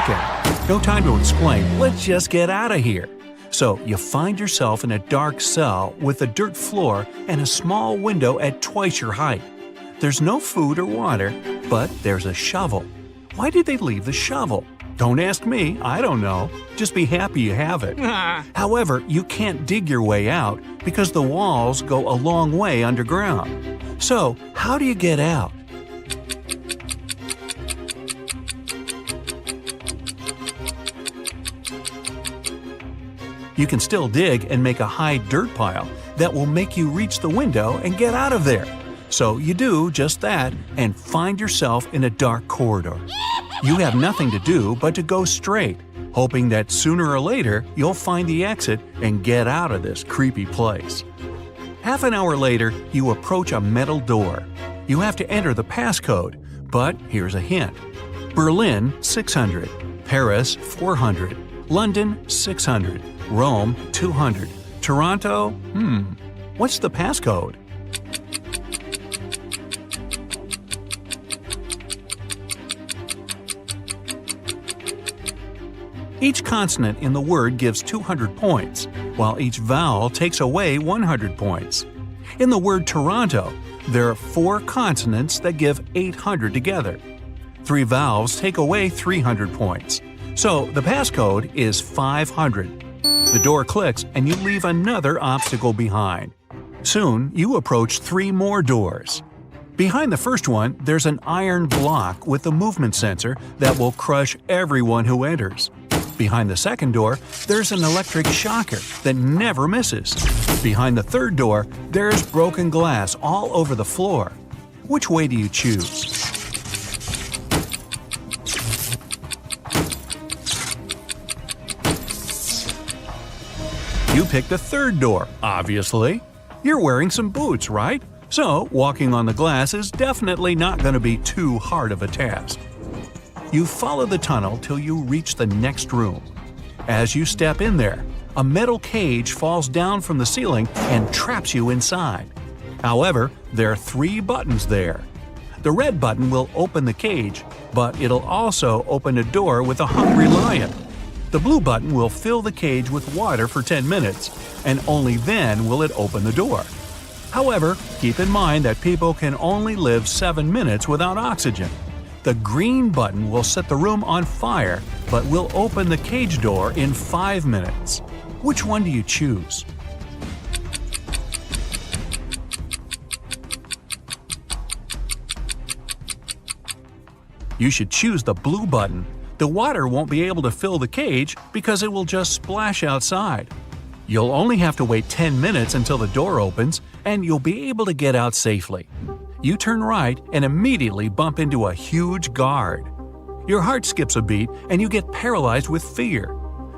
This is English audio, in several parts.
second. No time to explain, let's just get out of here. So you find yourself in a dark cell with a dirt floor and a small window at twice your height. There's no food or water, but there's a shovel. Why did they leave the shovel? Don't ask me, I don't know. Just be happy you have it. However, you can't dig your way out because the walls go a long way underground. So, how do you get out? You can still dig and make a high dirt pile that will make you reach the window and get out of there. So you do just that and find yourself in a dark corridor. You have nothing to do but to go straight, hoping that sooner or later you'll find the exit and get out of this creepy place. Half an hour later, you approach a metal door. You have to enter the passcode, but here's a hint. Berlin, 600. Paris, 400. London, 600. Rome, 200. Toronto, what's the passcode? Each consonant in the word gives 200 points, while each vowel takes away 100 points. In the word Toronto, there are 4 consonants that give 800 together. 3 vowels take away 300 points. So the passcode is 500. The door clicks and you leave another obstacle behind. Soon, you approach 3 more doors. Behind the first one, there's an iron block with a movement sensor that will crush everyone who enters. Behind the second door, there's an electric shocker that never misses. Behind the third door, there's broken glass all over the floor. Which way do you choose? You picked the third door, obviously. You're wearing some boots, right? So, walking on the glass is definitely not going to be too hard of a task. You follow the tunnel till you reach the next room. As you step in there, a metal cage falls down from the ceiling and traps you inside. However, there are 3 buttons there. The red button will open the cage, but it'll also open a door with a hungry lion. The blue button will fill the cage with water for 10 minutes, and only then will it open the door. However, keep in mind that people can only live 7 minutes without oxygen. The green button will set the room on fire, but will open the cage door in 5 minutes. Which one do you choose? You should choose the blue button. The water won't be able to fill the cage because it will just splash outside. You'll only have to wait 10 minutes until the door opens, and you'll be able to get out safely. You turn right and immediately bump into a huge guard. Your heart skips a beat and you get paralyzed with fear.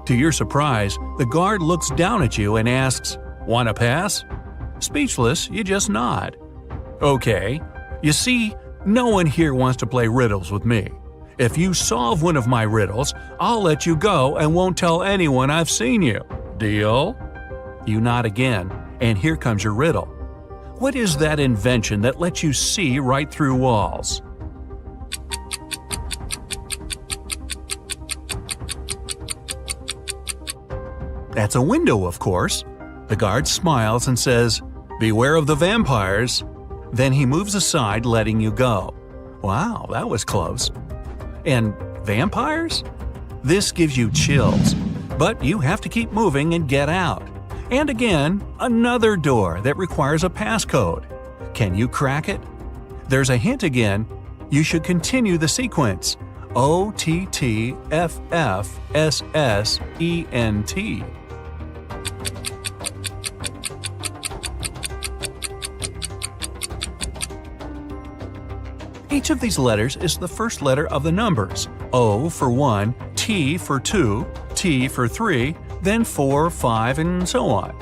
To your surprise, the guard looks down at you and asks, "Want to pass?" Speechless, you just nod. Okay. You see, no one here wants to play riddles with me. If you solve one of my riddles, I'll let you go and won't tell anyone I've seen you. Deal? You nod again, and here comes your riddle. What is that invention that lets you see right through walls? That's a window, of course. The guard smiles and says, "Beware of the vampires." Then he moves aside, letting you go. Wow, that was close. And vampires? This gives you chills, but you have to keep moving and get out. And again, another door that requires a passcode. Can you crack it? There's a hint again. You should continue the sequence. OTTFFSSENT. Each of these letters is the first letter of the numbers. O for 1, T for 2, T for 3, then 4, 5, and so on.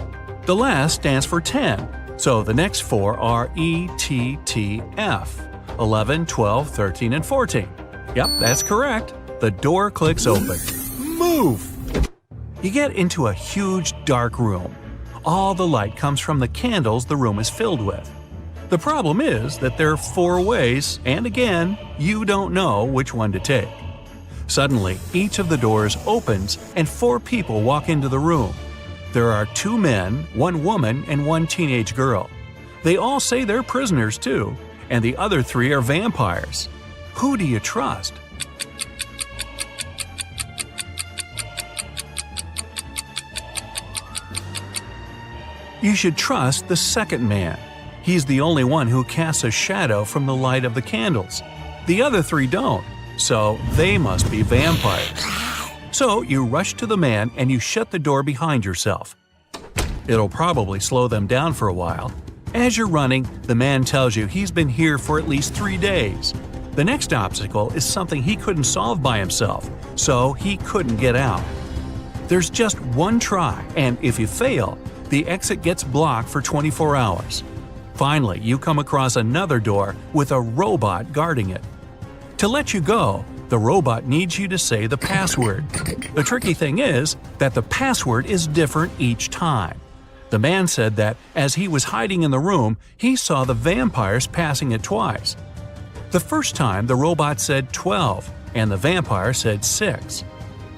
The last stands for 10, so the next 4 are E, T, T, F, 11, 12, 13, and 14. Yep, that's correct. The door clicks open. Move! You get into a huge dark room. All the light comes from the candles the room is filled with. The problem is that there are 4 ways, and again, you don't know which one to take. Suddenly, each of the doors opens and 4 people walk into the room. There are 2 men, 1 woman, and 1 teenage girl. They all say they're prisoners too, and the other 3 are vampires. Who do you trust? You should trust the second man. He's the only one who casts a shadow from the light of the candles. The other 3 don't, so they must be vampires. So you rush to the man and you shut the door behind yourself. It'll probably slow them down for a while. As you're running, the man tells you he's been here for at least 3 days. The next obstacle is something he couldn't solve by himself, so he couldn't get out. There's just one try, and if you fail, the exit gets blocked for 24 hours. Finally, you come across another door with a robot guarding it. To let you go, the robot needs you to say the password. The tricky thing is that the password is different each time. The man said that as he was hiding in the room, he saw the vampires passing it twice. The first time, the robot said 12, and the vampire said 6.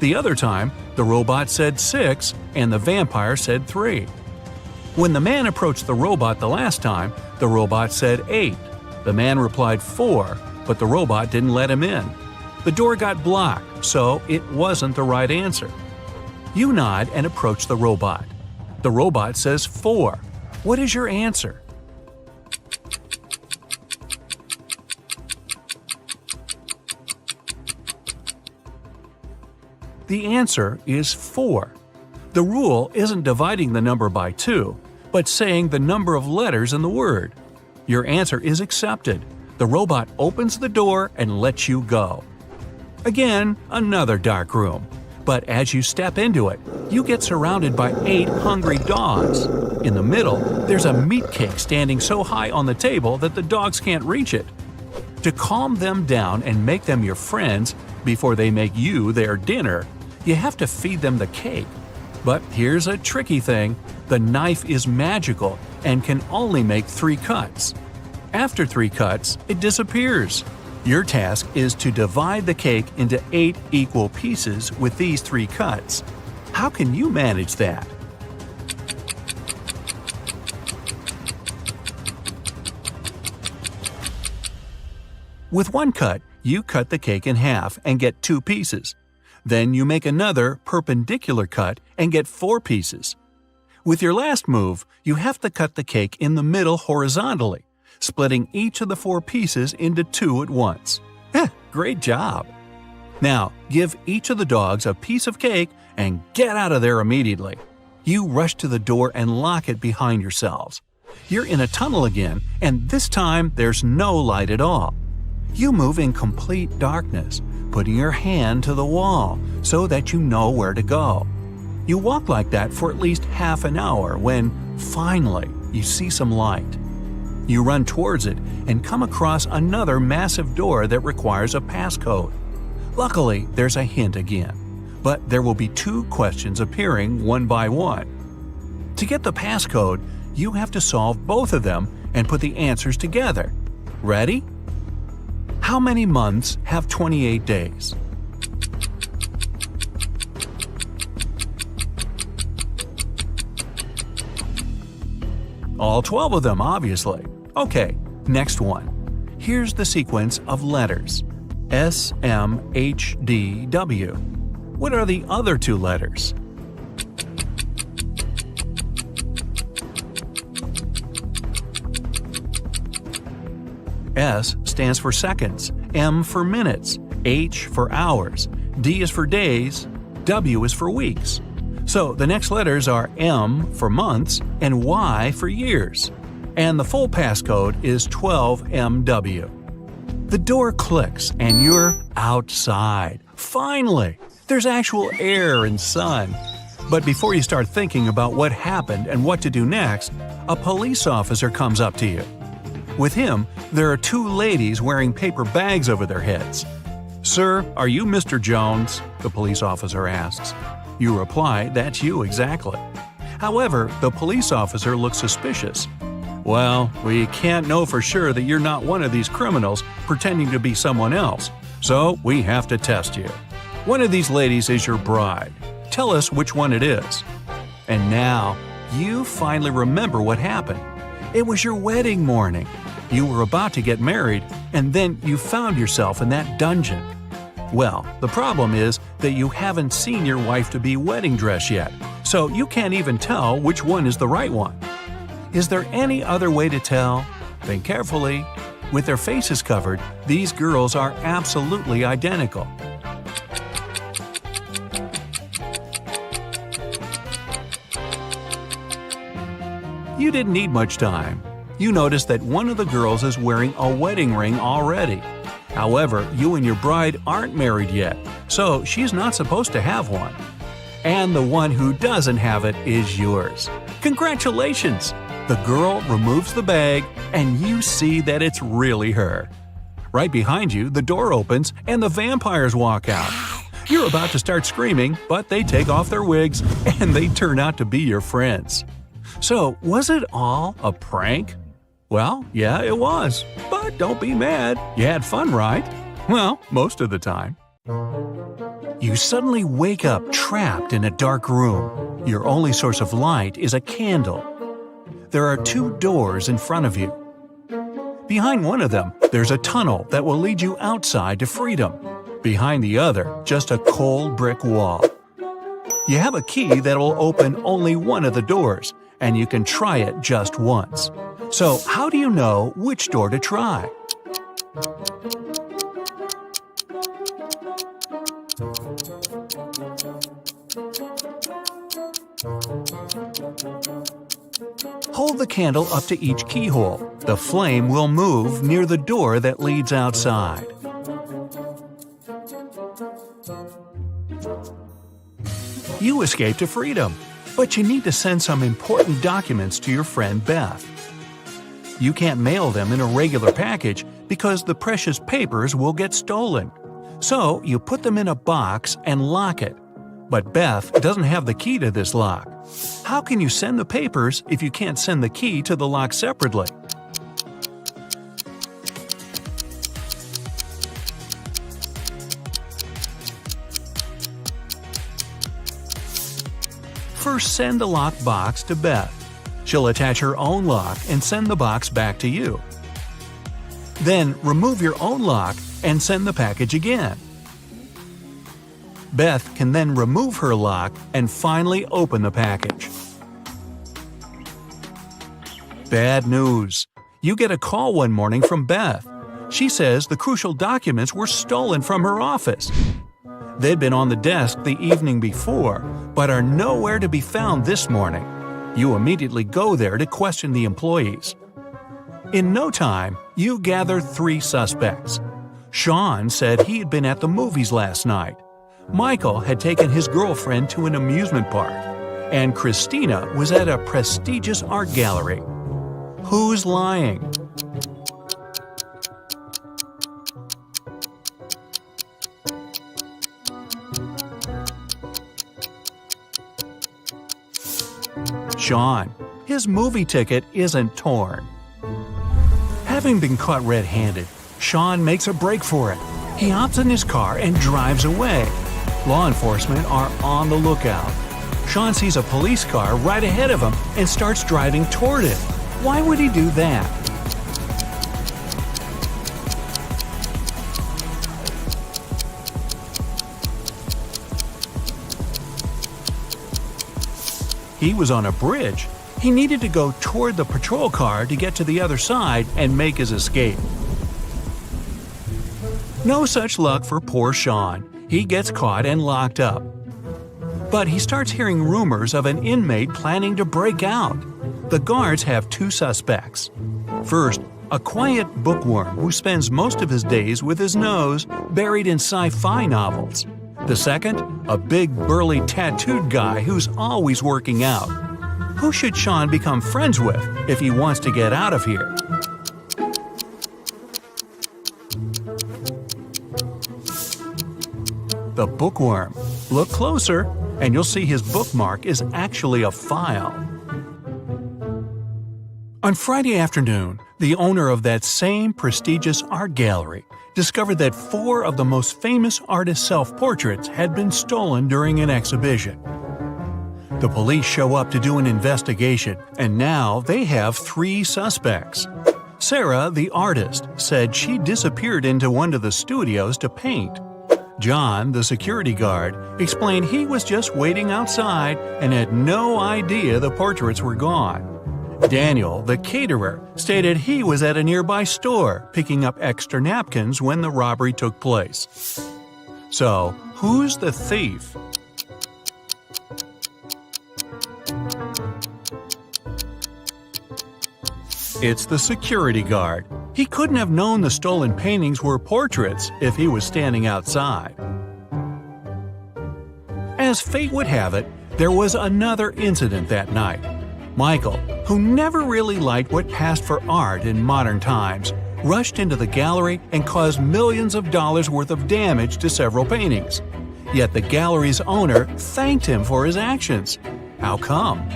The other time, the robot said 6, and the vampire said 3. When the man approached the robot the last time, the robot said 8. The man replied 4, but the robot didn't let him in. The door got blocked, so it wasn't the right answer. You nod and approach the robot. The robot says 4. What is your answer? The answer is 4. The rule isn't dividing the number by 2, but saying the number of letters in the word. Your answer is accepted. The robot opens the door and lets you go. Again, another dark room. But as you step into it, you get surrounded by 8 hungry dogs. In the middle, there's a meat cake standing so high on the table that the dogs can't reach it. To calm them down and make them your friends before they make you their dinner, you have to feed them the cake. But here's a tricky thing. The knife is magical and can only make 3 cuts. After 3 cuts, it disappears. Your task is to divide the cake into 8 equal pieces with these 3 cuts. How can you manage that? With 1 cut, you cut the cake in half and get 2 pieces. Then you make another perpendicular cut and get 4 pieces. With your last move, you have to cut the cake in the middle horizontally, splitting each of the 4 pieces into 2 at once. Great job! Now, give each of the dogs a piece of cake and get out of there immediately. You rush to the door and lock it behind yourselves. You're in a tunnel again, and this time there's no light at all. You move in complete darkness, putting your hand to the wall so that you know where to go. You walk like that for at least half an hour when, finally, you see some light. You run towards it and come across another massive door that requires a passcode. Luckily, there's a hint again, but there will be 2 questions appearing one by one. To get the passcode, you have to solve both of them and put the answers together. Ready? How many months have 28 days? All 12 of them, obviously. Okay, next one. Here's the sequence of letters. S, M, H, D, W. What are the other 2 letters? S stands for seconds, M for minutes, H for hours, D is for days, W is for weeks. So the next letters are M for months and Y for years. And the full passcode is 12MW. The door clicks and you're outside. Finally! There's actual air and sun. But before you start thinking about what happened and what to do next, a police officer comes up to you. With him, there are 2 ladies wearing paper bags over their heads. "Sir, are you Mr. Jones?" the police officer asks. You reply, "That's you exactly." However, the police officer looks suspicious. "Well, we can't know for sure that you're not one of these criminals pretending to be someone else, so we have to test you. One of these ladies is your bride. Tell us which one it is. And now, you finally remember what happened. It was your wedding morning. You were about to get married, and then you found yourself in that dungeon. Well, the problem is that you haven't seen your wife-to-be wedding dress yet, so you can't even tell which one is the right one. Is there any other way to tell? Think carefully. With their faces covered, these girls are absolutely identical. You didn't need much time. You notice that one of the girls is wearing a wedding ring already. However, you and your bride aren't married yet, so she's not supposed to have one. And the one who doesn't have it is yours. Congratulations! The girl removes the bag, and you see that it's really her. Right behind you, the door opens and the vampires walk out. You're about to start screaming, but they take off their wigs and they turn out to be your friends. So, was it all a prank? Well, yeah, it was. But don't be mad. You had fun, right? Well, most of the time. You suddenly wake up trapped in a dark room. Your only source of light is a candle. There are 2 doors in front of you. Behind one of them, there's a tunnel that will lead you outside to freedom. Behind the other, just a cold brick wall. You have a key that will open only one of the doors, and you can try it just once. So, how do you know which door to try? Hold the candle up to each keyhole. The flame will move near the door that leads outside. You escape to freedom, but you need to send some important documents to your friend Beth. You can't mail them in a regular package because the precious papers will get stolen. So you put them in a box and lock it. But Beth doesn't have the key to this lock. How can you send the papers if you can't send the key to the lock separately? First, send the locked box to Beth. She'll attach her own lock and send the box back to you. Then, remove your own lock and send the package again. Beth can then remove her lock and finally open the package. Bad news. You get a call one morning from Beth. She says the crucial documents were stolen from her office. They'd been on the desk the evening before, but are nowhere to be found this morning. You immediately go there to question the employees. In no time, you gather 3 suspects. Sean said he had been at the movies last night. Michael had taken his girlfriend to an amusement park. And Christina was at a prestigious art gallery. Who's lying? Sean. His movie ticket isn't torn. Having been caught red-handed, Sean makes a break for it. He hops in his car and drives away. Law enforcement are on the lookout. Sean sees a police car right ahead of him and starts driving toward it. Why would he do that? He was on a bridge. He needed to go toward the patrol car to get to the other side and make his escape. No such luck for poor Sean. He gets caught and locked up. But he starts hearing rumors of an inmate planning to break out. The guards have 2 suspects. First, a quiet bookworm who spends most of his days with his nose buried in sci-fi novels. The second, a big burly tattooed guy who's always working out. Who should Sean become friends with if he wants to get out of here? The bookworm. Look closer, and you'll see his bookmark is actually a file. On Friday afternoon, the owner of that same prestigious art gallery discovered that 4 of the most famous artists' self-portraits had been stolen during an exhibition. The police show up to do an investigation, and now they have 3 suspects. Sarah, the artist, said she disappeared into one of the studios to paint. John, the security guard, explained he was just waiting outside and had no idea the portraits were gone. Daniel, the caterer, stated he was at a nearby store picking up extra napkins when the robbery took place. So, who's the thief? It's the security guard. He couldn't have known the stolen paintings were portraits if he was standing outside. As fate would have it, there was another incident that night. Michael, who never really liked what passed for art in modern times, rushed into the gallery and caused millions of dollars worth of damage to several paintings. Yet the gallery's owner thanked him for his actions. How come?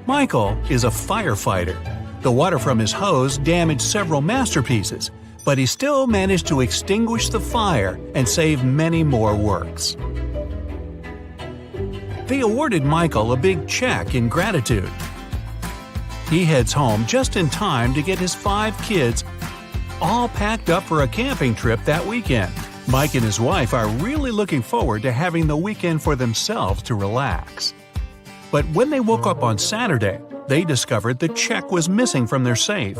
Michael is a firefighter. The water from his hose damaged several masterpieces, but he still managed to extinguish the fire and save many more works. They awarded Michael a big check in gratitude. He heads home just in time to get his 5 kids all packed up for a camping trip that weekend. Mike and his wife are really looking forward to having the weekend for themselves to relax. But when they woke up on Saturday, they discovered the check was missing from their safe.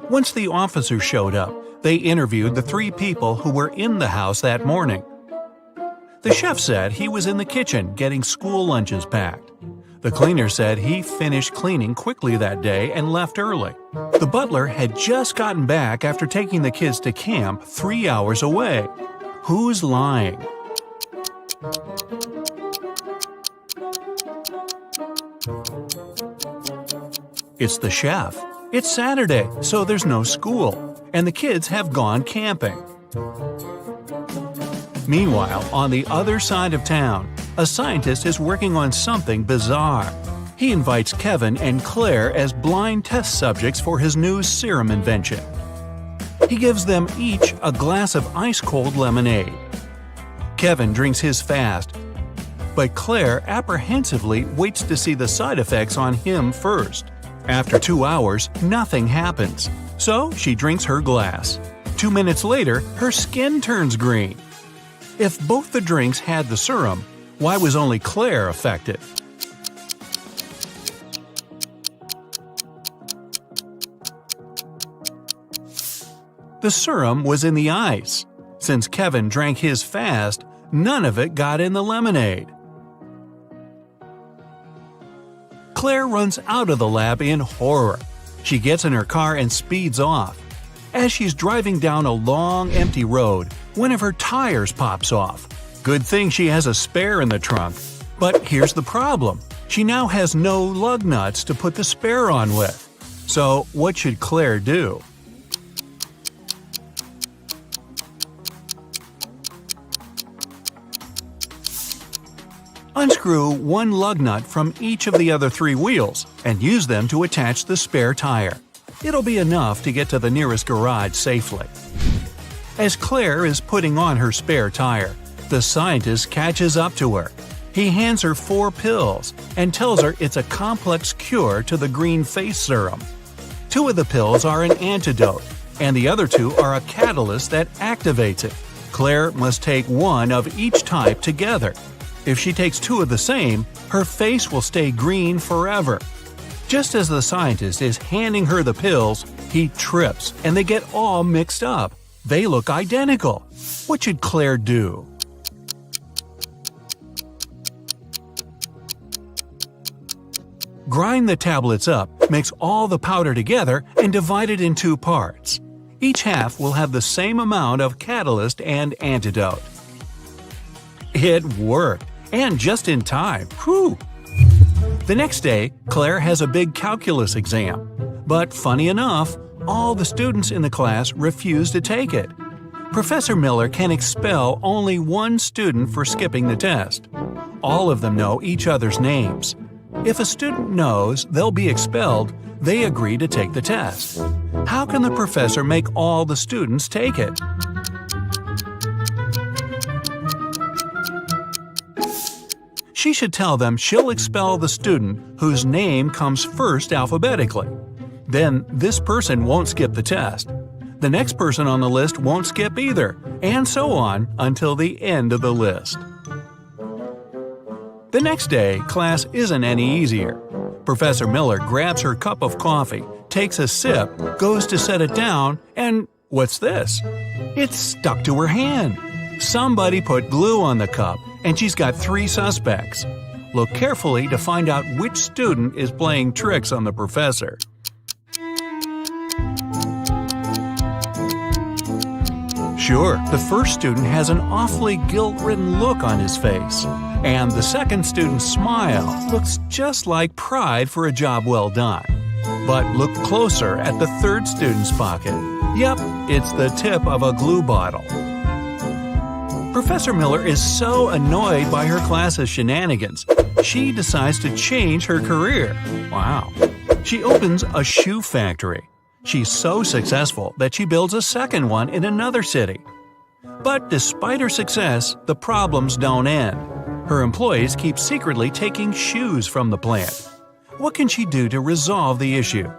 Once the officers showed up, they interviewed the 3 people who were in the house that morning. The chef said he was in the kitchen getting school lunches packed. The cleaner said he finished cleaning quickly that day and left early. The butler had just gotten back after taking the kids to camp 3 hours away. Who's lying? It's the chef. It's Saturday, so there's no school, and the kids have gone camping. Meanwhile, on the other side of town, a scientist is working on something bizarre. He invites Kevin and Claire as blind test subjects for his new serum invention. He gives them each a glass of ice-cold lemonade. Kevin drinks his fast, but Claire apprehensively waits to see the side effects on him first. After 2 hours, nothing happens, so she drinks her glass. 2 minutes later, her skin turns green. If both the drinks had the serum, why was only Claire affected? The serum was in the ice. Since Kevin drank his fast, none of it got in the lemonade. Claire runs out of the lab in horror. She gets in her car and speeds off. As she's driving down a long, empty road, one of her tires pops off. Good thing she has a spare in the trunk. But here's the problem. She now has no lug nuts to put the spare on with. So what should Claire do? Unscrew one lug nut from each of the other 3 wheels and use them to attach the spare tire. It'll be enough to get to the nearest garage safely. As Claire is putting on her spare tire, the scientist catches up to her. He hands her 4 pills and tells her it's a complex cure to the green face serum. 2 of the pills are an antidote, and the other 2 are a catalyst that activates it. Claire must take 1 of each type together. If she takes 2 of the same, her face will stay green forever. Just as the scientist is handing her the pills, he trips and they get all mixed up. They look identical. What should Claire do? Grind the tablets up, mix all the powder together, and divide it in 2 parts. Each half will have the same amount of catalyst and antidote. It worked, and just in time. Whew! The next day, Claire has a big calculus exam. But funny enough, all the students in the class refuse to take it. Professor Miller can expel only 1 student for skipping the test. all of them know each other's names. If a student knows they'll be expelled, they agree to take the test. How can the professor make all the students take it? She should tell them she'll expel the student whose name comes first alphabetically. Then this person won't skip the test. The next person on the list won't skip either, and so on until the end of the list. The next day, class isn't any easier. Professor Miller grabs her cup of coffee, takes a sip, goes to set it down, and what's this? It's stuck to her hand. Somebody put glue on the cup, and she's got 3 suspects. Look carefully to find out which student is playing tricks on the professor. Sure, the first student has an awfully guilt-ridden look on his face, and the second student's smile looks just like pride for a job well done. But look closer at the third student's pocket. Yep, it's the tip of a glue bottle. Professor Miller is so annoyed by her class's shenanigans, she decides to change her career. Wow. She opens a shoe factory. She's so successful that she builds a second one in another city. But despite her success, the problems don't end. Her employees keep secretly taking shoes from the plant. What can she do to resolve the issue?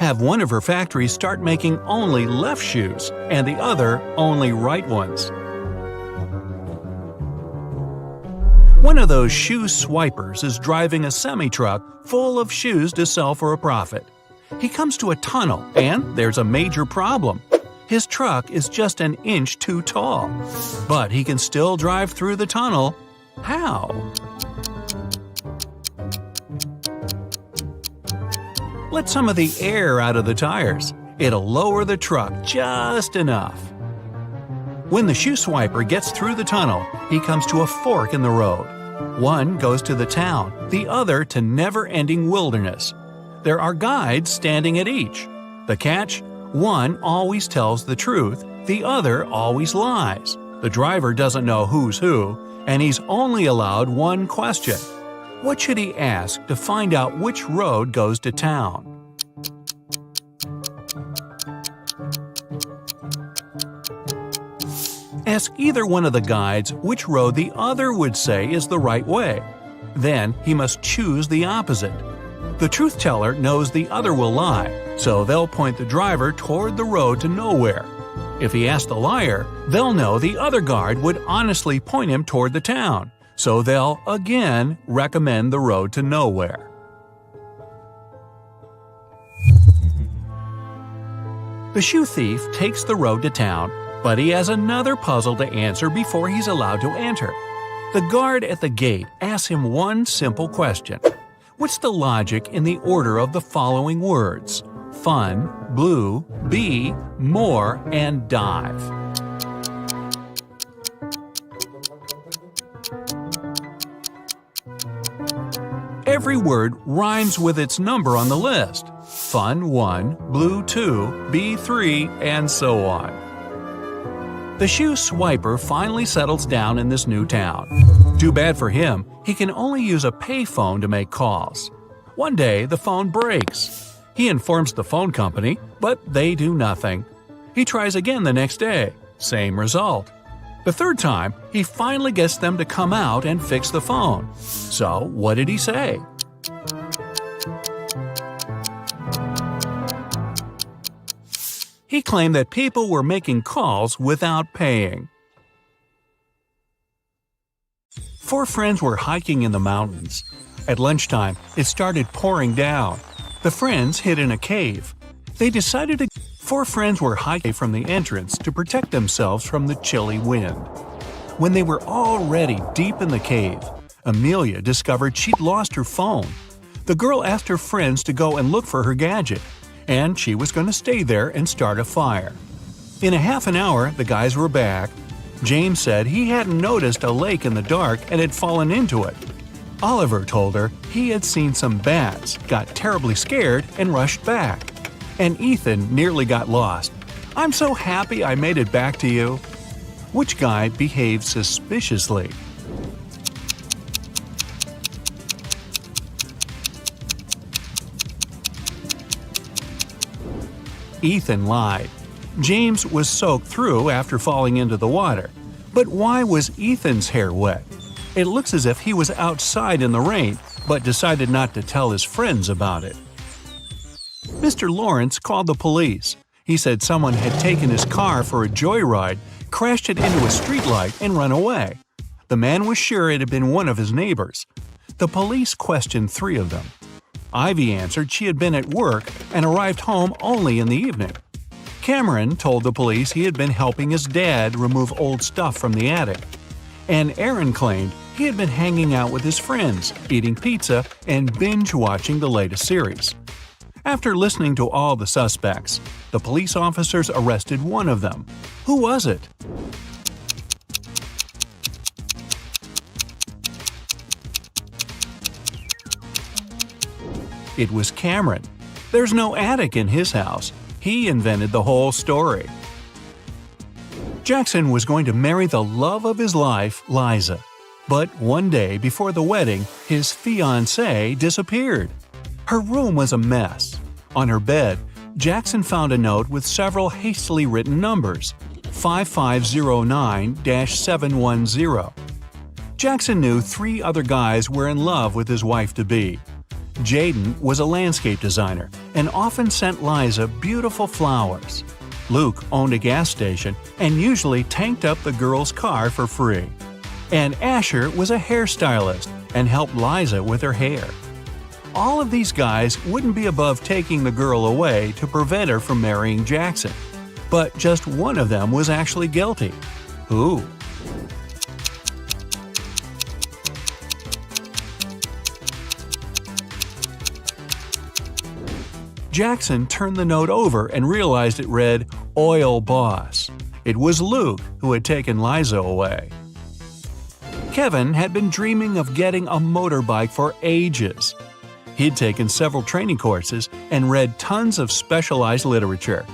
Have one of her factories start making only left shoes and the other only right ones. One of those shoe swipers is driving a semi-truck full of shoes to sell for a profit. He comes to a tunnel, and there's a major problem. His truck is just an inch too tall. But he can still drive through the tunnel. How? Let some of the air out of the tires. It'll lower the truck just enough. When the shoe swiper gets through the tunnel, he comes to a fork in the road. One goes to the town, the other to never-ending wilderness. There are guides standing at each. The catch? One always tells the truth, the other always lies. The driver doesn't know who's who, and he's only allowed one question. What should he ask to find out which road goes to town? Ask either one of the guides which road the other would say is the right way. Then he must choose the opposite. The truth teller knows the other will lie, so they'll point the driver toward the road to nowhere. If he asks the liar, they'll know the other guard would honestly point him toward the town, so they'll again recommend the road to nowhere. The shoe thief takes the road to town, but he has another puzzle to answer before he's allowed to enter. The guard at the gate asks him one simple question. What's the logic in the order of the following words? Fun, blue, bee, more, and dive. Every word rhymes with its number on the list. Fun 1, blue 2, bee 3, and so on. The shoe swiper finally settles down in this new town. Too bad for him, he can only use a payphone to make calls. One day, the phone breaks. He informs the phone company, but they do nothing. He tries again the next day. Same result. The third time, he finally gets them to come out and fix the phone. So, what did he say? He claimed that people were making calls without paying. 4 friends were hiking in the mountains. At lunchtime, it started pouring down. The friends hid in a cave. They decided to 4 friends were hiking from the entrance to protect themselves from the chilly wind. When they were already deep in the cave, Amelia discovered she'd lost her phone. The girl asked her friends to go and look for her gadget, and she was going to stay there and start a fire. In a half an hour, the guys were back. James said he hadn't noticed a lake in the dark and had fallen into it. Oliver told her he had seen some bats, got terribly scared, and rushed back. And Ethan nearly got lost. I'm so happy I made it back to you. Which guy behaved suspiciously? Ethan lied. James was soaked through after falling into the water. But why was Ethan's hair wet? It looks as if he was outside in the rain, but decided not to tell his friends about it. Mr. Lawrence called the police. He said someone had taken his car for a joyride, crashed it into a streetlight, and run away. The man was sure it had been one of his neighbors. The police questioned 3 of them. Ivy answered she had been at work and arrived home only in the evening. Cameron told the police he had been helping his dad remove old stuff from the attic. And Aaron claimed he had been hanging out with his friends, eating pizza, and binge-watching the latest series. After listening to all the suspects, the police officers arrested one of them. Who was it? It was Cameron. There's no attic in his house. He invented the whole story. Jackson was going to marry the love of his life, Liza. But one day before the wedding, his fiancée disappeared. Her room was a mess. On her bed, Jackson found a note with several hastily written numbers, 5509-710. Jackson knew 3 other guys were in love with his wife-to-be. Jaden was a landscape designer and often sent Liza beautiful flowers. Luke owned a gas station and usually tanked up the girl's car for free. And Asher was a hairstylist and helped Liza with her hair. All of these guys wouldn't be above taking the girl away to prevent her from marrying Jackson. But just one of them was actually guilty. Who? Jackson turned the note over and realized it read, "Oil Boss." It was Luke who had taken Liza away. Kevin had been dreaming of getting a motorbike for ages. He'd taken several training courses and read tons of specialized literature.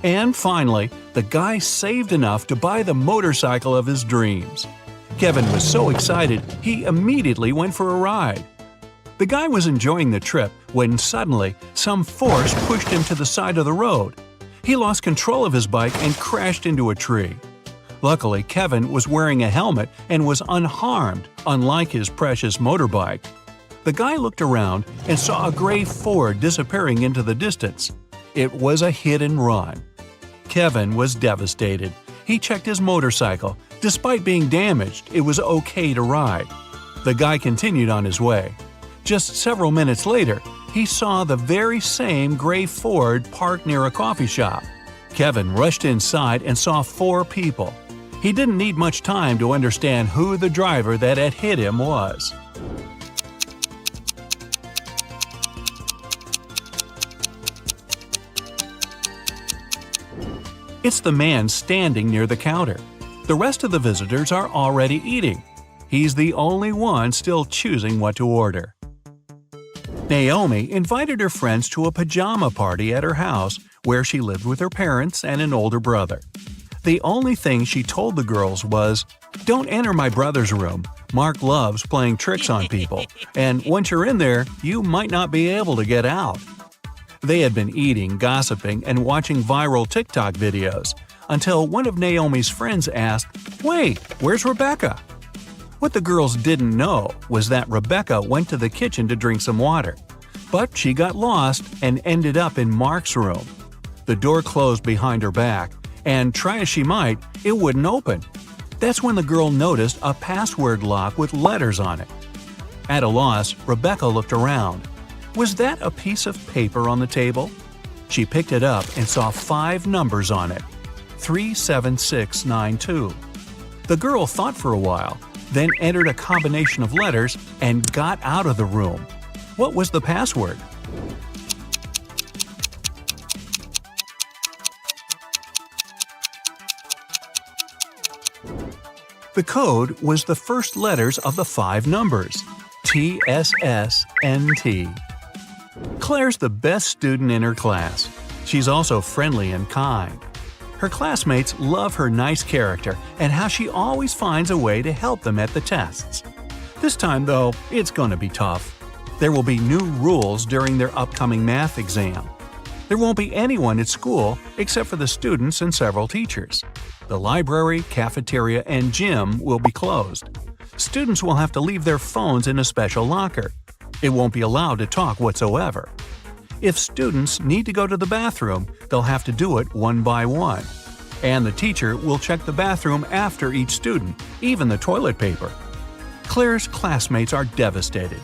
And finally, the guy saved enough to buy the motorcycle of his dreams. Kevin was so excited, he immediately went for a ride. The guy was enjoying the trip when suddenly some force pushed him to the side of the road. He lost control of his bike and crashed into a tree. Luckily, Kevin was wearing a helmet and was unharmed, unlike his precious motorbike. The guy looked around and saw a gray Ford disappearing into the distance. It was a hit and run. Kevin was devastated. He checked his motorcycle. Despite being damaged, it was okay to ride. The guy continued on his way. Just several minutes later, he saw the very same gray Ford parked near a coffee shop. Kevin rushed inside and saw 4 people. He didn't need much time to understand who the driver that had hit him was. It's the man standing near the counter. The rest of the visitors are already eating. He's the only one still choosing what to order. Naomi invited her friends to a pajama party at her house where she lived with her parents and an older brother. The only thing she told the girls was, "Don't enter my brother's room. Mark loves playing tricks on people, and once you're in there, you might not be able to get out." They had been eating, gossiping, and watching viral TikTok videos until one of Naomi's friends asked, "Wait, where's Rebecca?" What the girls didn't know was that Rebecca went to the kitchen to drink some water. But she got lost and ended up in Mark's room. The door closed behind her back, and try as she might, it wouldn't open. That's when the girl noticed a password lock with letters on it. At a loss, Rebecca looked around. Was that a piece of paper on the table? She picked it up and saw 5 numbers on it. 37692. The girl thought for a while, then entered a combination of letters and got out of the room. What was the password? The code was the first letters of the 5 numbers, TSSNT. Claire's the best student in her class. She's also friendly and kind. Her classmates love her nice character and how she always finds a way to help them at the tests. This time, though, it's going to be tough. There will be new rules during their upcoming math exam. There won't be anyone at school except for the students and several teachers. The library, cafeteria, and gym will be closed. Students will have to leave their phones in a special locker. It won't be allowed to talk whatsoever. If students need to go to the bathroom, they'll have to do it one by one. And the teacher will check the bathroom after each student, even the toilet paper. Claire's classmates are devastated.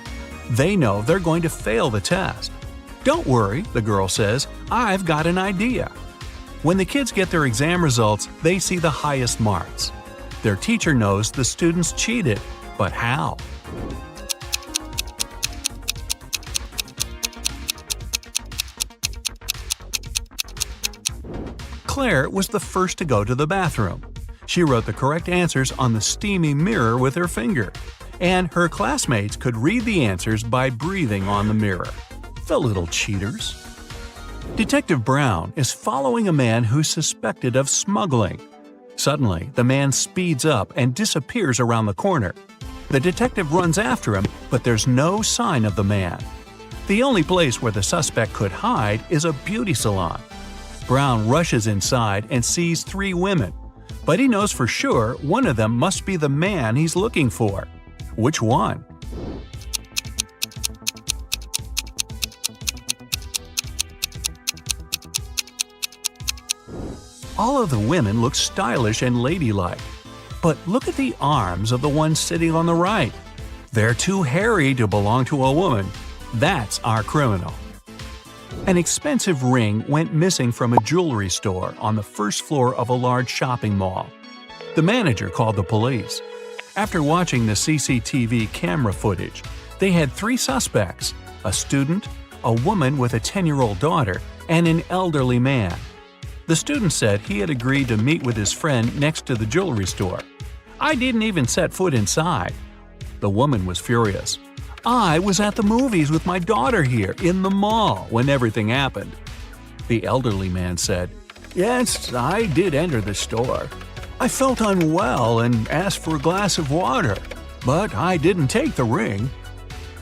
They know they're going to fail the test. "Don't worry," the girl says, "I've got an idea." When the kids get their exam results, they see the highest marks. Their teacher knows the students cheated, but how? Claire was the first to go to the bathroom. She wrote the correct answers on the steamy mirror with her finger, and her classmates could read the answers by breathing on the mirror. The little cheaters. Detective Brown is following a man who's suspected of smuggling. Suddenly, the man speeds up and disappears around the corner. The detective runs after him, but there's no sign of the man. The only place where the suspect could hide is a beauty salon. Brown rushes inside and sees 3 women, but he knows for sure one of them must be the man he's looking for. Which one? All of the women look stylish and ladylike. But look at the arms of the one sitting on the right. They're too hairy to belong to a woman. That's our criminal. An expensive ring went missing from a jewelry store on the first floor of a large shopping mall. The manager called the police. After watching the CCTV camera footage, they had 3 suspects: a student, a woman with a 10-year-old daughter, and an elderly man. The student said he had agreed to meet with his friend next to the jewelry store. "I didn't even set foot inside." The woman was furious. "I was at the movies with my daughter here in the mall when everything happened." The elderly man said, "Yes, I did enter the store. I felt unwell and asked for a glass of water, but I didn't take the ring."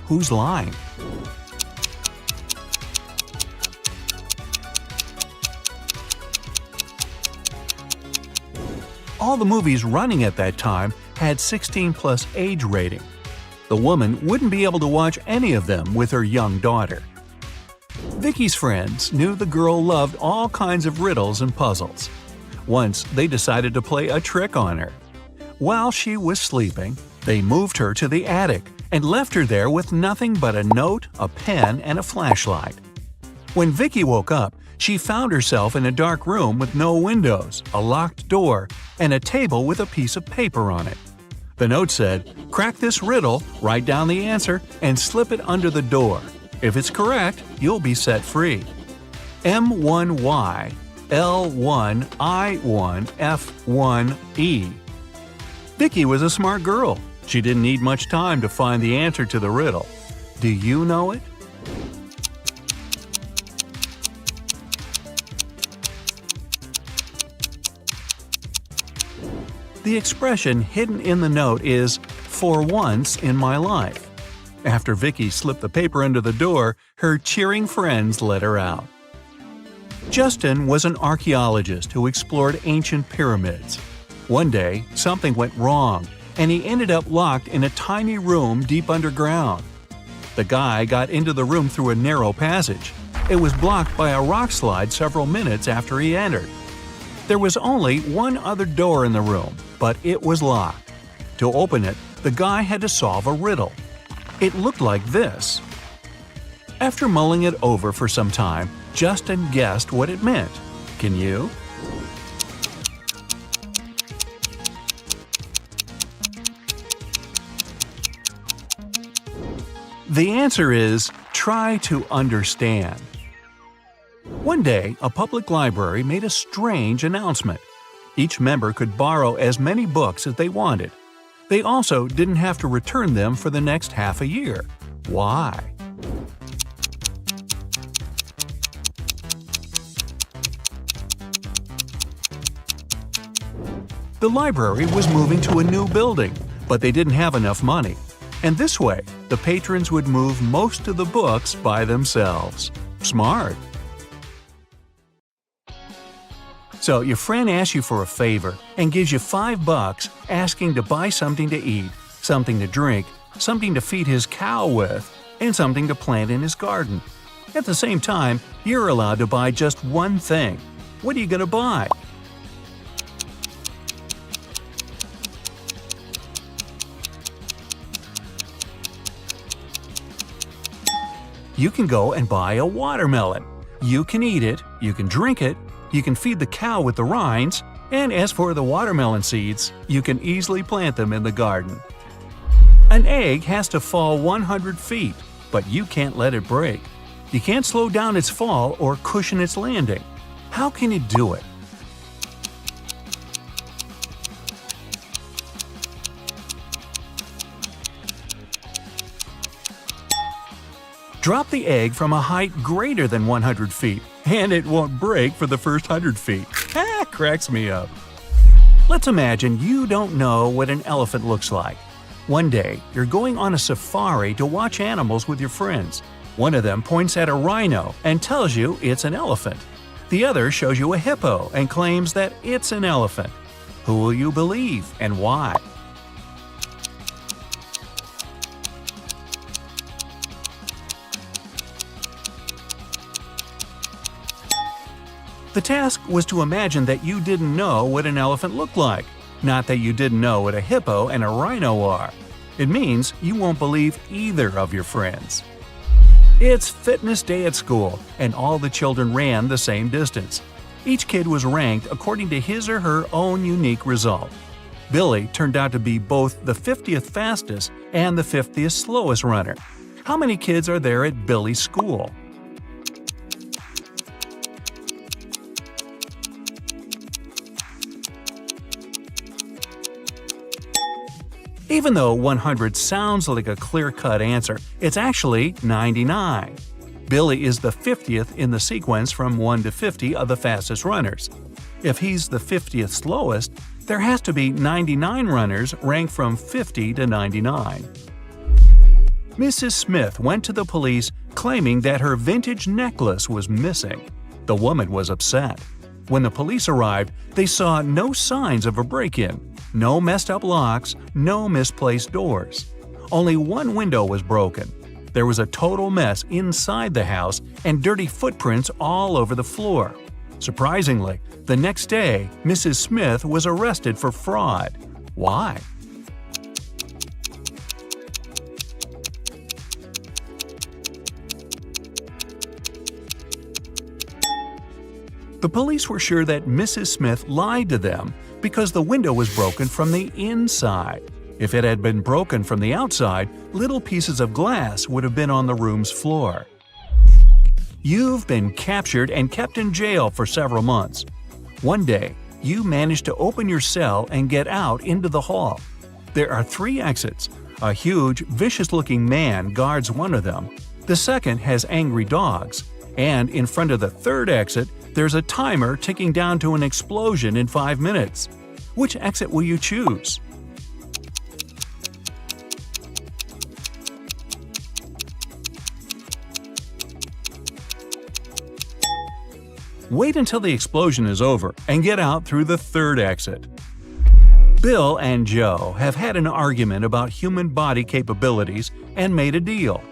Who's lying? All the movies running at that time had 16+ age rating. The woman wouldn't be able to watch any of them with her young daughter. Vicky's friends knew the girl loved all kinds of riddles and puzzles. Once, they decided to play a trick on her. While she was sleeping, they moved her to the attic and left her there with nothing but a note, a pen, and a flashlight. When Vicky woke up, she found herself in a dark room with no windows, a locked door, and a table with a piece of paper on it. The note said, "Crack this riddle, write down the answer, and slip it under the door. If it's correct, you'll be set free. M1Y L1I1F1E." Vicky was a smart girl. She didn't need much time to find the answer to the riddle. Do you know it? The expression hidden in the note is "for once in my life." After Vicky slipped the paper under the door, her cheering friends let her out. Justin was an archaeologist who explored ancient pyramids. One day, something went wrong, and he ended up locked in a tiny room deep underground. The guy got into the room through a narrow passage. It was blocked by a rock slide several minutes after he entered. There was only one other door in the room, but it was locked. To open it, the guy had to solve a riddle. It looked like this. After mulling it over for some time, Justin guessed what it meant. Can you? The answer is try to understand. One day, a public library made a strange announcement. Each member could borrow as many books as they wanted. They also didn't have to return them for the next half a year. Why? The library was moving to a new building, but they didn't have enough money. And this way, the patrons would move most of the books by themselves. Smart! So your friend asks you for a favor and gives you $5 asking to buy something to eat, something to drink, something to feed his cow with, and something to plant in his garden. At the same time, you're allowed to buy just one thing. What are you going to buy? You can go and buy a watermelon. You can eat it, you can drink it, you can feed the cow with the rinds, and as for the watermelon seeds, you can easily plant them in the garden. An egg has to fall 100 feet, but you can't let it break. You can't slow down its fall or cushion its landing. How can you do it? Drop the egg from a height greater than 100 feet, and it won't break for the first 100 feet. Ha! Cracks me up. Let's imagine you don't know what an elephant looks like. One day, you're going on a safari to watch animals with your friends. One of them points at a rhino and tells you it's an elephant. The other shows you a hippo and claims that it's an elephant. Who will you believe and why? The task was to imagine that you didn't know what an elephant looked like, not that you didn't know what a hippo and a rhino are. It means you won't believe either of your friends. It's fitness day at school, and all the children ran the same distance. Each kid was ranked according to his or her own unique result. Billy turned out to be both the 50th fastest and the 50th slowest runner. How many kids are there at Billy's school? Even though 100 sounds like a clear-cut answer, it's actually 99. Billy is the 50th in the sequence from 1 to 50 of the fastest runners. If he's the 50th slowest, there has to be 99 runners ranked from 50 to 99. Mrs. Smith went to the police claiming that her vintage necklace was missing. The woman was upset. When the police arrived, they saw no signs of a break-in. No messed up locks, no misplaced doors. Only one window was broken. There was a total mess inside the house and dirty footprints all over the floor. Surprisingly, the next day, Mrs. Smith was arrested for fraud. Why? The police were sure that Mrs. Smith lied to them because the window was broken from the inside. If it had been broken from the outside, little pieces of glass would have been on the room's floor. You've been captured and kept in jail for several months. One day, you manage to open your cell and get out into the hall. There are 3 exits. A huge, vicious-looking man guards one of them. The second has angry dogs. And in front of the 3rd exit, there's a timer ticking down to an explosion in 5 minutes. Which exit will you choose? Wait until the explosion is over and get out through the 3rd exit. Bill and Joe have had an argument about human body capabilities and made a deal.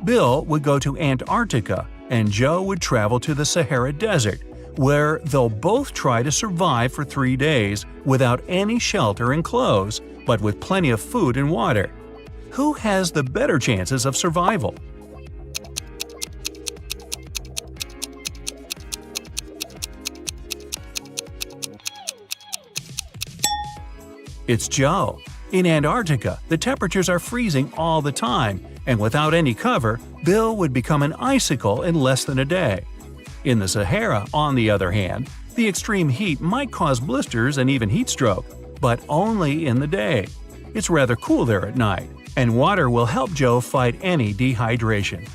Bill would go to Antarctica and Joe would travel to the Sahara Desert, where they'll both try to survive for 3 days without any shelter and clothes, but with plenty of food and water. Who has the better chances of survival? It's Joe. In Antarctica, the temperatures are freezing all the time, and without any cover, Bill would become an icicle in less than a day. In the Sahara, on the other hand, the extreme heat might cause blisters and even heat stroke, but only in the day. It's rather cool there at night, and water will help Joe fight any dehydration.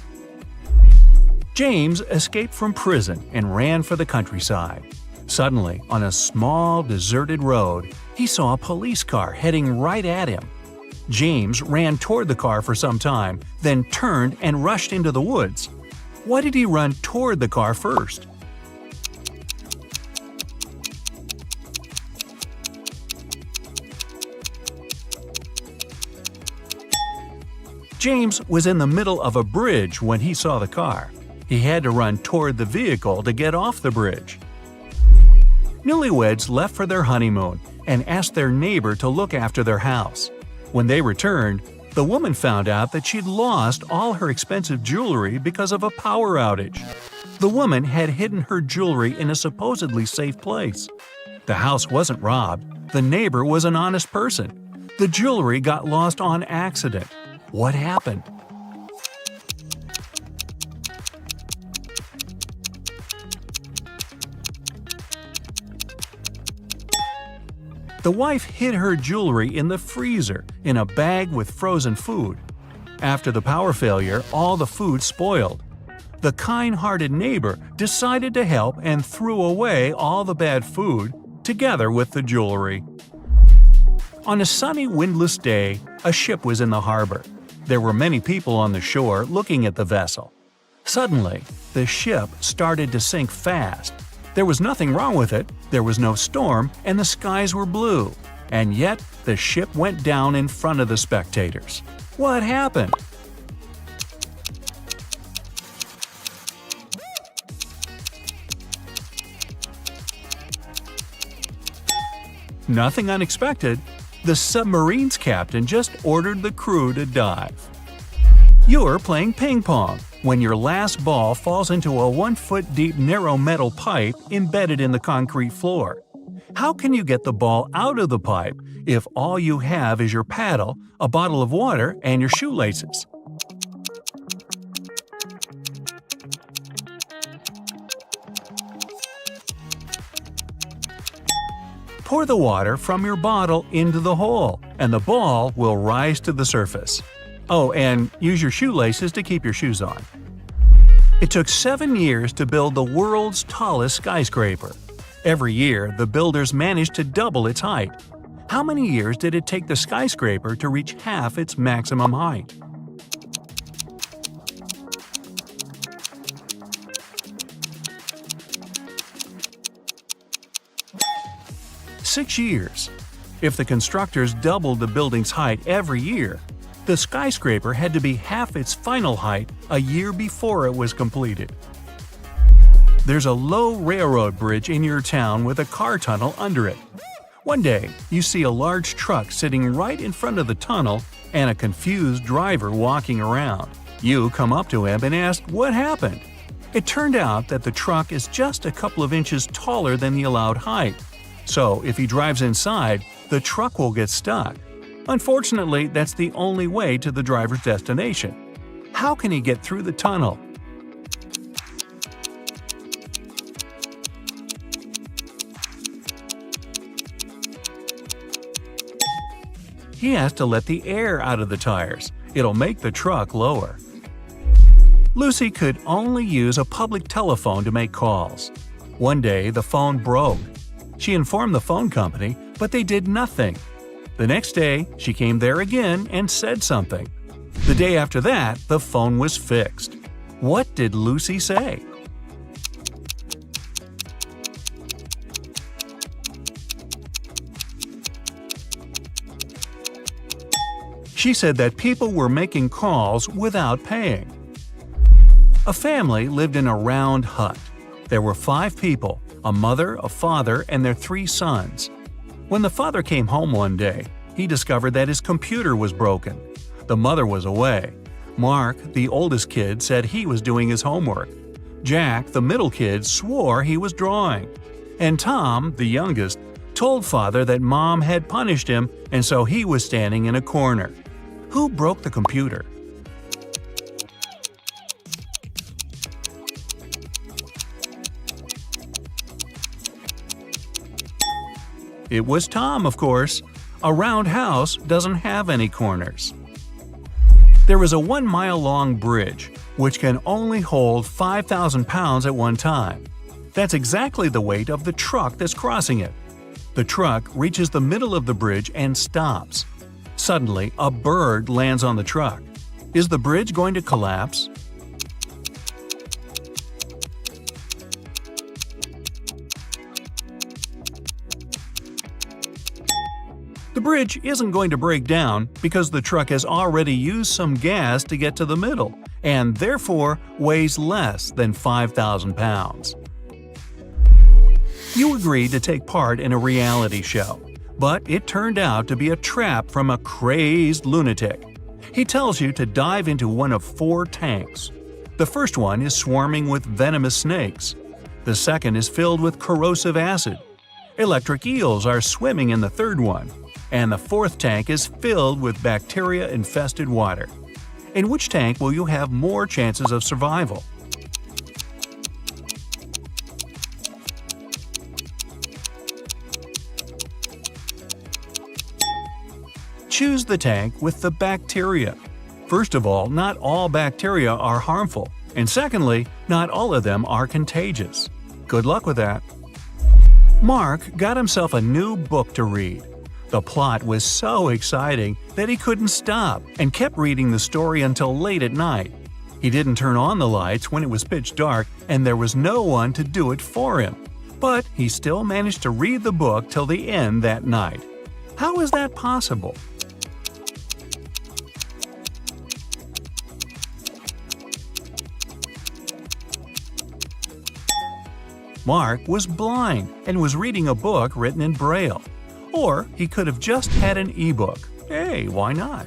James escaped from prison and ran for the countryside. Suddenly, on a small, deserted road, he saw a police car heading right at him. James ran toward the car for some time, then turned and rushed into the woods. Why did he run toward the car first? James was in the middle of a bridge when he saw the car. He had to run toward the vehicle to get off the bridge. Newlyweds left for their honeymoon and asked their neighbor to look after their house. When they returned, the woman found out that she'd lost all her expensive jewelry because of a power outage. The woman had hidden her jewelry in a supposedly safe place. The house wasn't robbed. The neighbor was an honest person. The jewelry got lost on accident. What happened? The wife hid her jewelry in the freezer in a bag with frozen food. After the power failure, all the food spoiled. The kind-hearted neighbor decided to help and threw away all the bad food, together with the jewelry. On a sunny, windless day, a ship was in the harbor. There were many people on the shore looking at the vessel. Suddenly, the ship started to sink fast. There was nothing wrong with it, there was no storm, and the skies were blue. And yet, the ship went down in front of the spectators. What happened? Nothing unexpected. The submarine's captain just ordered the crew to dive. You're playing ping pong when your last ball falls into a 1-foot-deep narrow metal pipe embedded in the concrete floor. How can you get the ball out of the pipe if all you have is your paddle, a bottle of water, and your shoelaces? Pour the water from your bottle into the hole, and the ball will rise to the surface. Oh, and use your shoelaces to keep your shoes on. It took 7 years to build the world's tallest skyscraper. Every year, the builders managed to double its height. How many years did it take the skyscraper to reach half its maximum height? Six years. If the constructors doubled the building's height every year, the skyscraper had to be half its final height a year before it was completed. There's a low railroad bridge in your town with a car tunnel under it. One day, you see a large truck sitting right in front of the tunnel and a confused driver walking around. You come up to him and ask what happened. It turned out that the truck is just a couple of inches taller than the allowed height. So if he drives inside, the truck will get stuck. Unfortunately, that's the only way to the driver's destination. How can he get through the tunnel? He has to let the air out of the tires. It'll make the truck lower. Lucy could only use a public telephone to make calls. One day, the phone broke. She informed the phone company, but they did nothing. The next day, she came there again and said something. The day after that, the phone was fixed. What did Lucy say? She said that people were making calls without paying. A family lived in a round hut. There were 5 people, a mother, a father, and their 3 sons. When the father came home one day, he discovered that his computer was broken. The mother was away. Mark, the oldest kid, said he was doing his homework. Jack, the middle kid, swore he was drawing. And Tom, the youngest, told father that mom had punished him and so he was standing in a corner. Who broke the computer? It was Tom, of course. A round house doesn't have any corners. There is a 1-mile-long bridge, which can only hold 5,000 pounds at one time. That's exactly the weight of the truck that's crossing it. The truck reaches the middle of the bridge and stops. Suddenly, a bird lands on the truck. Is the bridge going to collapse? The bridge isn't going to break down because the truck has already used some gas to get to the middle and therefore weighs less than 5,000 pounds. You agreed to take part in a reality show, but it turned out to be a trap from a crazed lunatic. He tells you to dive into one of 4 tanks. The first one is swarming with venomous snakes. The second is filled with corrosive acid. Electric eels are swimming in the third one. And the fourth tank is filled with bacteria-infested water. In which tank will you have more chances of survival? Choose the tank with the bacteria. First of all, not all bacteria are harmful, and secondly, not all of them are contagious. Good luck with that. Mark got himself a new book to read. The plot was so exciting that he couldn't stop and kept reading the story until late at night. He didn't turn on the lights when it was pitch dark and there was no one to do it for him. But he still managed to read the book till the end that night. How is that possible? Mark was blind and was reading a book written in Braille. Or he could have just had an e-book. Hey, why not?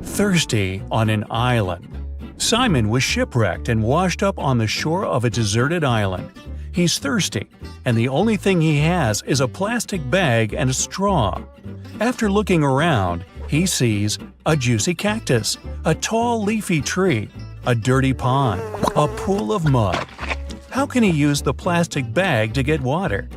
Thirsty on an island. Simon was shipwrecked and washed up on the shore of a deserted island. He's thirsty, and the only thing he has is a plastic bag and a straw. After looking around, he sees a juicy cactus, a tall leafy tree, a dirty pond, a pool of mud. How can he use the plastic bag to get water?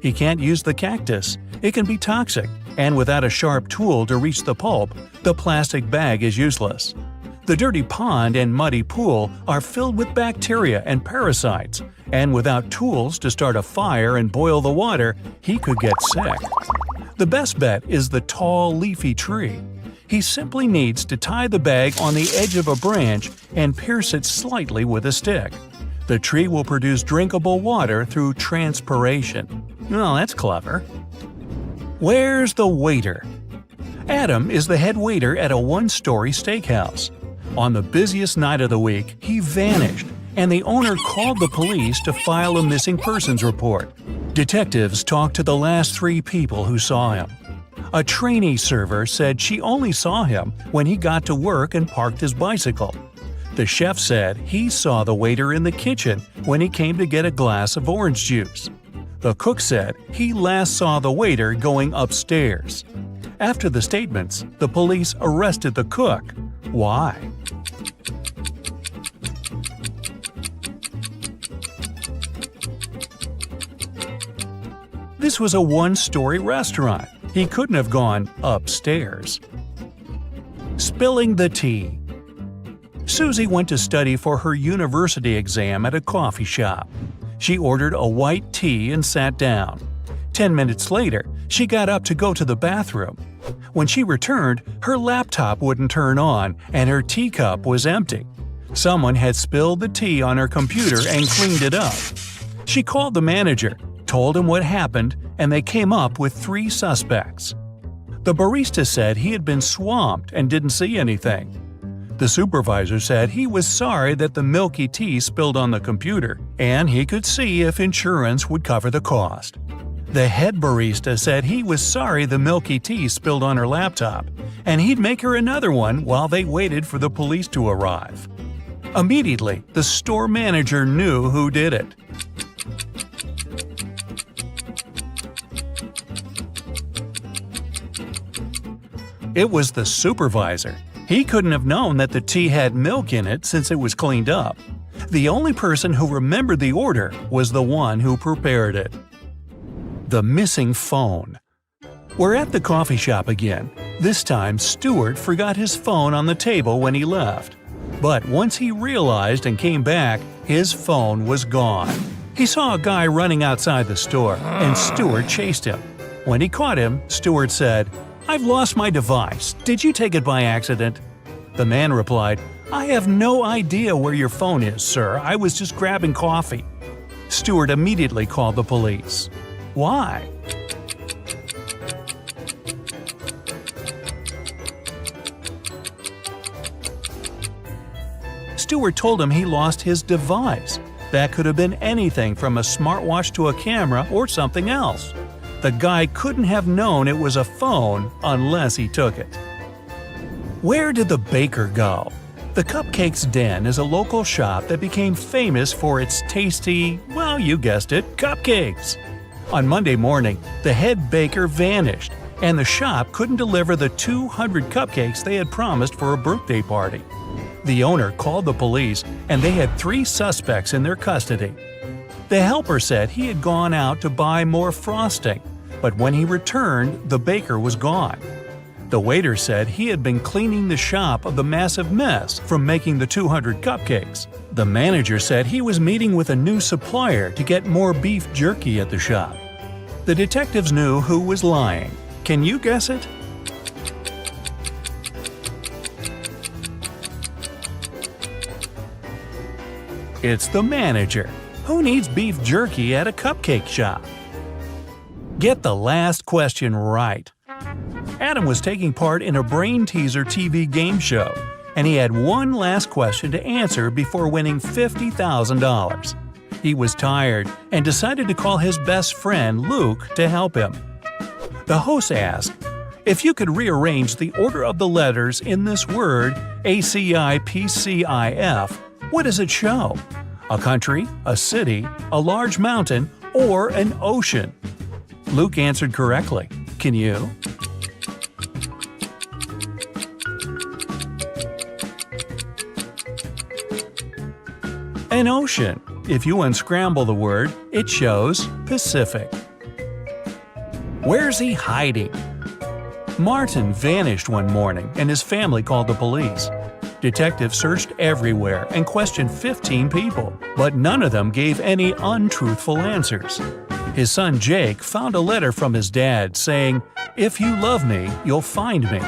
He can't use the cactus. It can be toxic, and without a sharp tool to reach the pulp, the plastic bag is useless. The dirty pond and muddy pool are filled with bacteria and parasites, and without tools to start a fire and boil the water, he could get sick. The best bet is the tall, leafy tree. He simply needs to tie the bag on the edge of a branch and pierce it slightly with a stick. The tree will produce drinkable water through transpiration. Well, that's clever. Where's the waiter? Adam is the head waiter at a one-story steakhouse. On the busiest night of the week, he vanished, and the owner called the police to file a missing persons report. Detectives talked to the last 3 people who saw him. A trainee server said she only saw him when he got to work and parked his bicycle. The chef said he saw the waiter in the kitchen when he came to get a glass of orange juice. The cook said he last saw the waiter going upstairs. After the statements, the police arrested the cook. Why? This was a one-story restaurant. He couldn't have gone upstairs. Spilling the tea. Susie went to study for her university exam at a coffee shop. She ordered a white tea and sat down. 10 minutes later, she got up to go to the bathroom. When she returned, her laptop wouldn't turn on and her teacup was empty. Someone had spilled the tea on her computer and cleaned it up. She called the manager, told him what happened, and they came up with 3 suspects. The barista said he had been swamped and didn't see anything. The supervisor said he was sorry that the milky tea spilled on the computer, and he could see if insurance would cover the cost. The head barista said he was sorry the milky tea spilled on her laptop, and he'd make her another one while they waited for the police to arrive. Immediately, the store manager knew who did it. It was the supervisor. He couldn't have known that the tea had milk in it since it was cleaned up. The only person who remembered the order was the one who prepared it. The missing phone. We're at the coffee shop again. This time, Stewart forgot his phone on the table when he left. But once he realized and came back, his phone was gone. He saw a guy running outside the store, and Stewart chased him. When he caught him, Stewart said, "I've lost my device. Did you take it by accident?" The man replied, "I have no idea where your phone is, sir. I was just grabbing coffee." Stewart immediately called the police. Why? Stewart told him he lost his device. That could have been anything from a smartwatch to a camera or something else. The guy couldn't have known it was a phone unless he took it. Where did the baker go? The Cupcakes Den is a local shop that became famous for its tasty, well, you guessed it, cupcakes. On Monday morning, the head baker vanished, and the shop couldn't deliver the 200 cupcakes they had promised for a birthday party. The owner called the police, and they had 3 suspects in their custody. The helper said he had gone out to buy more frosting, but when he returned, the baker was gone. The waiter said he had been cleaning the shop of the massive mess from making the 200 cupcakes. The manager said he was meeting with a new supplier to get more beef jerky at the shop. The detectives knew who was lying. Can you guess it? It's the manager. Who needs beef jerky at a cupcake shop? Get the last question right. Adam was taking part in a Brain Teaser TV game show, and he had one last question to answer before winning $50,000. He was tired and decided to call his best friend Luke to help him. The host asked, "If you could rearrange the order of the letters in this word ACIPCIF, what does it show? A country, a city, a large mountain, or an ocean?" Luke answered correctly. Can you? An ocean. If you unscramble the word, it shows Pacific. Where's he hiding? Martin vanished one morning, and his family called the police. Detectives searched everywhere and questioned 15 people, but none of them gave any untruthful answers. His son Jake found a letter from his dad saying, "If you love me, you'll find me."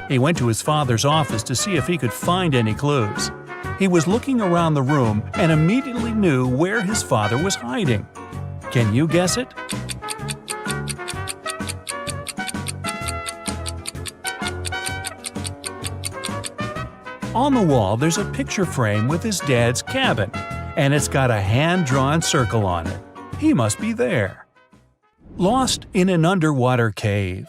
He went to his father's office to see if he could find any clues. He was looking around the room and immediately knew where his father was hiding. Can you guess it? On the wall, there's a picture frame with his dad's cabin, and it's got a hand-drawn circle on it. He must be there. Lost in an underwater cave.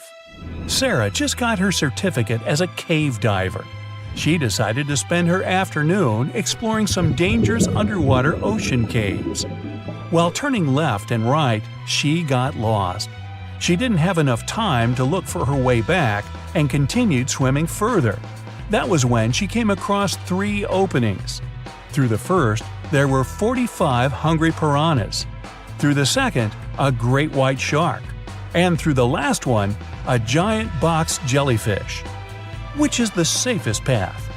Sarah just got her certificate as a cave diver. She decided to spend her afternoon exploring some dangerous underwater ocean caves. While turning left and right, she got lost. She didn't have enough time to look for her way back and continued swimming further. That was when she came across 3 openings. Through the first, there were 45 hungry piranhas. Through the second, a great white shark. And through the last one, a giant box jellyfish. Which is the safest path?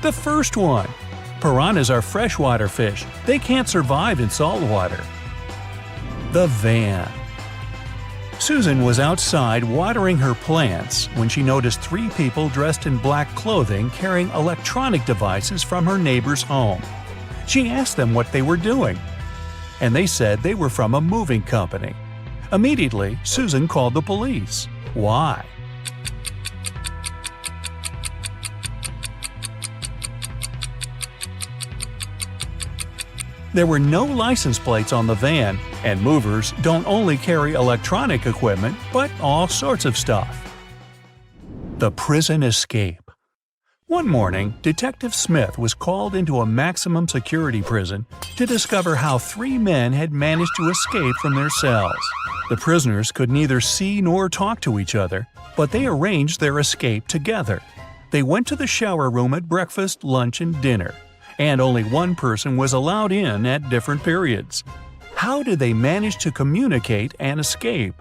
The first one. Piranhas are freshwater fish. They can't survive in salt water. The van. Susan was outside watering her plants when she noticed 3 people dressed in black clothing carrying electronic devices from her neighbor's home. She asked them what they were doing, and they said they were from a moving company. Immediately, Susan called the police. Why? There were no license plates on the van, and movers don't only carry electronic equipment, but all sorts of stuff. The prison escape. One morning, Detective Smith was called into a maximum security prison to discover how 3 men had managed to escape from their cells. The prisoners could neither see nor talk to each other, but they arranged their escape together. They went to the shower room at breakfast, lunch, and dinner, and only one person was allowed in at different periods. How did they manage to communicate and escape?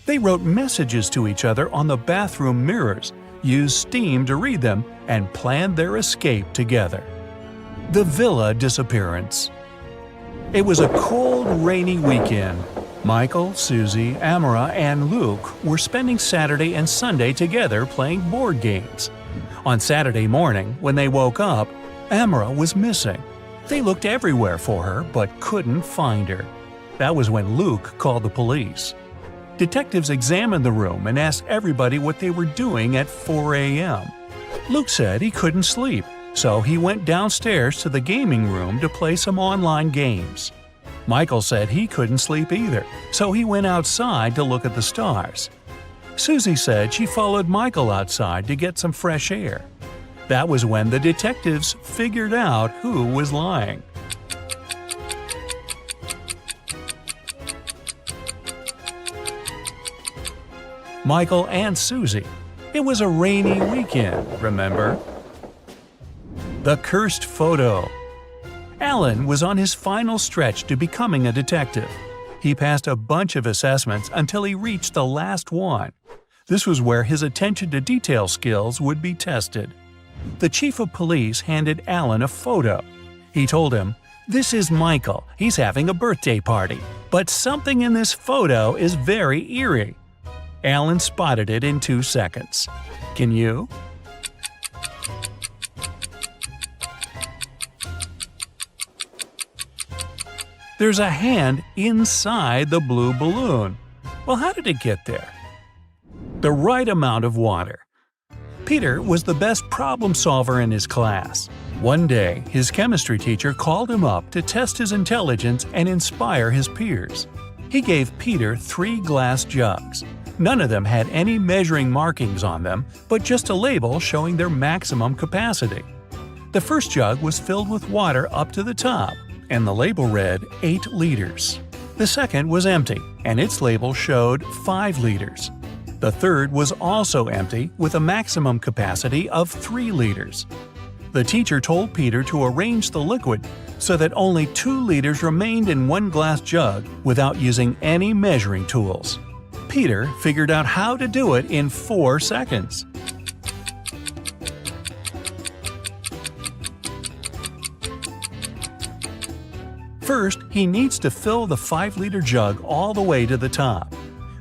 They wrote messages to each other on the bathroom mirrors, used steam to read them, and planned their escape together. The villa disappearance. It was a cold, rainy weekend. Michael, Susie, Amara, and Luke were spending Saturday and Sunday together playing board games. On Saturday morning, when they woke up, Amara was missing. They looked everywhere for her but couldn't find her. That was when Luke called the police. Detectives examined the room and asked everybody what they were doing at 4 a.m. Luke said he couldn't sleep, so he went downstairs to the gaming room to play some online games. Michael said he couldn't sleep either, so he went outside to look at the stars. Susie said she followed Michael outside to get some fresh air. That was when the detectives figured out who was lying. Michael and Susie. It was a rainy weekend, remember? The cursed photo. Alan was on his final stretch to becoming a detective. He passed a bunch of assessments until he reached the last one. This was where his attention to detail skills would be tested. The chief of police handed Alan a photo. He told him, "This is Michael. He's having a birthday party. But something in this photo is very eerie." Alan spotted it in 2 seconds. Can you? There's a hand inside the blue balloon. Well, how did it get there? The right amount of water. Peter was the best problem solver in his class. One day, his chemistry teacher called him up to test his intelligence and inspire his peers. He gave Peter 3 glass jugs. None of them had any measuring markings on them, but just a label showing their maximum capacity. The first jug was filled with water up to the top, and the label read 8 liters. The second was empty, and its label showed 5 liters. The third was also empty, with a maximum capacity of 3 liters. The teacher told Peter to arrange the liquid so that only 2 liters remained in one glass jug without using any measuring tools. Peter figured out how to do it in 4 seconds. First, he needs to fill the 5-liter jug all the way to the top.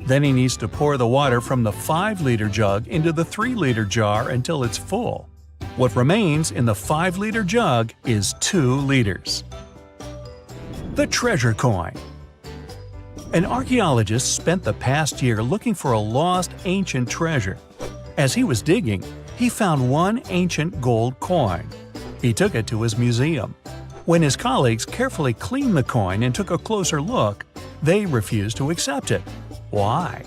Then he needs to pour the water from the 5-liter jug into the 3-liter jar until it's full. What remains in the 5-liter jug is 2 liters. The treasure coin. An archaeologist spent the past year looking for a lost ancient treasure. As he was digging, he found one ancient gold coin. He took it to his museum. When his colleagues carefully cleaned the coin and took a closer look, they refused to accept it. Why?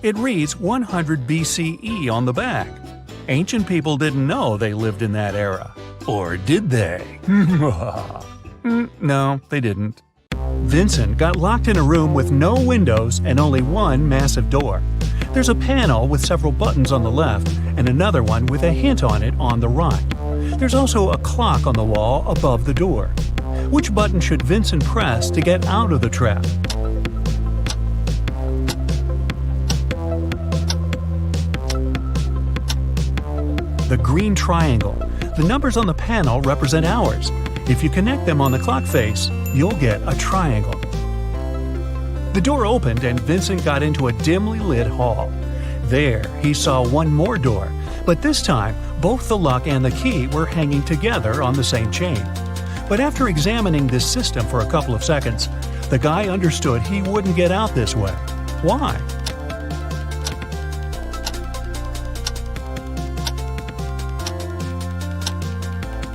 It reads 100 BCE on the back. Ancient people didn't know they lived in that era. Or did they? No, they didn't. Vincent got locked in a room with no windows and only one massive door. There's a panel with several buttons on the left and another one with a hint on it on the right. There's also a clock on the wall above the door. Which button should Vincent press to get out of the trap? The green triangle. The numbers on the panel represent hours. If you connect them on the clock face, you'll get a triangle. The door opened and Vincent got into a dimly lit hall. There, he saw one more door, but this time, both the lock and the key were hanging together on the same chain. But after examining this system for a couple of seconds, the guy understood he wouldn't get out this way. Why?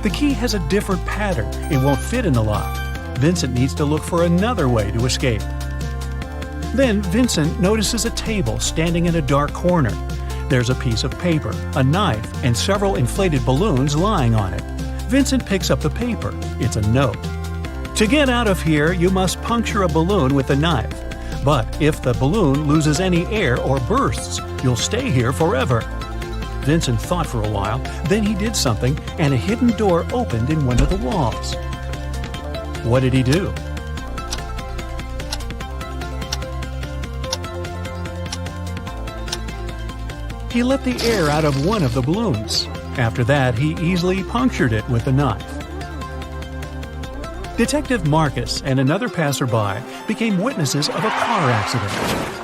The key has a different pattern. It won't fit in the lock. Vincent needs to look for another way to escape. Then Vincent notices a table standing in a dark corner. There's a piece of paper, a knife, and several inflated balloons lying on it. Vincent picks up the paper. It's a note. To get out of here, you must puncture a balloon with a knife. But if the balloon loses any air or bursts, you'll stay here forever." Vincent thought for a while, then he did something and a hidden door opened in one of the walls. What did he do? He let the air out of one of the balloons. After that, he easily punctured it with a knife. Detective Marcus and another passerby became witnesses of a car accident.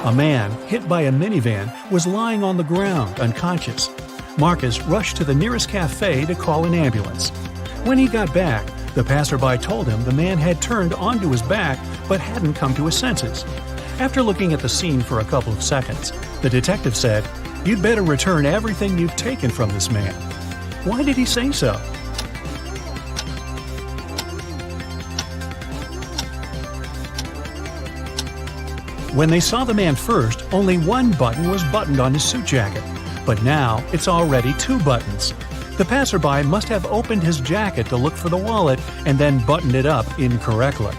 A man, hit by a minivan, was lying on the ground, unconscious. Marcus rushed to the nearest cafe to call an ambulance. When he got back, the passerby told him the man had turned onto his back but hadn't come to his senses. After looking at the scene for a couple of seconds, the detective said, "You'd better return everything you've taken from this man." Why did he say so? When they saw the man first, only one button was buttoned on his suit jacket, but now it's already 2 buttons. The passerby must have opened his jacket to look for the wallet and then buttoned it up incorrectly.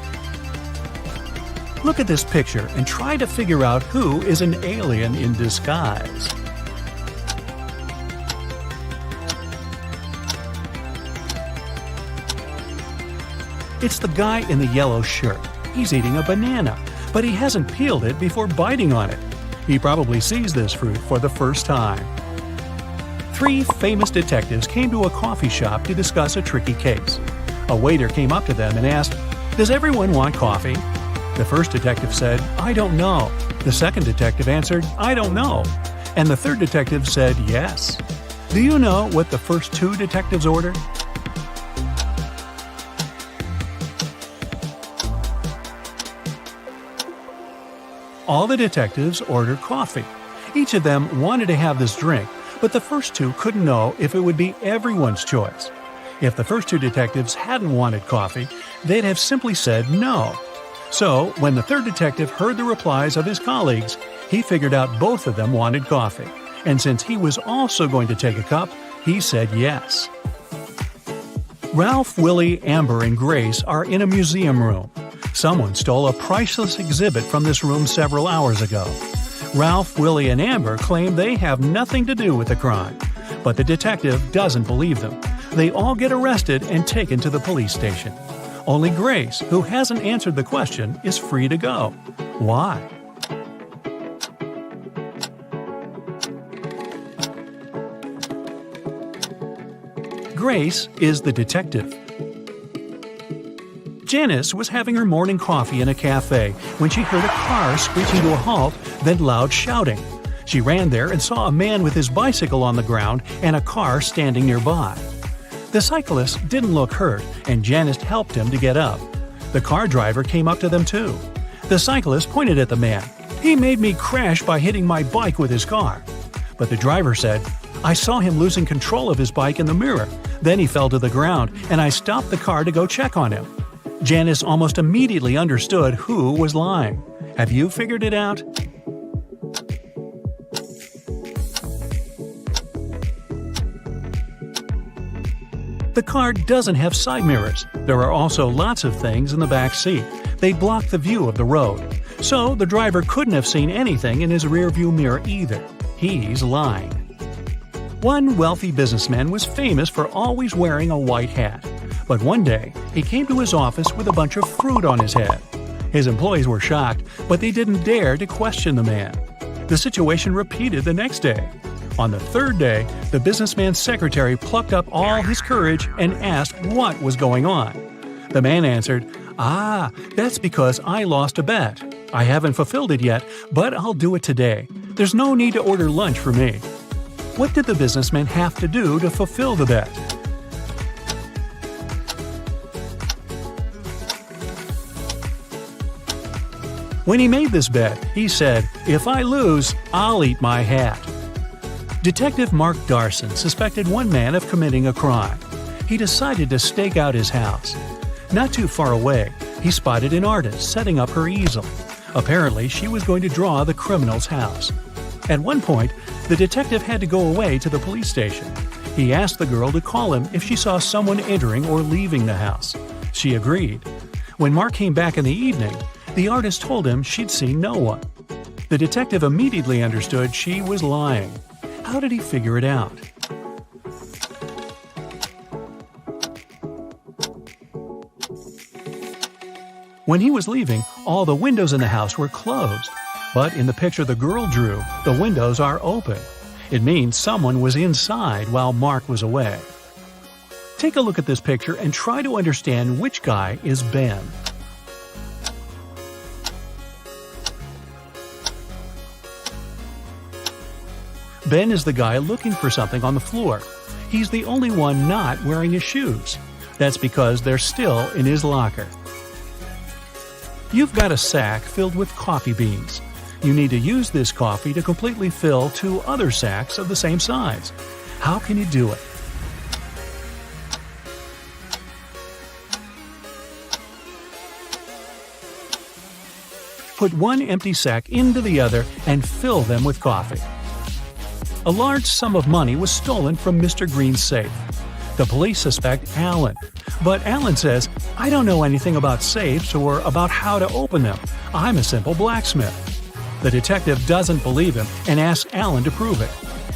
Look at this picture and try to figure out who is an alien in disguise. It's the guy in the yellow shirt. He's eating a banana, but he hasn't peeled it before biting on it. He probably sees this fruit for the first time. 3 famous detectives came to a coffee shop to discuss a tricky case. A waiter came up to them and asked, "Does everyone want coffee?" The first detective said, "I don't know." The second detective answered, "I don't know." And the third detective said, "Yes." Do you know what the first 2 detectives ordered? All the detectives ordered coffee. Each of them wanted to have this drink, but the first 2 couldn't know if it would be everyone's choice. If the first 2 detectives hadn't wanted coffee, they'd have simply said no. So, when the third detective heard the replies of his colleagues, he figured out both of them wanted coffee. And since he was also going to take a cup, he said yes. Ralph, Willie, Amber, and Grace are in a museum room. Someone stole a priceless exhibit from this room several hours ago. Ralph, Willie, and Amber claim they have nothing to do with the crime, but the detective doesn't believe them. They all get arrested and taken to the police station. Only Grace, who hasn't answered the question, is free to go. Why? Grace is the detective. Janice was having her morning coffee in a cafe when she heard a car screeching to a halt, then loud shouting. She ran there and saw a man with his bicycle on the ground and a car standing nearby. The cyclist didn't look hurt, and Janice helped him to get up. The car driver came up to them too. The cyclist pointed at the man. "He made me crash by hitting my bike with his car." But the driver said, "I saw him losing control of his bike in the mirror. Then he fell to the ground, and I stopped the car to go check on him." Janice almost immediately understood who was lying. Have you figured it out? The car doesn't have side mirrors. There are also lots of things in the back seat. They block the view of the road. So the driver couldn't have seen anything in his rearview mirror either. He's lying. One wealthy businessman was famous for always wearing a white hat. But one day, he came to his office with a bunch of fruit on his head. His employees were shocked, but they didn't dare to question the man. The situation repeated the next day. On the third day, the businessman's secretary plucked up all his courage and asked what was going on. The man answered, "That's because I lost a bet. I haven't fulfilled it yet, but I'll do it today. There's no need to order lunch for me." What did the businessman have to do to fulfill the bet? When he made this bet, he said, "If I lose, I'll eat my hat." Detective Mark Darson suspected one man of committing a crime. He decided to stake out his house. Not too far away, he spotted an artist setting up her easel. Apparently, she was going to draw the criminal's house. At one point, the detective had to go away to the police station. He asked the girl to call him if she saw someone entering or leaving the house. She agreed. When Mark came back in the evening, the artist told him she'd seen no one. The detective immediately understood she was lying. How did he figure it out? When he was leaving, all the windows in the house were closed. But in the picture the girl drew, the windows are open. It means someone was inside while Mark was away. Take a look at this picture and try to understand which guy is Ben. Ben is the guy looking for something on the floor. He's the only one not wearing his shoes. That's because they're still in his locker. You've got a sack filled with coffee beans. You need to use this coffee to completely fill 2 other sacks of the same size. How can you do it? Put one empty sack into the other and fill them with coffee. A large sum of money was stolen from Mr. Green's safe. The police suspect Alan, but Alan says, "I don't know anything about safes or about how to open them. I'm a simple blacksmith." The detective doesn't believe him and asks Alan to prove it.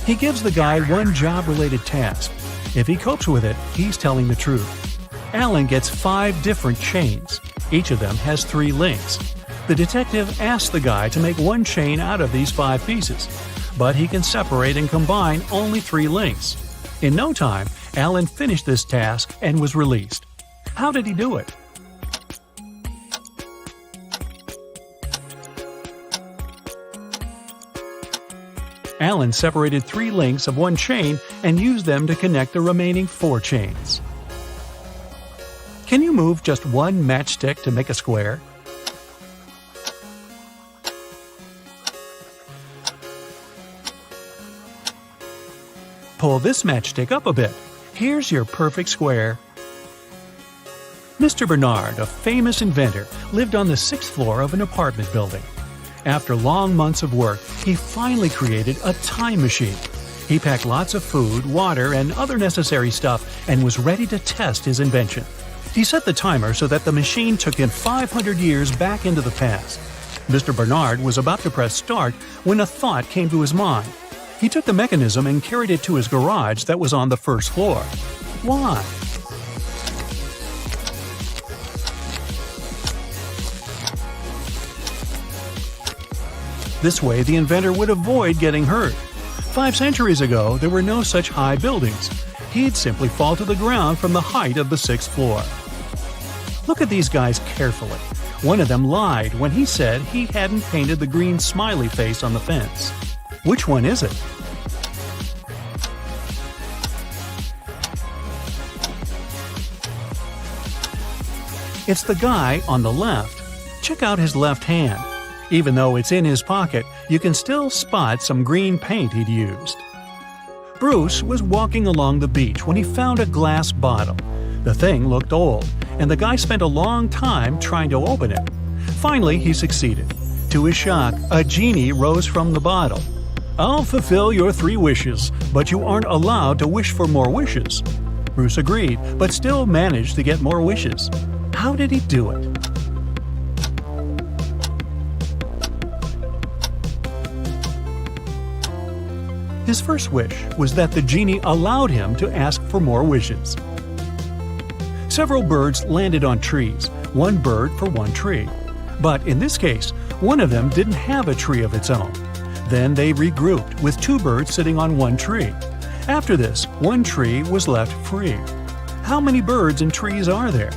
He gives the guy one job-related task. If he copes with it, he's telling the truth. Alan gets 5 different chains. Each of them has 3 links. The detective asks the guy to make one chain out of these 5 pieces, but he can separate and combine only 3 links. In no time, Alan finished this task and was released. How did he do it? Alan separated 3 links of one chain and used them to connect the remaining 4 chains. Can you move just one matchstick to make a square? Pull this matchstick up a bit. Here's your perfect square. Mr. Bernard, a famous inventor, lived on the 6th floor of an apartment building. After long months of work, he finally created a time machine. He packed lots of food, water, and other necessary stuff and was ready to test his invention. He set the timer so that the machine took him 500 years back into the past. Mr. Bernard was about to press start when a thought came to his mind. He took the mechanism and carried it to his garage that was on the 1st floor. Why? This way, the inventor would avoid getting hurt. 5 centuries ago, there were no such high buildings. He'd simply fall to the ground from the height of the 6th floor. Look at these guys carefully. One of them lied when he said he hadn't painted the green smiley face on the fence. Which one is it? It's the guy on the left. Check out his left hand. Even though it's in his pocket, you can still spot some green paint he'd used. Bruce was walking along the beach when he found a glass bottle. The thing looked old, and the guy spent a long time trying to open it. Finally, he succeeded. To his shock, a genie rose from the bottle. "I'll fulfill your 3 wishes, but you aren't allowed to wish for more wishes." Bruce agreed, but still managed to get more wishes. How did he do it? His first wish was that the genie allowed him to ask for more wishes. Several birds landed on trees, one bird for one tree. But in this case, one of them didn't have a tree of its own. Then they regrouped, with 2 birds sitting on one tree. After this, one tree was left free. How many birds and trees are there?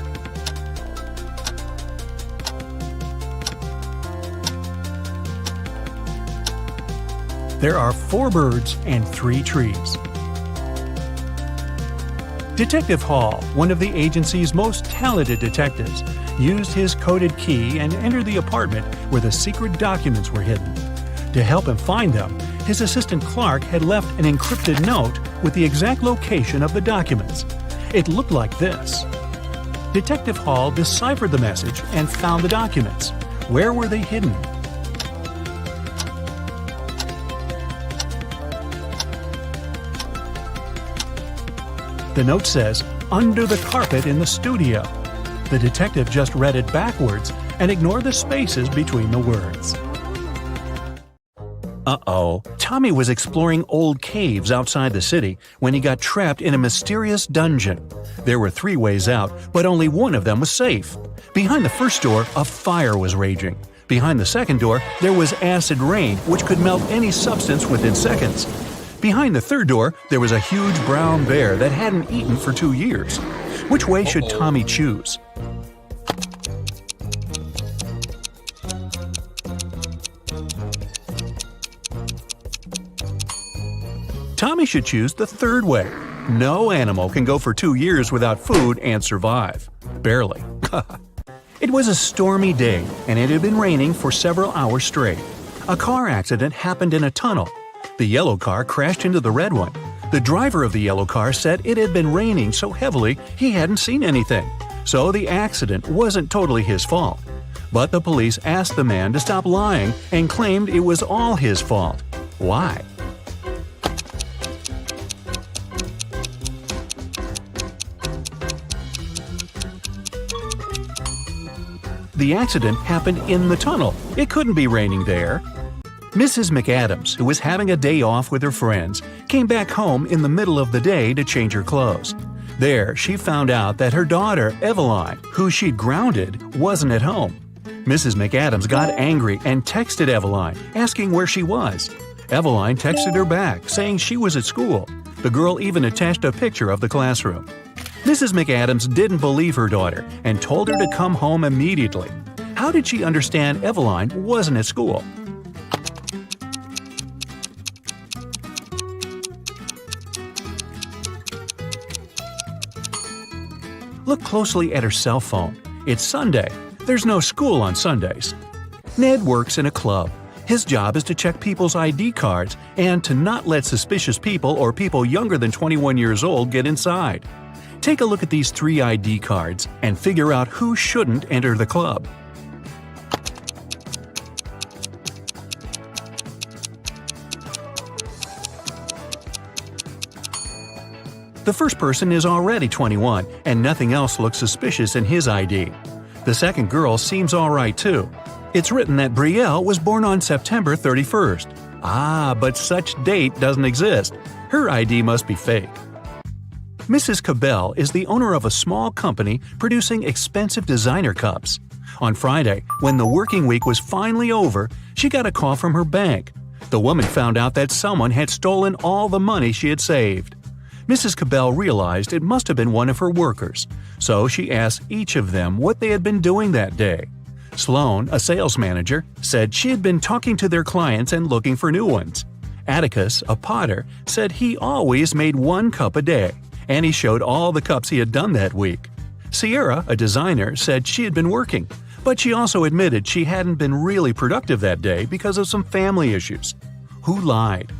There are 4 birds and 3 trees. Detective Hall, one of the agency's most talented detectives, used his coded key and entered the apartment where the secret documents were hidden. To help him find them, his assistant Clark had left an encrypted note with the exact location of the documents. It looked like this. Detective Hall deciphered the message and found the documents. Where were they hidden? The note says, "Under the carpet in the studio." The detective just read it backwards and ignored the spaces between the words. Uh-oh, Tommy was exploring old caves outside the city when he got trapped in a mysterious dungeon. There were 3 ways out, but only one of them was safe. Behind the first door, a fire was raging. Behind the second door, there was acid rain, which could melt any substance within seconds. Behind the third door, there was a huge brown bear that hadn't eaten for 2 years. Which way should Tommy choose? Tommy should choose the third way. No animal can go for 2 years without food and survive. Barely. It was a stormy day, and it had been raining for several hours straight. A car accident happened in a tunnel. The yellow car crashed into the red one. The driver of the yellow car said it had been raining so heavily he hadn't seen anything, so the accident wasn't totally his fault. But the police asked the man to stop lying and claimed it was all his fault. Why? The accident happened in the tunnel. It couldn't be raining there. Mrs. McAdams, who was having a day off with her friends, came back home in the middle of the day to change her clothes. There, she found out that her daughter, Eveline, who she'd grounded, wasn't at home. Mrs. McAdams got angry and texted Eveline, asking where she was. Eveline texted her back, saying she was at school. The girl even attached a picture of the classroom. Mrs. McAdams didn't believe her daughter and told her to come home immediately. How did she understand Eveline wasn't at school? Look closely at her cell phone. It's Sunday. There's no school on Sundays. Ned works in a club. His job is to check people's ID cards and to not let suspicious people or people younger than 21 years old get inside. Take a look at these 3 ID cards and figure out who shouldn't enter the club. The first person is already 21, and nothing else looks suspicious in his ID. The second girl seems alright too. It's written that Brielle was born on September 31st. But such date doesn't exist. Her ID must be fake. Mrs. Cabell is the owner of a small company producing expensive designer cups. On Friday, when the working week was finally over, she got a call from her bank. The woman found out that someone had stolen all the money she had saved. Mrs. Cabell realized it must have been one of her workers, so she asked each of them what they had been doing that day. Sloan, a sales manager, said she had been talking to their clients and looking for new ones. Atticus, a potter, said he always made 1 cup a day, and he showed all the cups he had done that week. Sierra, a designer, said she had been working, but she also admitted she hadn't been really productive that day because of some family issues. Who lied?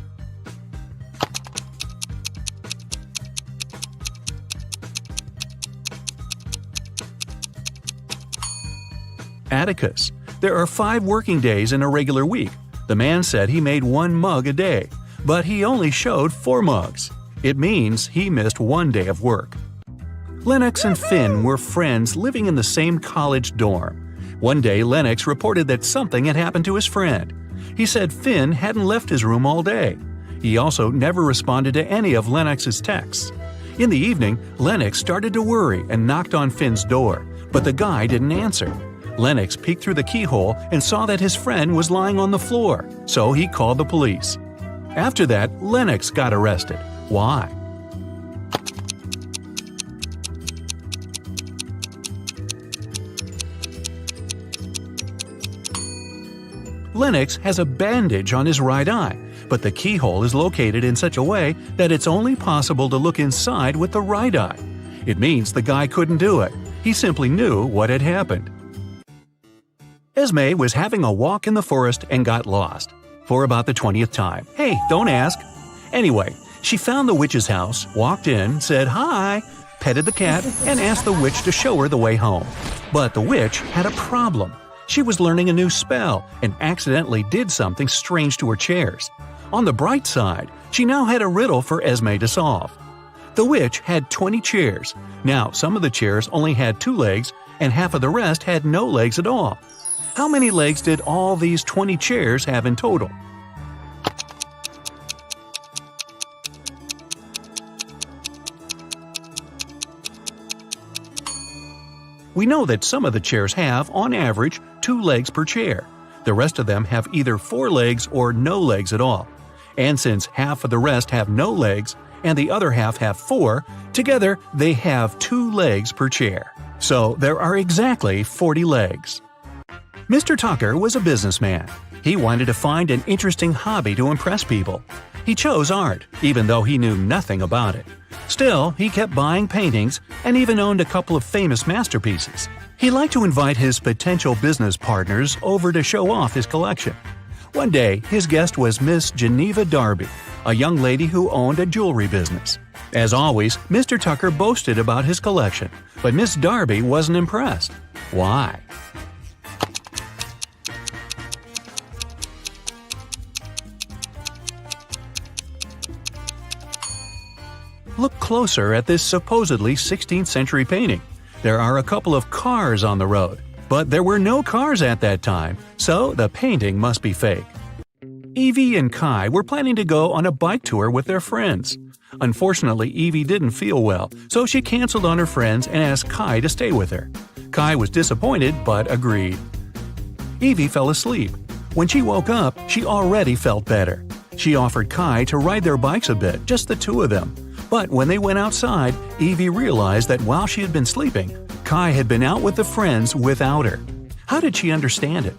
Atticus. There are 5 working days in a regular week. The man said he made 1 mug a day, but he only showed 4 mugs. It means he missed 1 day of work. Lennox and Finn were friends living in the same college dorm. One day, Lennox reported that something had happened to his friend. He said Finn hadn't left his room all day. He also never responded to any of Lennox's texts. In the evening, Lennox started to worry and knocked on Finn's door, but the guy didn't answer. Lennox peeked through the keyhole and saw that his friend was lying on the floor, so he called the police. After that, Lennox got arrested. Why? Lennox has a bandage on his right eye, but the keyhole is located in such a way that it's only possible to look inside with the right eye. It means the guy couldn't do it. He simply knew what had happened. Esme was having a walk in the forest and got lost. For about the 20th time. Hey, don't ask. Anyway, she found the witch's house, walked in, said hi, petted the cat, and asked the witch to show her the way home. But the witch had a problem. She was learning a new spell and accidentally did something strange to her chairs. On the bright side, she now had a riddle for Esme to solve. The witch had 20 chairs. Now, some of the chairs only had 2 legs, and half of the rest had no legs at all. How many legs did all these 20 chairs have in total? We know that some of the chairs have, on average, 2 legs per chair. The rest of them have either 4 legs or no legs at all. And since half of the rest have no legs and the other half have 4, together they have 2 legs per chair. So there are exactly 40 legs. Mr. Tucker was a businessman. He wanted to find an interesting hobby to impress people. He chose art, even though he knew nothing about it. Still, he kept buying paintings and even owned a couple of famous masterpieces. He liked to invite his potential business partners over to show off his collection. One day, his guest was Miss Geneva Darby, a young lady who owned a jewelry business. As always, Mr. Tucker boasted about his collection, but Miss Darby wasn't impressed. Why? Look closer at this supposedly 16th century painting. There are a couple of cars on the road, but there were no cars at that time, so the painting must be fake. Evie and Kai were planning to go on a bike tour with their friends. Unfortunately, Evie didn't feel well, so she canceled on her friends and asked Kai to stay with her. Kai was disappointed but agreed. Evie fell asleep. When she woke up, she already felt better. She offered Kai to ride their bikes a bit, just the two of them. But when they went outside, Evie realized that while she had been sleeping, Kai had been out with the friends without her. How did she understand it?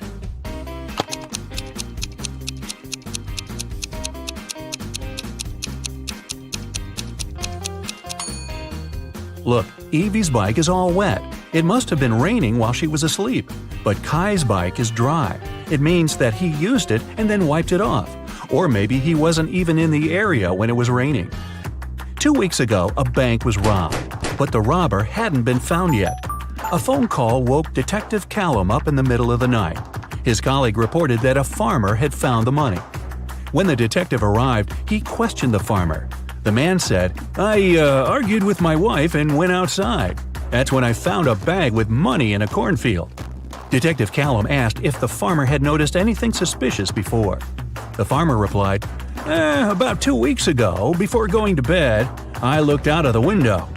Look, Evie's bike is all wet. It must have been raining while she was asleep. But Kai's bike is dry. It means that he used it and then wiped it off. Or maybe he wasn't even in the area when it was raining. 2 weeks ago, a bank was robbed, but the robber hadn't been found yet. A phone call woke Detective Callum up in the middle of the night. His colleague reported that a farmer had found the money. When the detective arrived, he questioned the farmer. The man said, "I argued with my wife and went outside. That's when I found a bag with money in a cornfield." Detective Callum asked if the farmer had noticed anything suspicious before. The farmer replied, "About 2 weeks ago, before going to bed, I looked out of the window.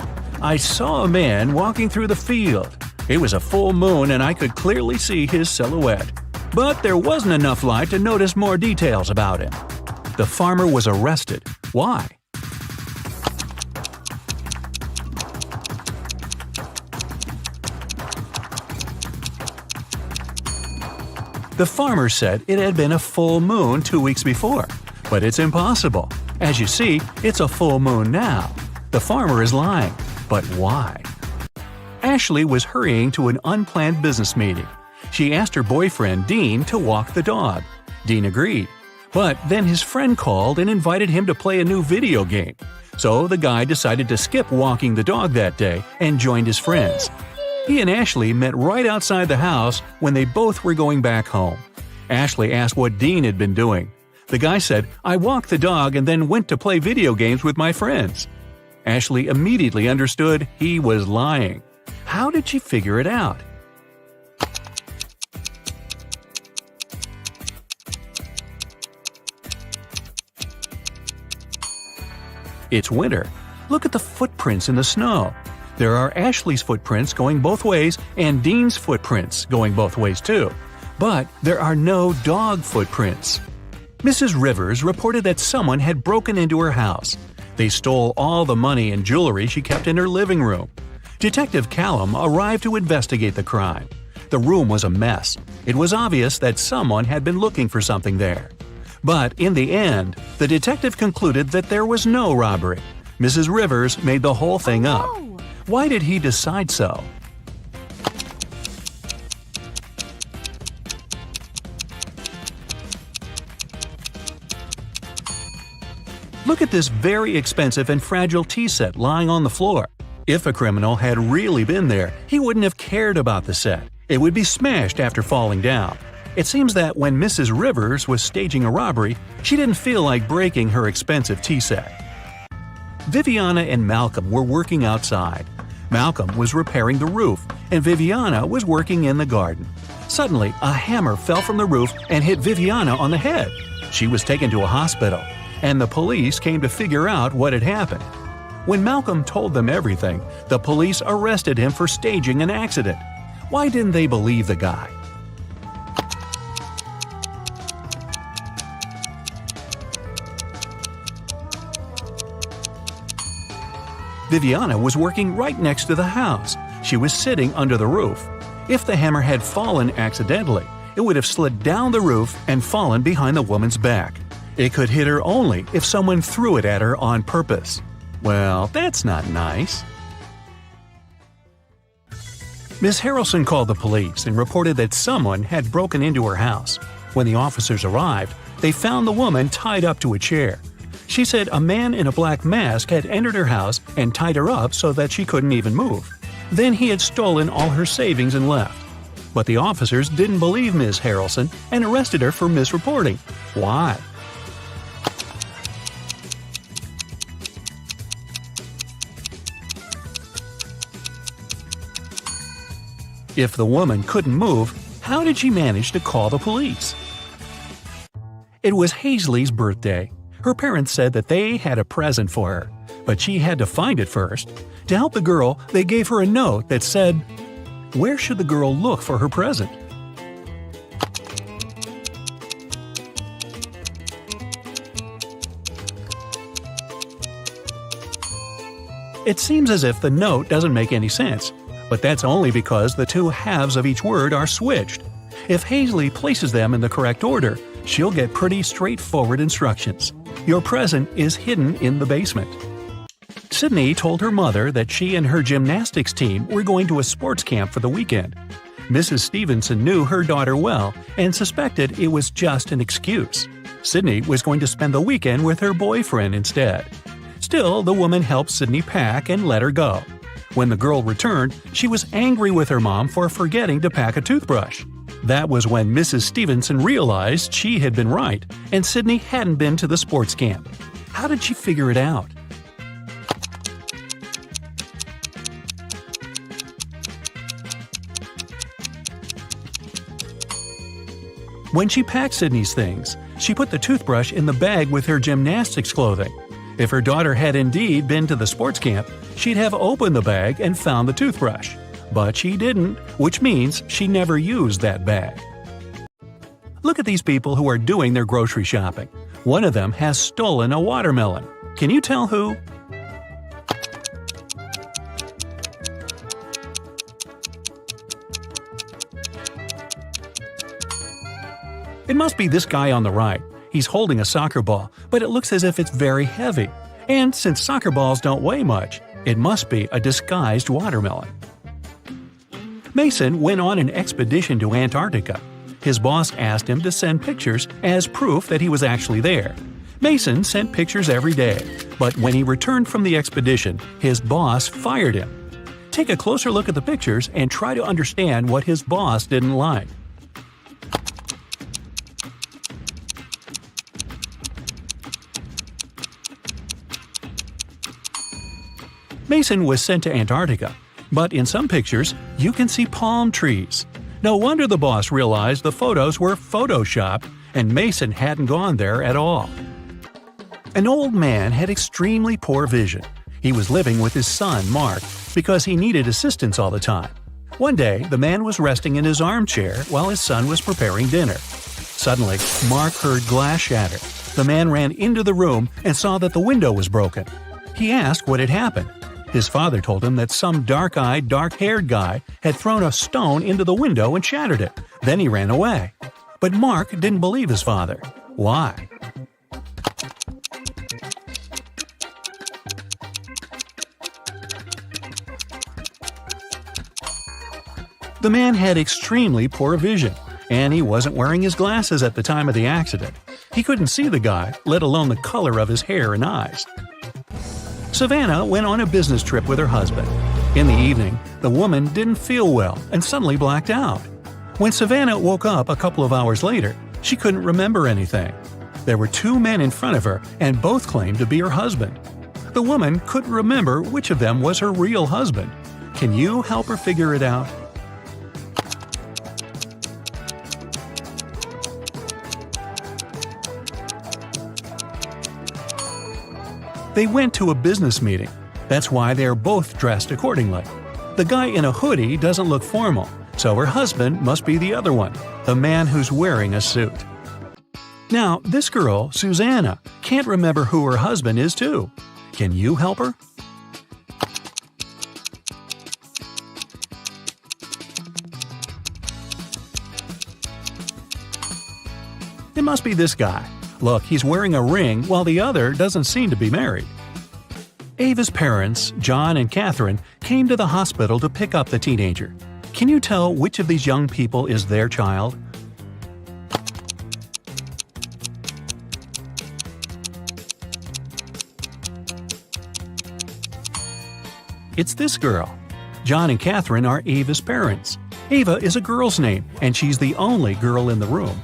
I saw a man walking through the field. It was a full moon and I could clearly see his silhouette. But there wasn't enough light to notice more details about him." The farmer was arrested. Why? The farmer said it had been a full moon 2 weeks before. But it's impossible. As you see, it's a full moon now. The farmer is lying. But why? Ashley was hurrying to an unplanned business meeting. She asked her boyfriend, Dean, to walk the dog. Dean agreed. But then his friend called and invited him to play a new video game. So the guy decided to skip walking the dog that day and joined his friends. He and Ashley met right outside the house when they both were going back home. Ashley asked what Dean had been doing. The guy said, "I walked the dog and then went to play video games with my friends." Ashley immediately understood he was lying. How did she figure it out? It's winter. Look at the footprints in the snow. There are Ashley's footprints going both ways and Dean's footprints going both ways too. But there are no dog footprints. Mrs. Rivers reported that someone had broken into her house. They stole all the money and jewelry she kept in her living room. Detective Callum arrived to investigate the crime. The room was a mess. It was obvious that someone had been looking for something there. But in the end, the detective concluded that there was no robbery. Mrs. Rivers made the whole thing up. Why did he decide so? Look at this very expensive and fragile tea set lying on the floor. If a criminal had really been there, he wouldn't have cared about the set. It would be smashed after falling down. It seems that when Mrs. Rivers was staging a robbery, she didn't feel like breaking her expensive tea set. Viviana and Malcolm were working outside. Malcolm was repairing the roof, and Viviana was working in the garden. Suddenly, a hammer fell from the roof and hit Viviana on the head. She was taken to a hospital, and the police came to figure out what had happened. When Malcolm told them everything, the police arrested him for staging an accident. Why didn't they believe the guy? Viviana was working right next to the house. She was sitting under the roof. If the hammer had fallen accidentally, it would have slid down the roof and fallen behind the woman's back. It could hit her only if someone threw it at her on purpose. Well, that's not nice. Miss Harrelson called the police and reported that someone had broken into her house. When the officers arrived, they found the woman tied up to a chair. She said a man in a black mask had entered her house and tied her up so that she couldn't even move. Then he had stolen all her savings and left. But the officers didn't believe Ms. Harrelson and arrested her for misreporting. Why? If the woman couldn't move, how did she manage to call the police? It was Hazley's birthday. Her parents said that they had a present for her, but she had to find it first. To help the girl, they gave her a note that said, "Where should the girl look for her present?" It seems as if the note doesn't make any sense, but that's only because the two halves of each word are switched. If Hazley places them in the correct order, she'll get pretty straightforward instructions. Your present is hidden in the basement. Sydney told her mother that she and her gymnastics team were going to a sports camp for the weekend. Mrs. Stevenson knew her daughter well and suspected it was just an excuse. Sydney was going to spend the weekend with her boyfriend instead. Still, the woman helped Sydney pack and let her go. When the girl returned, she was angry with her mom for forgetting to pack a toothbrush. That was when Mrs. Stevenson realized she had been right, and Sydney hadn't been to the sports camp. How did she figure it out? When she packed Sydney's things, she put the toothbrush in the bag with her gymnastics clothing. If her daughter had indeed been to the sports camp, she'd have opened the bag and found the toothbrush. But she didn't, which means she never used that bag. Look at these people who are doing their grocery shopping. One of them has stolen a watermelon. Can you tell who? It must be this guy on the right. He's holding a soccer ball, but it looks as if it's very heavy. And since soccer balls don't weigh much, it must be a disguised watermelon. Mason went on an expedition to Antarctica. His boss asked him to send pictures as proof that he was actually there. Mason sent pictures every day, but when he returned from the expedition, his boss fired him. Take a closer look at the pictures and try to understand what his boss didn't like. Mason was sent to Antarctica, but in some pictures, you can see palm trees. No wonder the boss realized the photos were photoshopped and Mason hadn't gone there at all. An old man had extremely poor vision. He was living with his son, Mark, because he needed assistance all the time. One day, the man was resting in his armchair while his son was preparing dinner. Suddenly, Mark heard glass shatter. The man ran into the room and saw that the window was broken. He asked what had happened. His father told him that some dark-eyed, dark-haired guy had thrown a stone into the window and shattered it. Then he ran away. But Mark didn't believe his father. Why? The man had extremely poor vision, and he wasn't wearing his glasses at the time of the accident. He couldn't see the guy, let alone the color of his hair and eyes. Savannah went on a business trip with her husband. In the evening, the woman didn't feel well and suddenly blacked out. When Savannah woke up a couple of hours later, she couldn't remember anything. There were two men in front of her, and both claimed to be her husband. The woman couldn't remember which of them was her real husband. Can you help her figure it out? They went to a business meeting. That's why they are both dressed accordingly. The guy in a hoodie doesn't look formal, so her husband must be the other one, the man who's wearing a suit. Now, this girl, Susanna, can't remember who her husband is too. Can you help her? It must be this guy. Look, he's wearing a ring while the other doesn't seem to be married. Ava's parents, John and Catherine, came to the hospital to pick up the teenager. Can you tell which of these young people is their child? It's this girl. John and Catherine are Ava's parents. Ava is a girl's name, and she's the only girl in the room.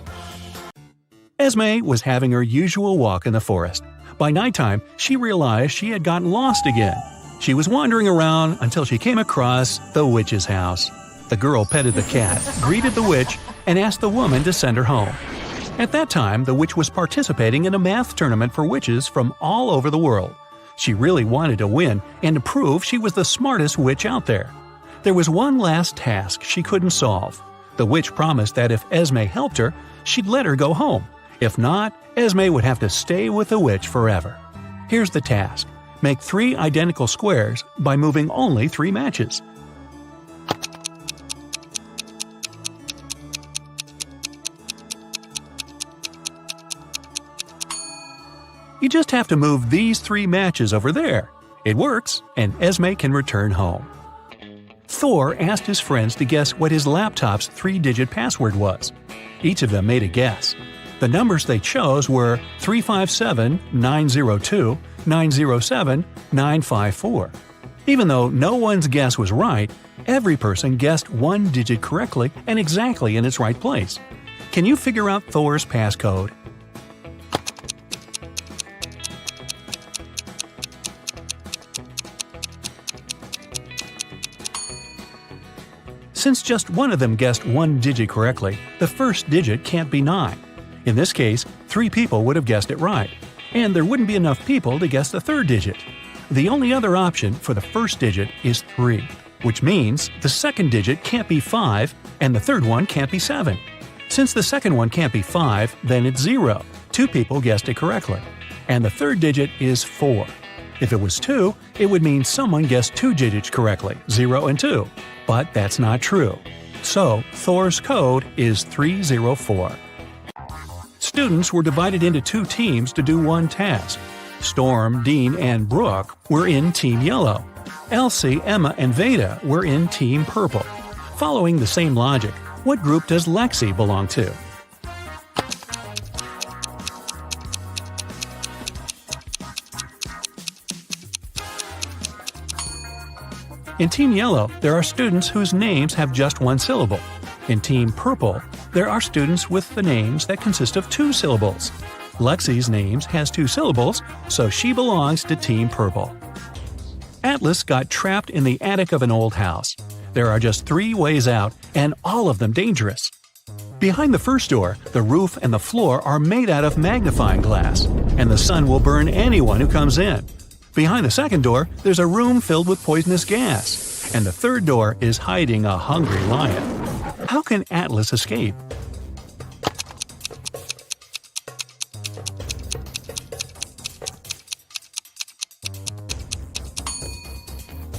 Esme was having her usual walk in the forest. By nighttime, she realized she had gotten lost again. She was wandering around until she came across the witch's house. The girl petted the cat, greeted the witch, and asked the woman to send her home. At that time, the witch was participating in a math tournament for witches from all over the world. She really wanted to win and to prove she was the smartest witch out there. There was one last task she couldn't solve. The witch promised that if Esme helped her, she'd let her go home. If not, Esme would have to stay with the witch forever. Here's the task. Make 3 identical squares by moving only 3 matches. You just have to move these 3 matches over there. It works, and Esme can return home. Thor asked his friends to guess what his laptop's 3-digit password was. Each of them made a guess. The numbers they chose were 357, 902, 907, 954. Even though no one's guess was right, every person guessed 1 digit correctly and exactly in its right place. Can you figure out Thor's passcode? Since just one of them guessed 1 digit correctly, the first digit can't be 9. In this case, 3 people would have guessed it right, and there wouldn't be enough people to guess the third digit. The only other option for the first digit is 3, which means the second digit can't be 5 and the third one can't be 7. Since the second one can't be 5, then it's 0. 2 people guessed it correctly. And the third digit is 4. If it was 2, it would mean someone guessed 2 digits correctly, 0 and 2. But that's not true. So, Thor's code is 304. Students were divided into 2 teams to do one task. Storm, Dean, and Brooke were in Team Yellow. Elsie, Emma, and Veda were in Team Purple. Following the same logic, what group does Lexi belong to? In Team Yellow, there are students whose names have just 1 syllable. In Team Purple, there are students with the names that consist of 2 syllables. Lexi's name has 2 syllables, so she belongs to Team Purple. Atlas got trapped in the attic of an old house. There are just 3 ways out, and all of them dangerous. Behind the first door, the roof and the floor are made out of magnifying glass, and the sun will burn anyone who comes in. Behind the second door, there's a room filled with poisonous gas, and the third door is hiding a hungry lion. How can Atlas escape?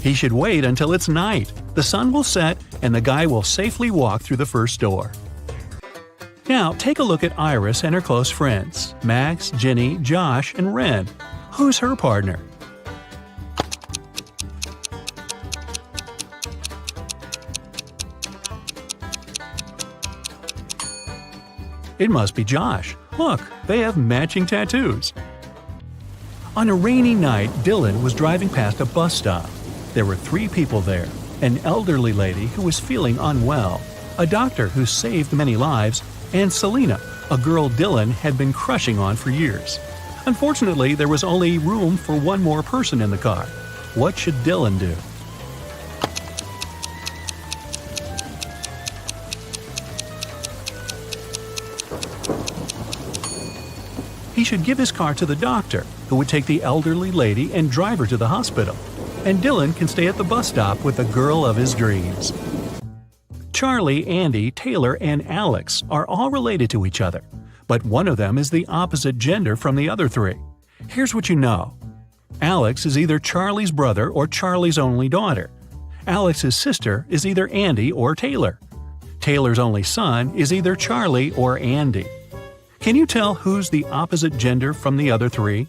He should wait until it's night. The sun will set, and the guy will safely walk through the first door. Now, take a look at Iris and her close friends, Max, Ginny, Josh, and Ren. Who's her partner? It must be Josh. Look, they have matching tattoos. On a rainy night, Dylan was driving past a bus stop. There were 3 people there: an elderly lady who was feeling unwell, a doctor who saved many lives, and Selena, a girl Dylan had been crushing on for years. Unfortunately, there was only room for 1 more person in the car. What should Dylan do? he should give his car to the doctor, who would take the elderly lady and drive her to the hospital. And Dylan can stay at the bus stop with the girl of his dreams. Charlie, Andy, Taylor, and Alex are all related to each other, but one of them is the opposite gender from the other three. Here's what you know. Alex is either Charlie's brother or Charlie's only daughter. Alex's sister is either Andy or Taylor. Taylor's only son is either Charlie or Andy. Can you tell who's the opposite gender from the other three?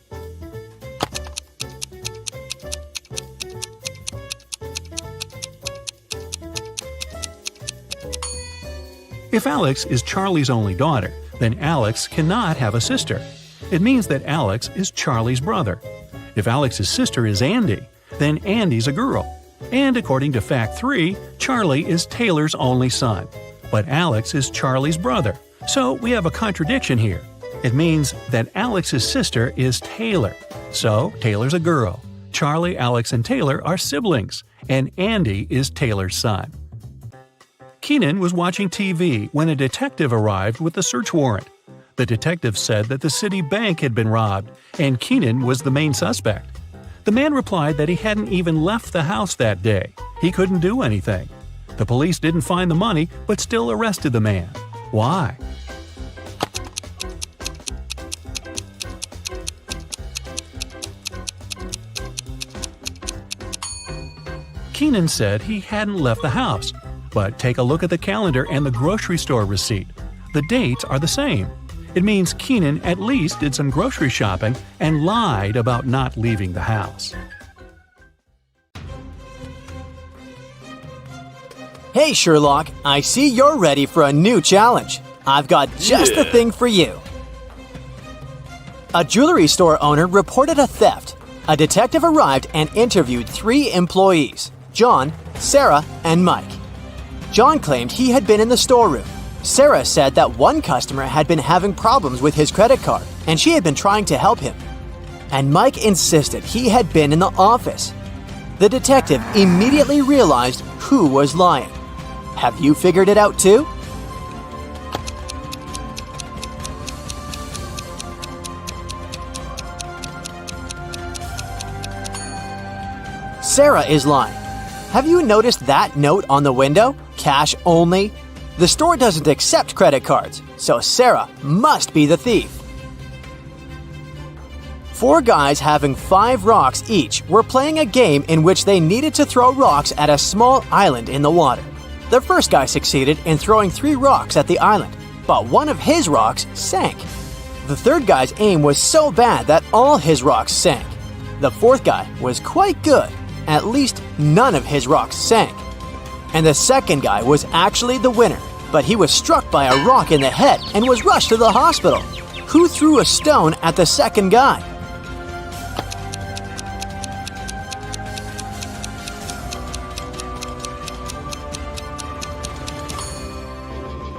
If Alex is Charlie's only daughter, then Alex cannot have a sister. It means that Alex is Charlie's brother. If Alex's sister is Andy, then Andy's a girl. And according to fact 3, Charlie is Taylor's only son. But Alex is Charlie's brother. So we have a contradiction here. It means that Alex's sister is Taylor. So Taylor's a girl. Charlie, Alex, and Taylor are siblings. And Andy is Taylor's son. Keenan was watching TV when a detective arrived with a search warrant. The detective said that the city bank had been robbed, and Keenan was the main suspect. The man replied that he hadn't even left the house that day. He couldn't do anything. The police didn't find the money, but still arrested the man. Why? Keenan said he hadn't left the house, but take a look at the calendar and the grocery store receipt. The dates are the same. It means Keenan at least did some grocery shopping and lied about not leaving the house. Hey Sherlock, I see you're ready for a new challenge. I've got just the thing for you. A jewelry store owner reported a theft. A detective arrived and interviewed 3 employees, John, Sarah, and Mike. John claimed he had been in the storeroom. Sarah said that one customer had been having problems with his credit card, and she had been trying to help him. And Mike insisted he had been in the office. The detective immediately realized who was lying. Have you figured it out too? Sarah is lying. Have you noticed that note on the window? Cash only? The store doesn't accept credit cards, so Sarah must be the thief. 4 guys having 5 rocks each were playing a game in which they needed to throw rocks at a small island in the water. The first guy succeeded in throwing 3 rocks at the island, but one of his rocks sank. The third guy's aim was so bad that all his rocks sank. The fourth guy was quite good. At least none of his rocks sank. And the second guy was actually the winner, but he was struck by a rock in the head and was rushed to the hospital. Who threw a stone at the second guy?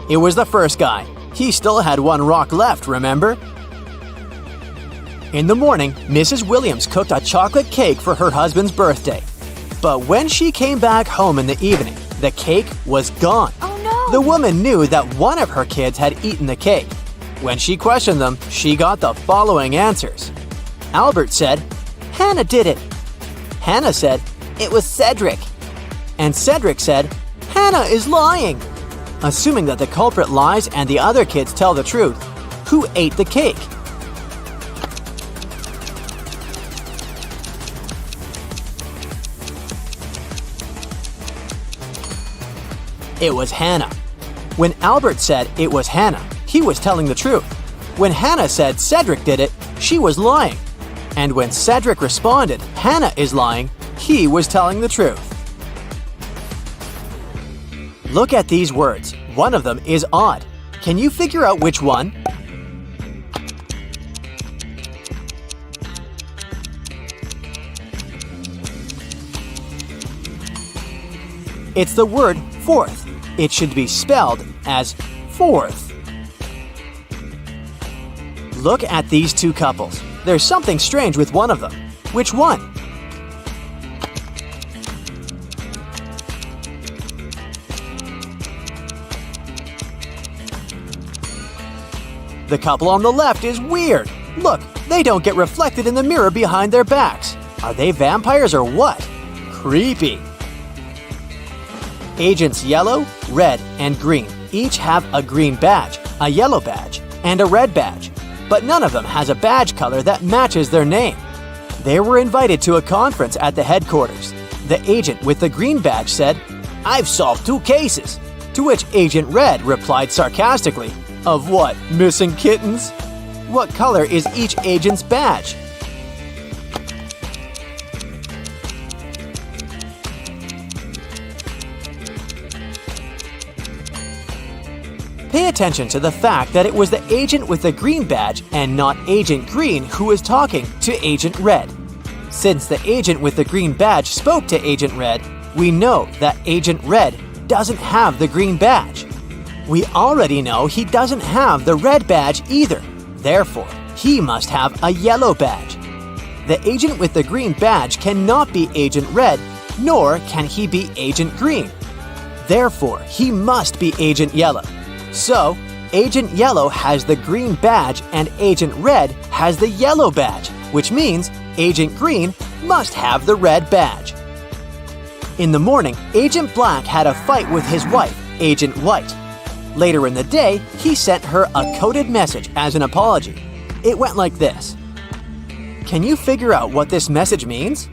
It was the first guy. He still had 1 rock left, remember? In the morning, Mrs. Williams cooked a chocolate cake for her husband's birthday. But when she came back home in the evening, the cake was gone. Oh no! The woman knew that one of her kids had eaten the cake. When she questioned them, she got the following answers. Albert said, "Hannah did it." Hannah said, "It was Cedric." And Cedric said, "Hannah is lying." Assuming that the culprit lies and the other kids tell the truth, who ate the cake? It was Hannah. When Albert said it was Hannah, he was telling the truth. When Hannah said Cedric did it, she was lying. And when Cedric responded, "Hannah is lying," he was telling the truth. Look at these words. One of them is odd. Can you figure out which one? It's the word fourth. It should be spelled as fourth. Look at these 2 couples. There's something strange with one of them. Which one? The couple on the left is weird. Look, they don't get reflected in the mirror behind their backs. Are they vampires or what? Creepy. Agents Yellow, Red, and Green each have a green badge, a yellow badge, and a red badge, but none of them has a badge color that matches their name. They were invited to a conference at the headquarters. The agent with the green badge said, "I've solved 2 cases," to which Agent Red replied sarcastically, "Of what, missing kittens?" What color is each agent's badge? Pay attention to the fact that it was the agent with the green badge and not Agent Green who was talking to Agent Red. Since the agent with the green badge spoke to Agent Red, we know that Agent Red doesn't have the green badge. We already know he doesn't have the red badge either. Therefore, he must have a yellow badge. The agent with the green badge cannot be Agent Red, nor can he be Agent Green. Therefore, he must be Agent Yellow. So, Agent Yellow has the green badge and Agent Red has the yellow badge, which means Agent Green must have the red badge. In the morning, Agent Black had a fight with his wife, Agent White. Later in the day, he sent her a coded message as an apology. It went like this. Can you figure out what this message means?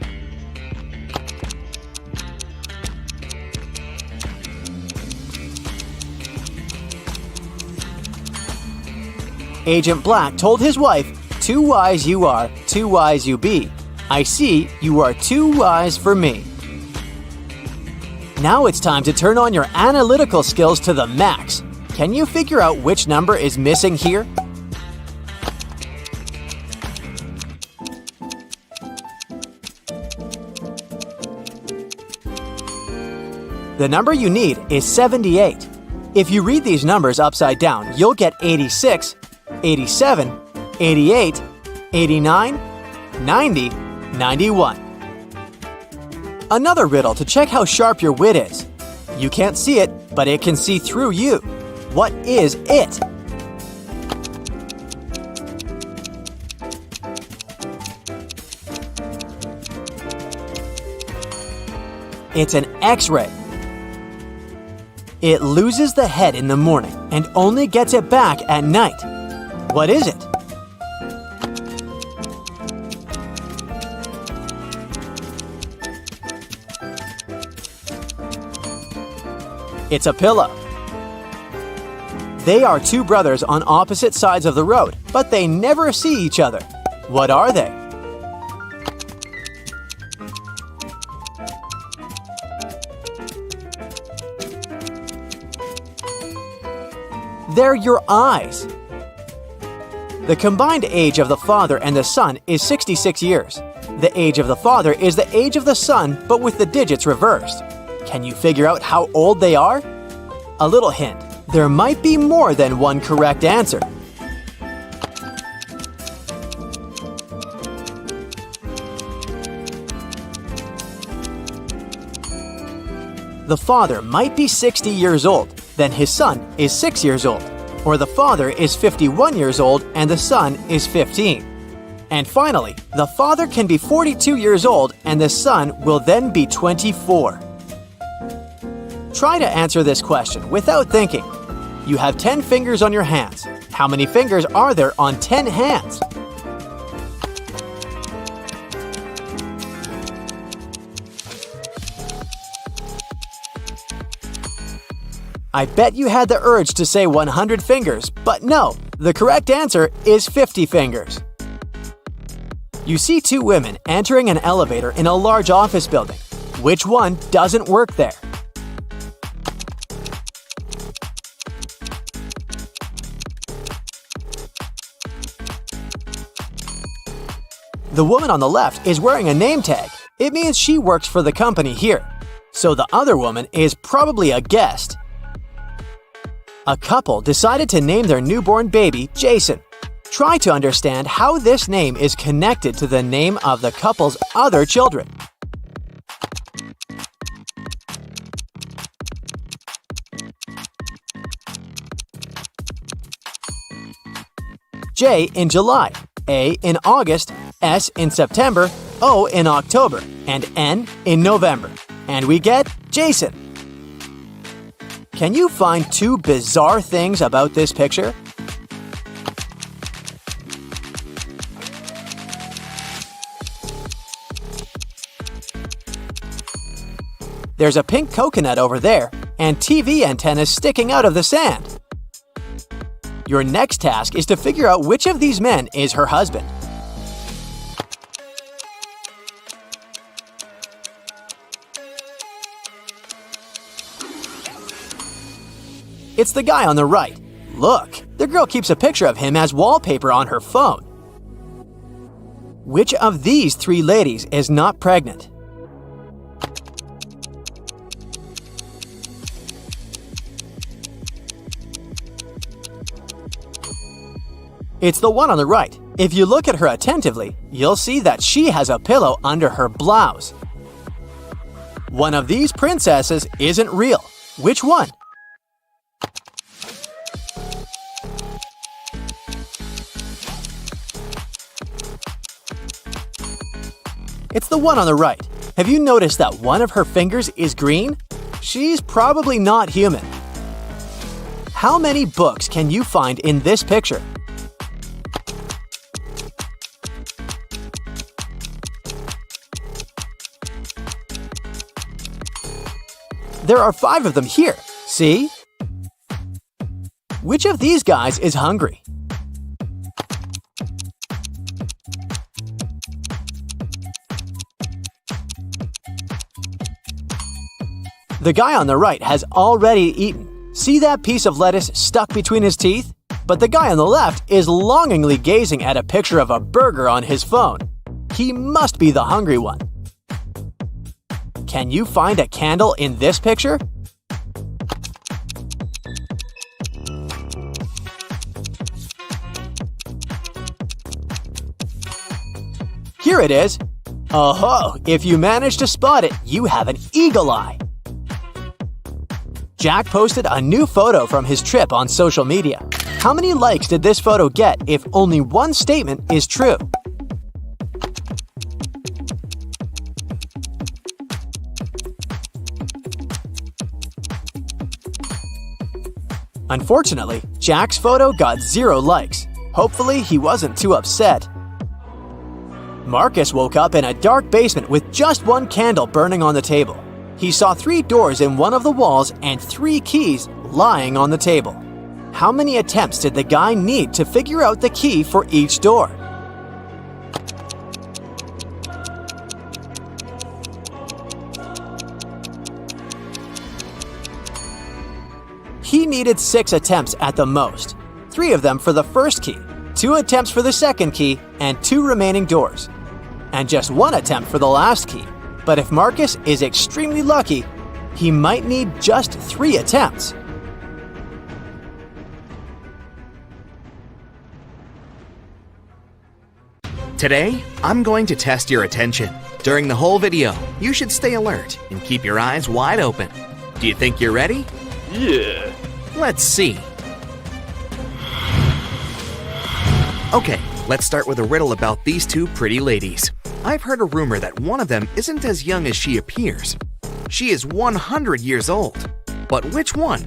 Agent Black told his wife, "Too wise you are, too wise you be. I see you are too wise for me." Now it's time to turn on your analytical skills to the max. Can you figure out which number is missing here? The number you need is 78. If you read these numbers upside down, you'll get 86, 87, 88, 89, 90, 91. Another riddle to check how sharp your wit is. You can't see it, but it can see through you. What is it? It's an X-ray. It loses the head in the morning and only gets it back at night. What is it? It's a pillow. They are 2 brothers on opposite sides of the road, but they never see each other. What are they? They're your eyes. The combined age of the father and the son is 66 years. The age of the father is the age of the son, but with the digits reversed. Can you figure out how old they are? A little hint. There might be more than one correct answer. The father might be 60 years old, then his son is 6 years old. Or the father is 51 years old and the son is 15. And finally, the father can be 42 years old and the son will then be 24. Try to answer this question without thinking. You have 10 fingers on your hands. How many fingers are there on 10 hands? I bet you had the urge to say 100 fingers, but no, the correct answer is 50 fingers. You see 2 women entering an elevator in a large office building. Which one doesn't work there? The woman on the left is wearing a name tag. It means she works for the company here. So the other woman is probably a guest. A couple decided to name their newborn baby Jason. Try to understand how this name is connected to the name of the couple's other children. J in July. A in August, S in September, O in October, and N in November. And we get Jason. Can you find two bizarre things about this picture? There's a pink coconut over there, and TV antennas sticking out of the sand. Your next task is to figure out which of these men is her husband. It's the guy on the right. Look, the girl keeps a picture of him as wallpaper on her phone. Which of these three ladies is not pregnant? It's the one on the right. If you look at her attentively, you'll see that she has a pillow under her blouse. One of these princesses isn't real. Which one? It's the one on the right. Have you noticed that one of her fingers is green? She's probably not human. How many books can you find in this picture? There are 5 of them here. See? Which of these guys is hungry? The guy on the right has already eaten. See that piece of lettuce stuck between his teeth? But the guy on the left is longingly gazing at a picture of a burger on his phone. He must be the hungry one. Can you find a candle in this picture? Here it is. Oh-ho! If you manage to spot it, you have an eagle eye. Jack posted a new photo from his trip on social media. How many likes did this photo get if only one statement is true? Unfortunately, Jack's photo got 0 likes. Hopefully, he wasn't too upset. Marcus woke up in a dark basement with just one candle burning on the table. He saw 3 doors in one of the walls and 3 keys lying on the table. How many attempts did the guy need to figure out the key for each door? He needed 6 attempts at the most. 3 of them for the first key, 2 attempts for the second key, and 2 remaining doors. And just 1 attempt for the last key. But if Marcus is extremely lucky, he might need just 3 attempts. Today, I'm going to test your attention. During the whole video, you should stay alert and keep your eyes wide open. Do you think you're ready? Yeah. Let's see. Okay, let's start with a riddle about these 2 pretty ladies. I've heard a rumor that one of them isn't as young as she appears. She is 100 years old. But which one?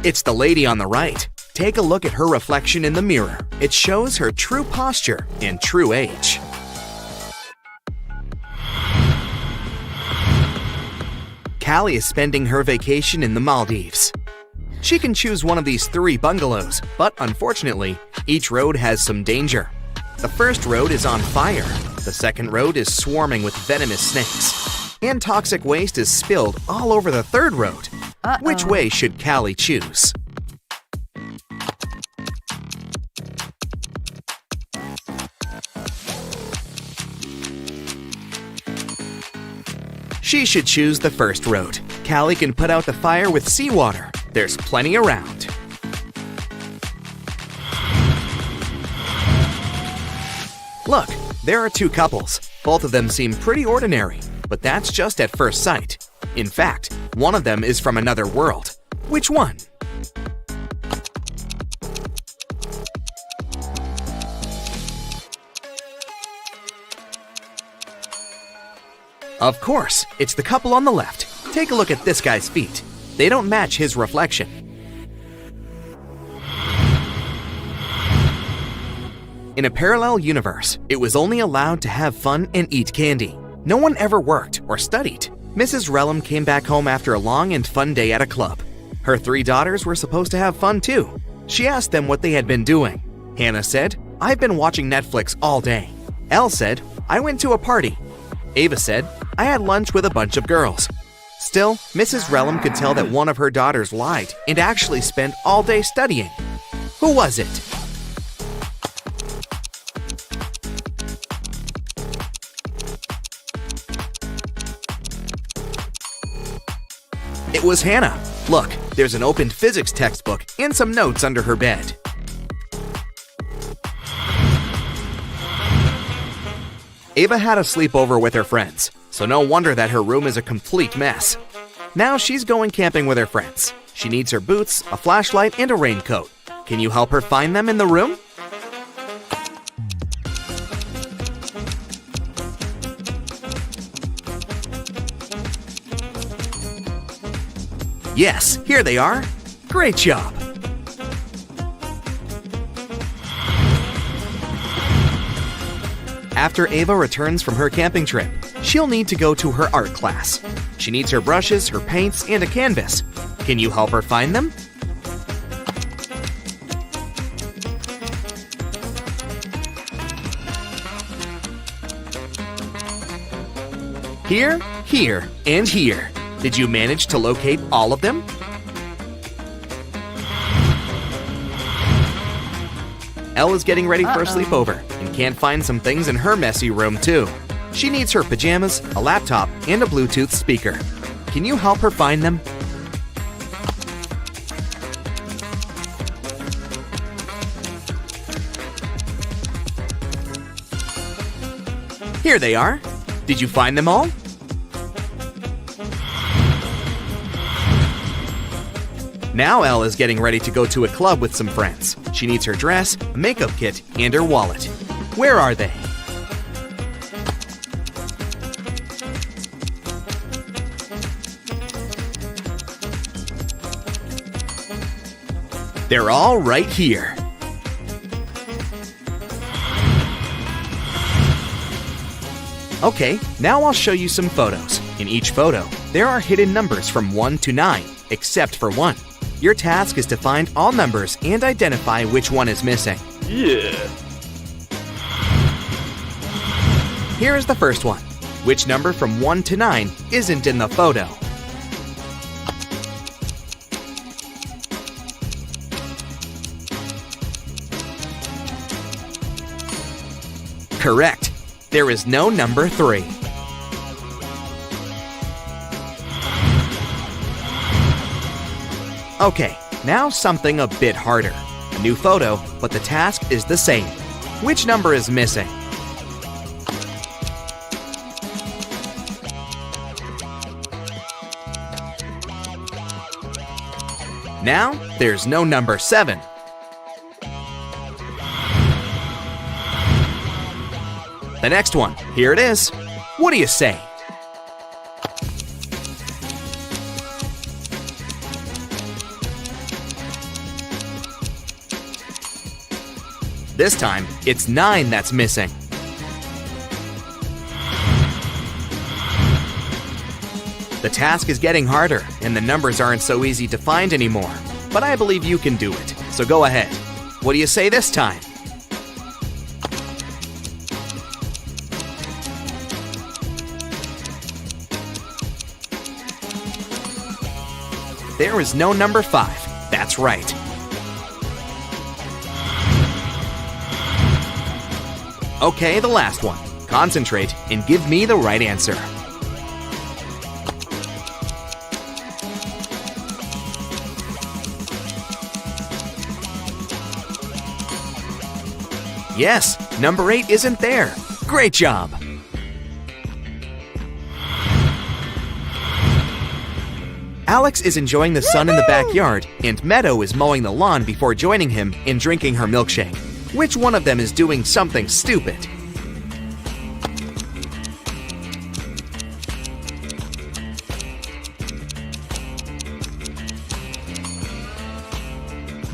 It's the lady on the right. Take a look at her reflection in the mirror. It shows her true posture and true age. Callie is spending her vacation in the Maldives. She can choose one of these 3 bungalows, but unfortunately, each road has some danger. The first road is on fire. The second road is swarming with venomous snakes. And toxic waste is spilled all over the third road. Which way should Callie choose? She should choose the first road. Callie can put out the fire with seawater. There's plenty around. Look, there are 2 couples. Both of them seem pretty ordinary. but that's just at first sight. In fact, one of them is from another world. Which one? Of course, it's the couple on the left. Take a look at this guy's feet. They don't match his reflection. In a parallel universe, it was only allowed to have fun and eat candy. No one ever worked or studied. Mrs. Relum came back home after a long and fun day at a club. Her 3 daughters were supposed to have fun too. She asked them what they had been doing. Hannah said, "I've been watching Netflix all day." Elle said, "I went to a party." Ava said, "I had lunch with a bunch of girls." Still, Mrs. Relum could tell that one of her daughters lied and actually spent all day studying. Who was it? It was Hannah. Look, there's an opened physics textbook and some notes under her bed. Ava had a sleepover with her friends, so no wonder that her room is a complete mess. Now she's going camping with her friends. She needs her boots, a flashlight, and a raincoat. Can you help her find them in the room? Yes, here they are. Great job. After Ava returns from her camping trip, she'll need to go to her art class. She needs her brushes, her paints, and a canvas. Can you help her find them? Here, here, and here. Did you manage to locate all of them? Elle is getting ready for a sleepover and can't find some things in her messy room too. She needs her pajamas, a laptop, and a Bluetooth speaker. Can you help her find them? Here they are. Did you find them all? Now Elle is getting ready to go to a club with some friends. She needs her dress, a makeup kit, and her wallet. Where are they? They're all right here. Okay, now I'll show you some photos. In each photo, there are hidden numbers from 1 to 9, except for 1. Your task is to find all numbers and identify which one is missing. Yeah. Here is the first one. Which number from 1 to 9 isn't in the photo? Correct. There is no number 3. Okay, now something a bit harder. A new photo, but the task is the same. Which number is missing? Now, there's no number 7. The next one, here it is. What do you say? This time, it's 9 that's missing. The task is getting harder, and the numbers aren't so easy to find anymore. But I believe you can do it, so go ahead. What do you say this time? There is no number 5. That's right. Okay, the last one. Concentrate and give me the right answer. Yes, number 8 isn't there. Great job! Alex is enjoying the sun in the backyard, and Meadow is mowing the lawn before joining him and drinking her milkshake. Which one of them is doing something stupid?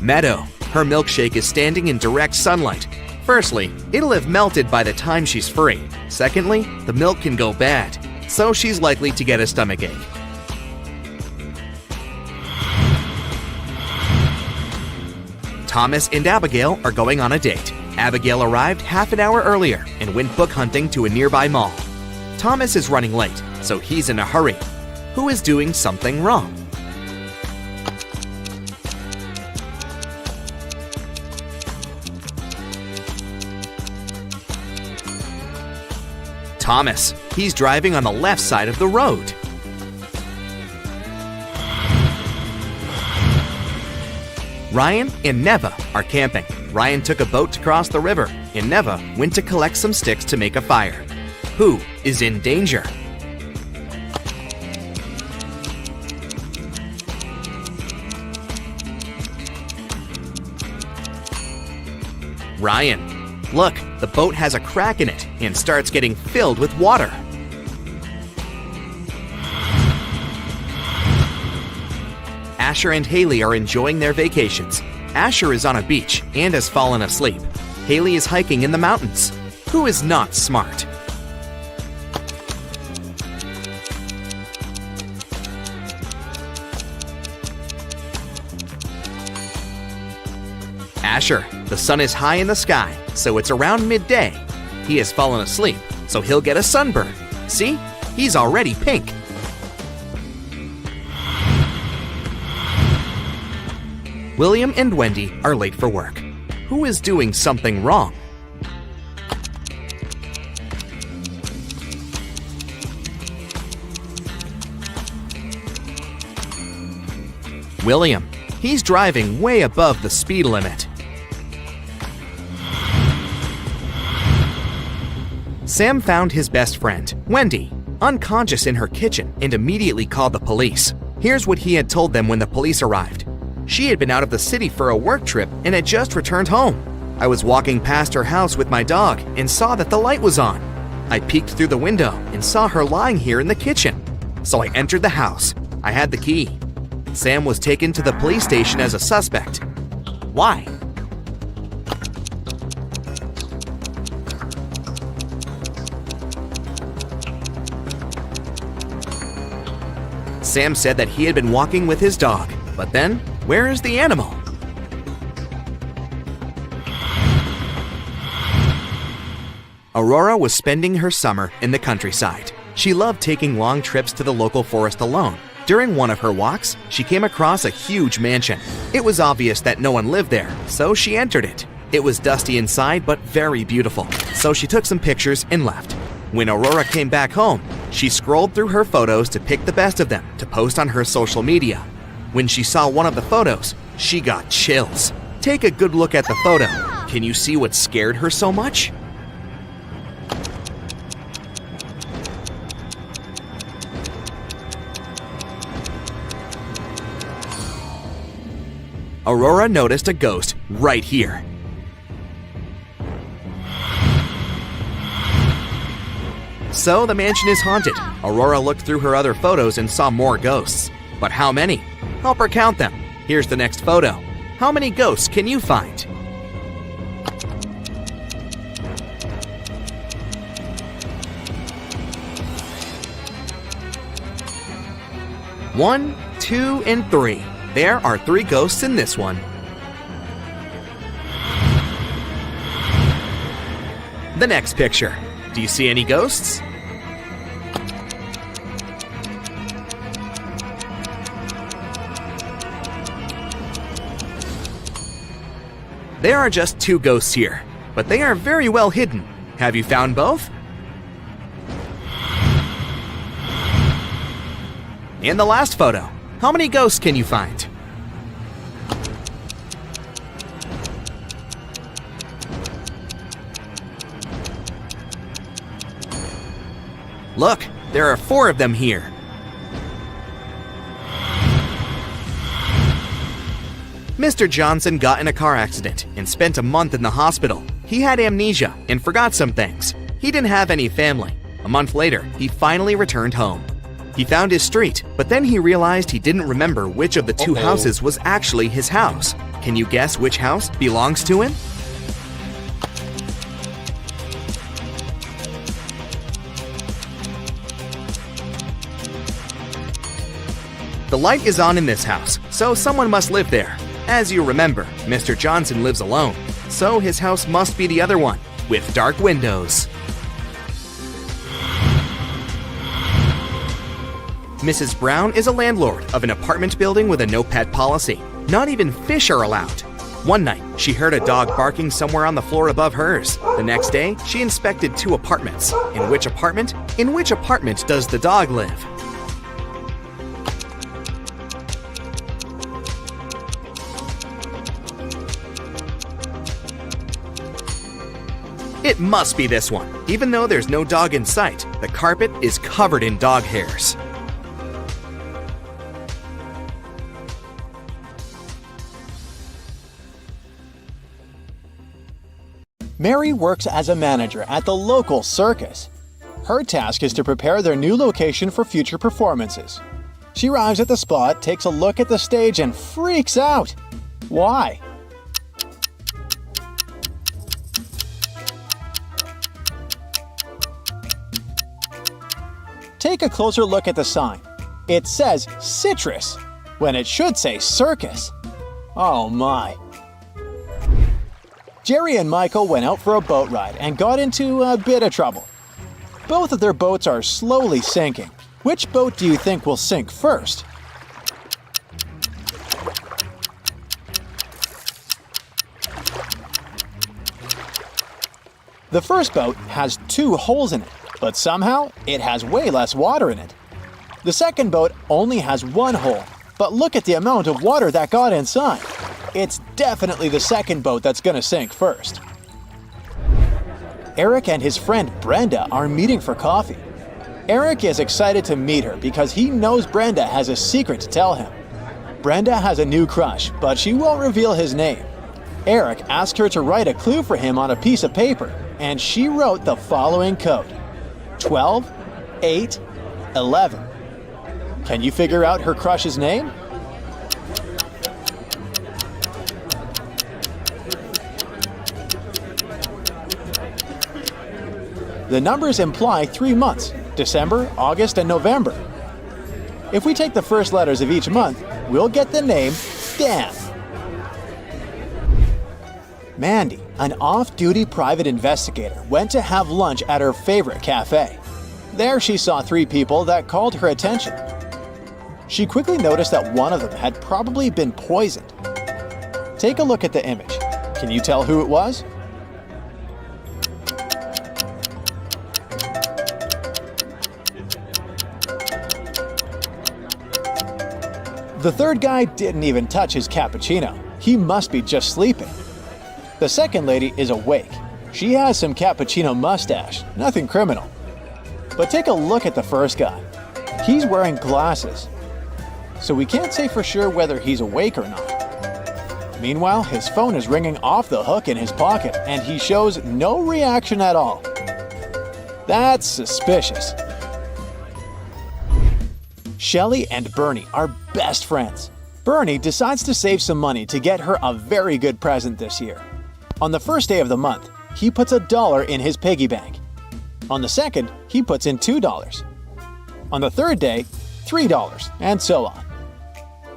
Meadow. Her milkshake is standing in direct sunlight. Firstly, it'll have melted by the time she's free. Secondly, the milk can go bad, so she's likely to get a stomachache. Thomas and Abigail are going on a date. Abigail arrived half an hour earlier and went book hunting to a nearby mall. Thomas is running late, so he's in a hurry. Who is doing something wrong? Thomas. He's driving on the left side of the road. Ryan and Neva are camping. Ryan took a boat to cross the river, and Neva went to collect some sticks to make a fire. Who is in danger? Ryan. Look, the boat has a crack in it and starts getting filled with water. Asher and Haley are enjoying their vacations. Asher is on a beach and has fallen asleep. Haley is hiking in the mountains. Who is not smart? Asher. The sun is high in the sky, so it's around midday. He has fallen asleep, so he'll get a sunburn. See? He's already pink. William and Wendy are late for work. Who is doing something wrong? William. He's driving way above the speed limit. Sam found his best friend, Wendy, unconscious in her kitchen and immediately called the police. Here's what he had told them when the police arrived. She had been out of the city for a work trip and had just returned home. I was walking past her house with my dog and saw that the light was on. I peeked through the window and saw her lying here in the kitchen. So I entered the house. I had the key. Sam was taken to the police station as a suspect. Why? Sam said that he had been walking with his dog, but then, where is the animal? Aurora was spending her summer in the countryside. She loved taking long trips to the local forest alone. During one of her walks, she came across a huge mansion. It was obvious that no one lived there, so she entered it. It was dusty inside, but very beautiful, so she took some pictures and left. When Aurora came back home, she scrolled through her photos to pick the best of them to post on her social media. When she saw one of the photos, she got chills. Take a good look at the photo. Can you see what scared her so much? Aurora noticed a ghost right here. So the mansion is haunted. Aurora looked through her other photos and saw more ghosts. But how many? Help her count them. Here's the next photo. How many ghosts can you find? One, 2, and 3. There are 3 ghosts in this one. The next picture. Do you see any ghosts? There are just 2 ghosts here, but they are very well hidden. Have you found both? And the last photo. How many ghosts can you find? Look, there are 4 of them here. Mr. Johnson got in a car accident and spent a month in the hospital. He had amnesia and forgot some things. He didn't have any family. A month later, he finally returned home. He found his street, but then he realized he didn't remember which of the two houses was actually his house. Can you guess which house belongs to him? The light is on in this house, so someone must live there. As you remember, Mr. Johnson lives alone, so his house must be the other one, with dark windows. Mrs. Brown is a landlord of an apartment building with a no-pet policy. Not even fish are allowed. One night, she heard a dog barking somewhere on the floor above hers. The next day, she inspected 2 apartments. In which apartment does the dog live? It must be this one. Even though there's no dog in sight, the carpet is covered in dog hairs. Mary works as a manager at the local circus. Her task is to prepare their new location for future performances. She arrives at the spot, takes a look at the stage, and freaks out. Why? Take a closer look at the sign. It says citrus, when it should say circus. Oh my. Jerry and Michael went out for a boat ride and got into a bit of trouble. Both of their boats are slowly sinking. Which boat do you think will sink first? The first boat has 2 holes in it, but somehow it has way less water in it. The second boat only has 1 hole, but look at the amount of water that got inside. It's definitely the second boat that's gonna sink first. Eric and his friend Brenda are meeting for coffee. Eric is excited to meet her because he knows Brenda has a secret to tell him. Brenda has a new crush, but she won't reveal his name. Eric asked her to write a clue for him on a piece of paper, and she wrote the following code: 12, 8, 11. Can you figure out her crush's name? The numbers imply 3 months: December, August, and November. If we take the first letters of each month, we'll get the name Dan. Mandy, an off-duty private investigator, went to have lunch at her favorite cafe. There she saw 3 people that called her attention. She quickly noticed that one of them had probably been poisoned. Take a look at the image. Can you tell who it was? The third guy didn't even touch his cappuccino. He must be just sleeping. The second lady is awake. She has some cappuccino mustache, nothing criminal. But take a look at the first guy. He's wearing glasses, so we can't say for sure whether he's awake or not. Meanwhile, his phone is ringing off the hook in his pocket, and he shows no reaction at all. That's suspicious. Shelly and Bernie are best friends. Bernie decides to save some money to get her a very good present this year. On the first day of the month, he puts $1 in his piggy bank. On the second, he puts in $2. On the third day, $3, and so on.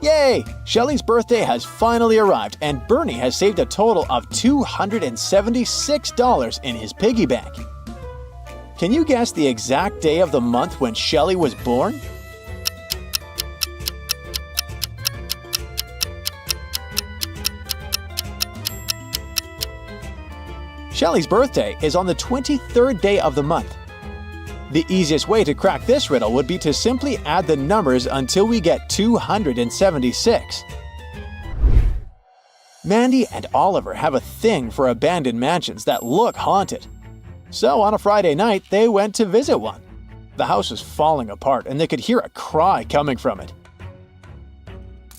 Yay! Shelly's birthday has finally arrived, and Bernie has saved a total of $276 in his piggy bank. Can you guess the exact day of the month when Shelly was born? Shelly's birthday is on the 23rd day of the month. The easiest way to crack this riddle would be to simply add the numbers until we get 276. Mandy and Oliver have a thing for abandoned mansions that look haunted. So on a Friday night, they went to visit one. The house was falling apart and they could hear a cry coming from it.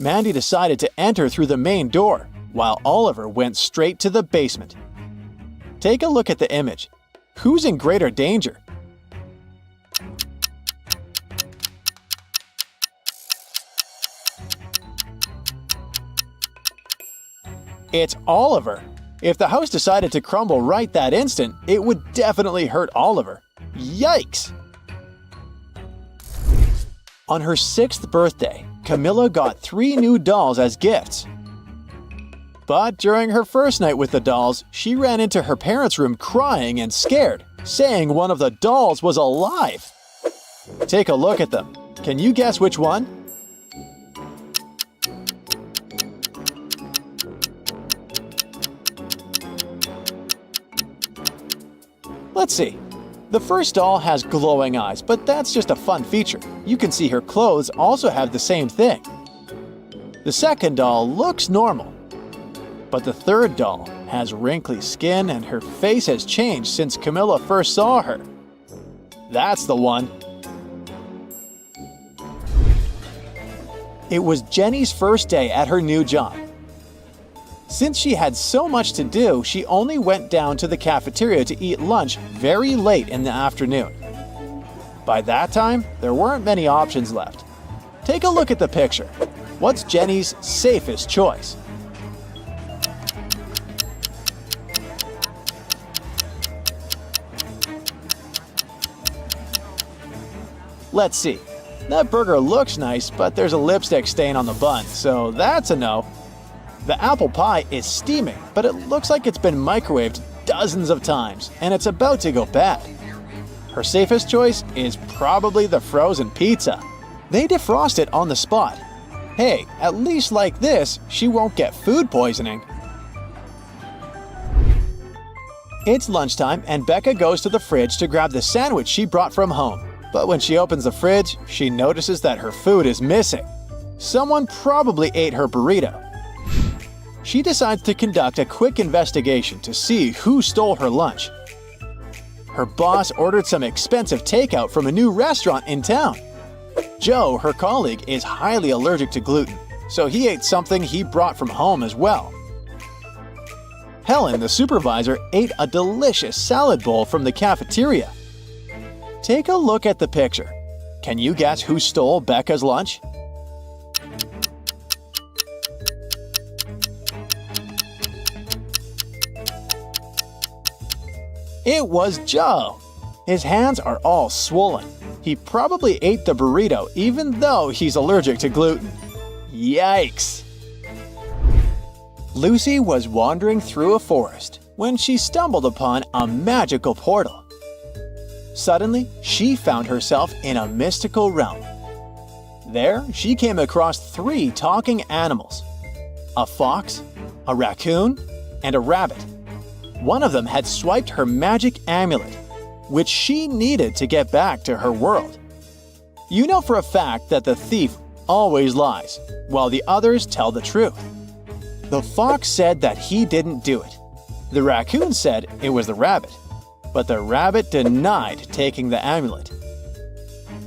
Mandy decided to enter through the main door, while Oliver went straight to the basement. Take a look at the image. Who's in greater danger? It's Oliver. If the house decided to crumble right that instant, it would definitely hurt Oliver. Yikes! On her 6th birthday, Camilla got 3 new dolls as gifts. But during her first night with the dolls, she ran into her parents' room crying and scared, saying one of the dolls was alive. Take a look at them. Can you guess which one? Let's see. The first doll has glowing eyes, but that's just a fun feature. You can see her clothes also have the same thing. The second doll looks normal. But the third doll has wrinkly skin and her face has changed since Camilla first saw her. That's the one. It was Jenny's first day at her new job. Since she had so much to do, she only went down to the cafeteria to eat lunch very late in the afternoon. By that time, there weren't many options left. Take a look at the picture. What's Jenny's safest choice? Let's see. That burger looks nice, but there's a lipstick stain on the bun, so that's a no. The apple pie is steaming, but it looks like it's been microwaved dozens of times, and it's about to go bad. Her safest choice is probably the frozen pizza. They defrost it on the spot. Hey, at least like this, she won't get food poisoning. It's lunchtime, and Becca goes to the fridge to grab the sandwich she brought from home. But when she opens the fridge, she notices that her food is missing. Someone probably ate her burrito. She decides to conduct a quick investigation to see who stole her lunch. Her boss ordered some expensive takeout from a new restaurant in town. Joe, her colleague, is highly allergic to gluten, so he ate something he brought from home as well. Helen, the supervisor, ate a delicious salad bowl from the cafeteria. Take a look at the picture. Can you guess who stole Becca's lunch? It was Joe. His hands are all swollen. He probably ate the burrito even though he's allergic to gluten. Yikes! Lucy was wandering through a forest when she stumbled upon a magical portal. Suddenly, she found herself in a mystical realm. There, she came across 3 talking animals: a fox, a raccoon, and a rabbit. One of them had swiped her magic amulet, which she needed to get back to her world. You know for a fact that the thief always lies, while the others tell the truth. The fox said that he didn't do it. The raccoon said it was the rabbit, but the rabbit denied taking the amulet.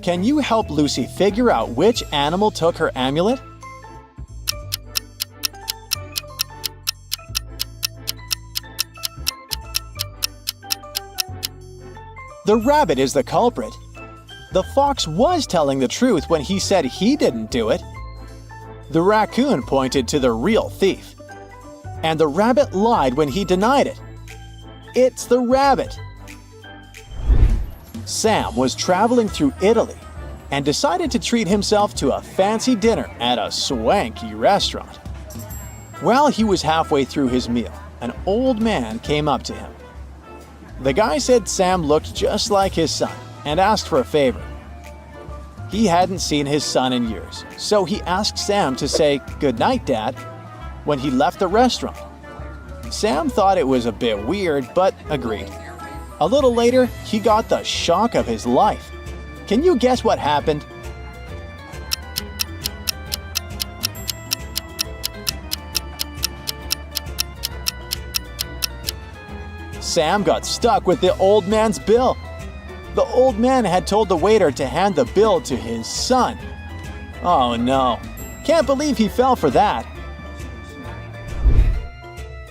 Can you help Lucy figure out which animal took her amulet? The rabbit is the culprit. The fox was telling the truth when he said he didn't do it. The raccoon pointed to the real thief. And the rabbit lied when he denied it. It's the rabbit. Sam was traveling through Italy and decided to treat himself to a fancy dinner at a swanky restaurant. While he was halfway through his meal, an old man came up to him. The guy said Sam looked just like his son and asked for a favor. He hadn't seen his son in years, so he asked Sam to say, "Good night, Dad," when he left the restaurant. Sam thought it was a bit weird, but agreed. A little later, he got the shock of his life. Can you guess what happened? Sam got stuck with the old man's bill. The old man had told the waiter to hand the bill to his son. Oh no. Can't believe he fell for that.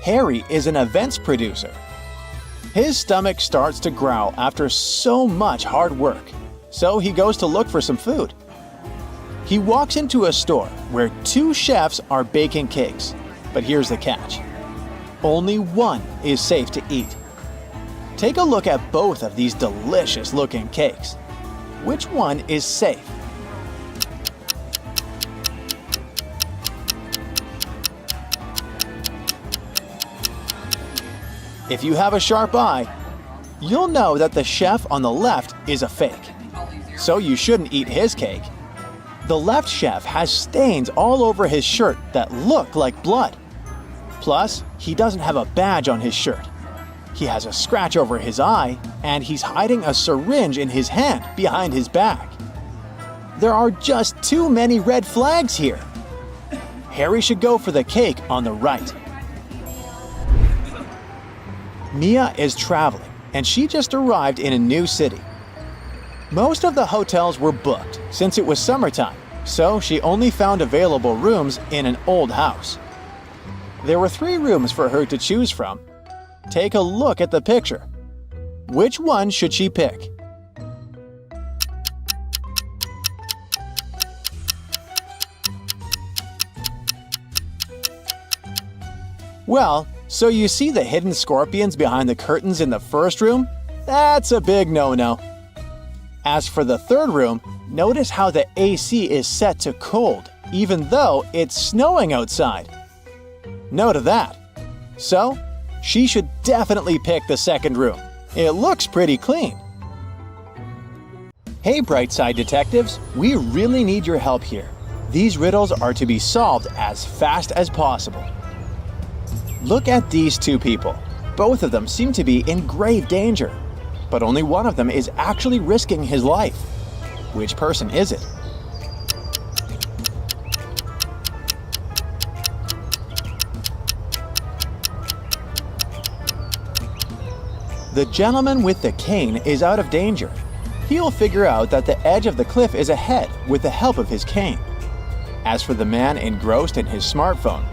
Harry is an events producer. His stomach starts to growl after so much hard work, so he goes to look for some food. He walks into a store where 2 chefs are baking cakes, but here's the catch. Only one is safe to eat. Take a look at both of these delicious-looking cakes. Which one is safe? If you have a sharp eye, you'll know that the chef on the left is a fake, so you shouldn't eat his cake. The left chef has stains all over his shirt that look like blood. Plus, he doesn't have a badge on his shirt. He has a scratch over his eye, and he's hiding a syringe in his hand behind his back. There are just too many red flags here. Harry should go for the cake on the right. Mia is traveling, and she just arrived in a new city. Most of the hotels were booked since it was summertime, so she only found available rooms in an old house. There were 3 rooms for her to choose from. Take a look at the picture. Which one should she pick? Well, so you see the hidden scorpions behind the curtains in the first room? That's a big no-no. As for the third room, notice how the AC is set to cold, even though it's snowing outside. No to that. So, she should definitely pick the second room. It looks pretty clean. Hey Brightside detectives, we really need your help here. These riddles are to be solved as fast as possible. Look at these 2 people. Both of them seem to be in grave danger, but only one of them is actually risking his life. Which person is it? The gentleman with the cane is out of danger. He'll figure out that the edge of the cliff is ahead with the help of his cane. As for the man engrossed in his smartphone,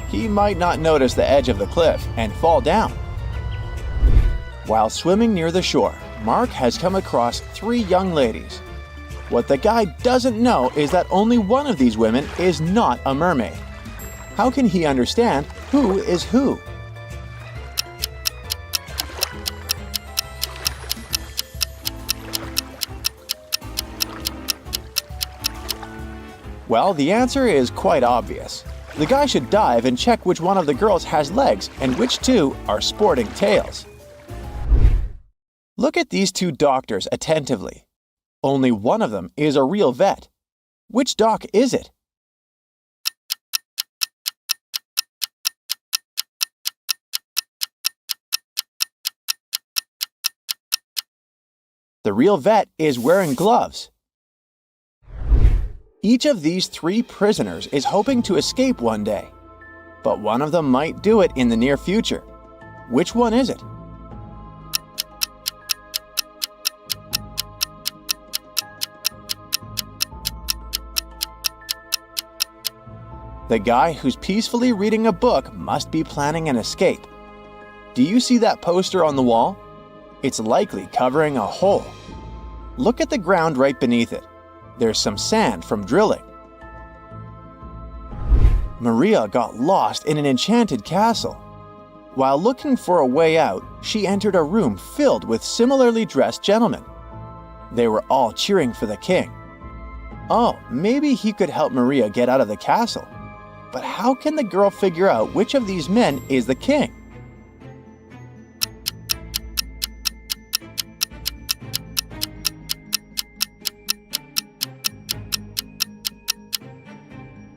he might not notice the edge of the cliff and fall down. While swimming near the shore, Mark has come across 3 young ladies. What the guy doesn't know is that only one of these women is not a mermaid. How can he understand who is who? Well, the answer is quite obvious. The guy should dive and check which one of the girls has legs and which 2 are sporting tails. Look at these 2 doctors attentively. Only one of them is a real vet. Which doc is it? The real vet is wearing gloves. Each of these 3 prisoners is hoping to escape one day, but one of them might do it in the near future. Which one is it? The guy who's peacefully reading a book must be planning an escape. Do you see that poster on the wall? It's likely covering a hole. Look at the ground right beneath it. There's some sand from drilling. Maria got lost in an enchanted castle. While looking for a way out, she entered a room filled with similarly dressed gentlemen. They were all cheering for the king. Oh, maybe he could help Maria get out of the castle. But how can the girl figure out which of these men is the king?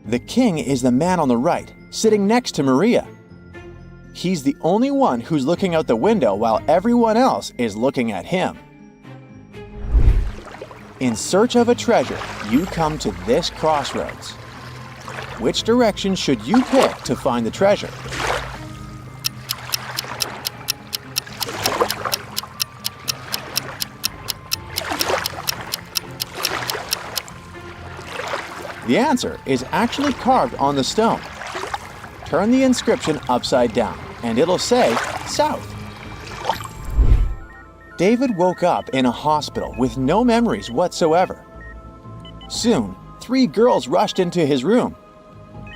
The king is the man on the right, sitting next to Maria. He's the only one who's looking out the window while everyone else is looking at him. In search of a treasure, you come to this crossroads. Which direction should you pick to find the treasure? The answer is actually carved on the stone. Turn the inscription upside down, and it'll say South. David woke up in a hospital with no memories whatsoever. Soon, 3 girls rushed into his room.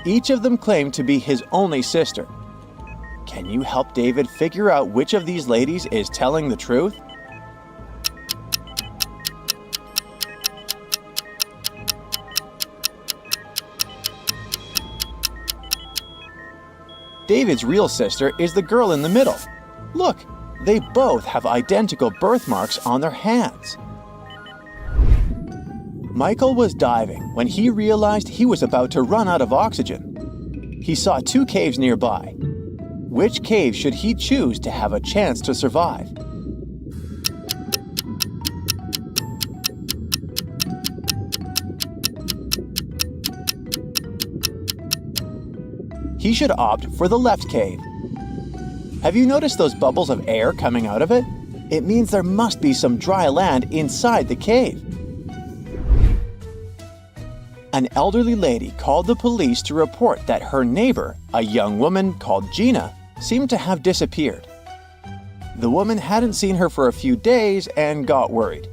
Each of them claimed to be his only sister. Can you help David figure out which of these ladies is telling the truth? David's real sister is the girl in the middle. Look, they both have identical birthmarks on their hands. Michael was diving when he realized he was about to run out of oxygen. He saw 2 caves nearby. Which cave should he choose to have a chance to survive? He should opt for the left cave. Have you noticed those bubbles of air coming out of it? It means there must be some dry land inside the cave. An elderly lady called the police to report that her neighbor, a young woman called Gina, seemed to have disappeared. The woman hadn't seen her for a few days and got worried.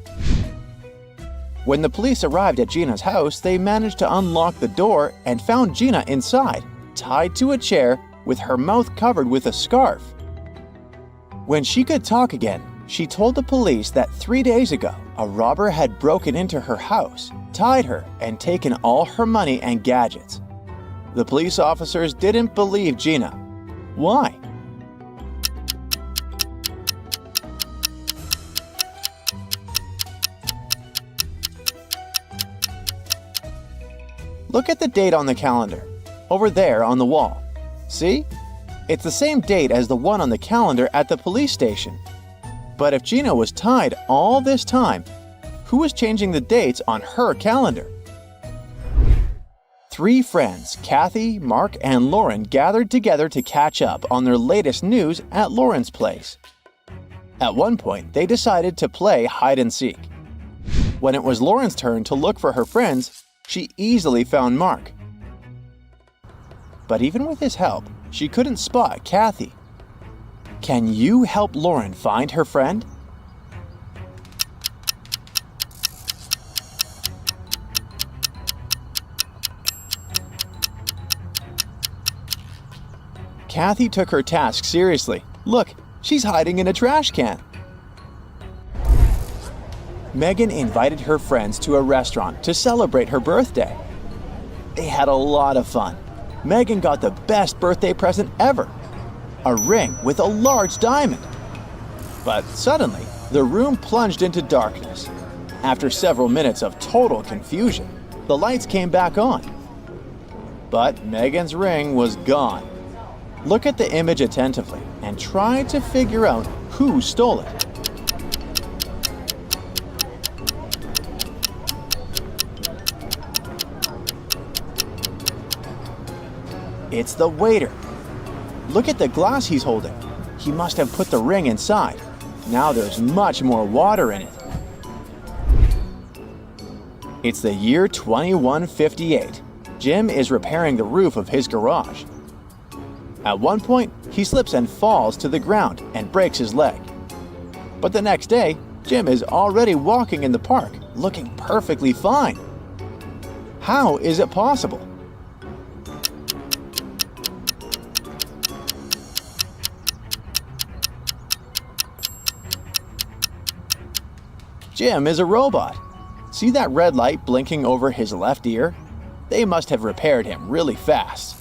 When the police arrived at Gina's house, they managed to unlock the door and found Gina inside, tied to a chair with her mouth covered with a scarf. When she could talk again, she told the police that 3 days ago, a robber had broken into her house, tied her, and taken all her money and gadgets. The police officers didn't believe Gina. Why? Look at the date on the calendar, over there on the wall. See? It's the same date as the one on the calendar at the police station. But if Gina was tied all this time, who was changing the dates on her calendar? 3 friends, Kathy, Mark, and Lauren, gathered together to catch up on their latest news at Lauren's place. At one point, they decided to play hide and seek. When it was Lauren's turn to look for her friends, she easily found Mark. But even with his help, she couldn't spot Kathy. Can you help Lauren find her friend? Kathy took her task seriously. Look, she's hiding in a trash can. Megan invited her friends to a restaurant to celebrate her birthday. They had a lot of fun. Megan got the best birthday present ever, a ring with a large diamond. But suddenly, the room plunged into darkness. After several minutes of total confusion, the lights came back on. But Megan's ring was gone. Look at the image attentively and try to figure out who stole it. It's the waiter. Look at the glass he's holding. He must have put the ring inside. Now there's much more water in it. It's the year 2158. Jim is repairing the roof of his garage. At one point, he slips and falls to the ground and breaks his leg. But the next day, Jim is already walking in the park, looking perfectly fine. How is it possible? Jim is a robot. See that red light blinking over his left ear? They must have repaired him really fast.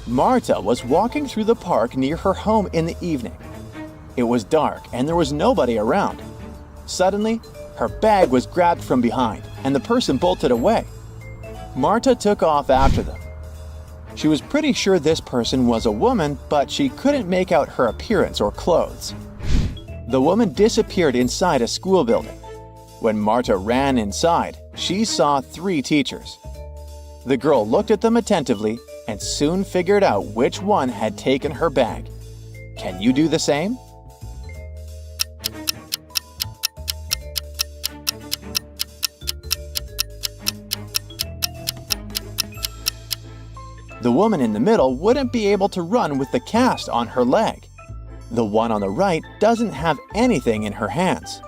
Marta was walking through the park near her home in the evening. It was dark and there was nobody around. Suddenly, her bag was grabbed from behind and the person bolted away. Marta took off after them. She was pretty sure this person was a woman, but she couldn't make out her appearance or clothes. The woman disappeared inside a school building. When Marta ran inside, she saw 3 teachers. The girl looked at them attentively and soon figured out which one had taken her bag. Can you do the same? The woman in the middle wouldn't be able to run with the cast on her leg. The one on the right doesn't have anything in her hands.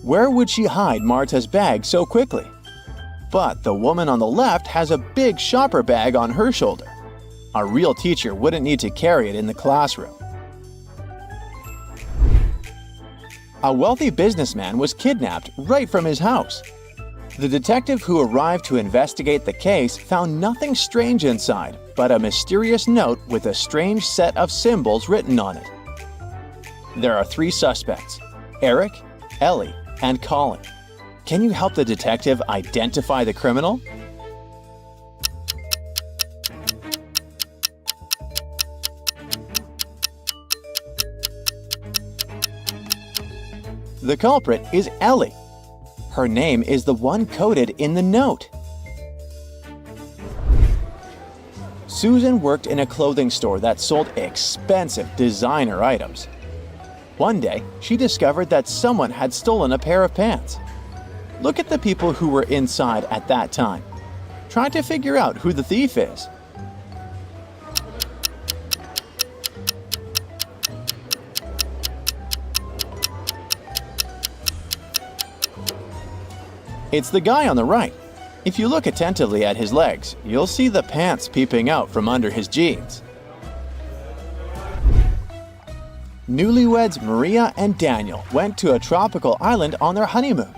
Where would she hide Marta's bag so quickly? But the woman on the left has a big shopper bag on her shoulder. A real teacher wouldn't need to carry it in the classroom. A wealthy businessman was kidnapped right from his house. The detective who arrived to investigate the case found nothing strange inside, but a mysterious note with a strange set of symbols written on it. There are 3 suspects: Eric, Ellie, and Colin. Can you help the detective identify the criminal? The culprit is Ellie. Her name is the one coded in the note. Susan worked in a clothing store that sold expensive designer items. One day, she discovered that someone had stolen a pair of pants. Look at the people who were inside at that time. Try to figure out who the thief is. It's the guy on the right. If you look attentively at his legs, you'll see the pants peeping out from under his jeans. Newlyweds Maria and Daniel went to a tropical island on their honeymoon.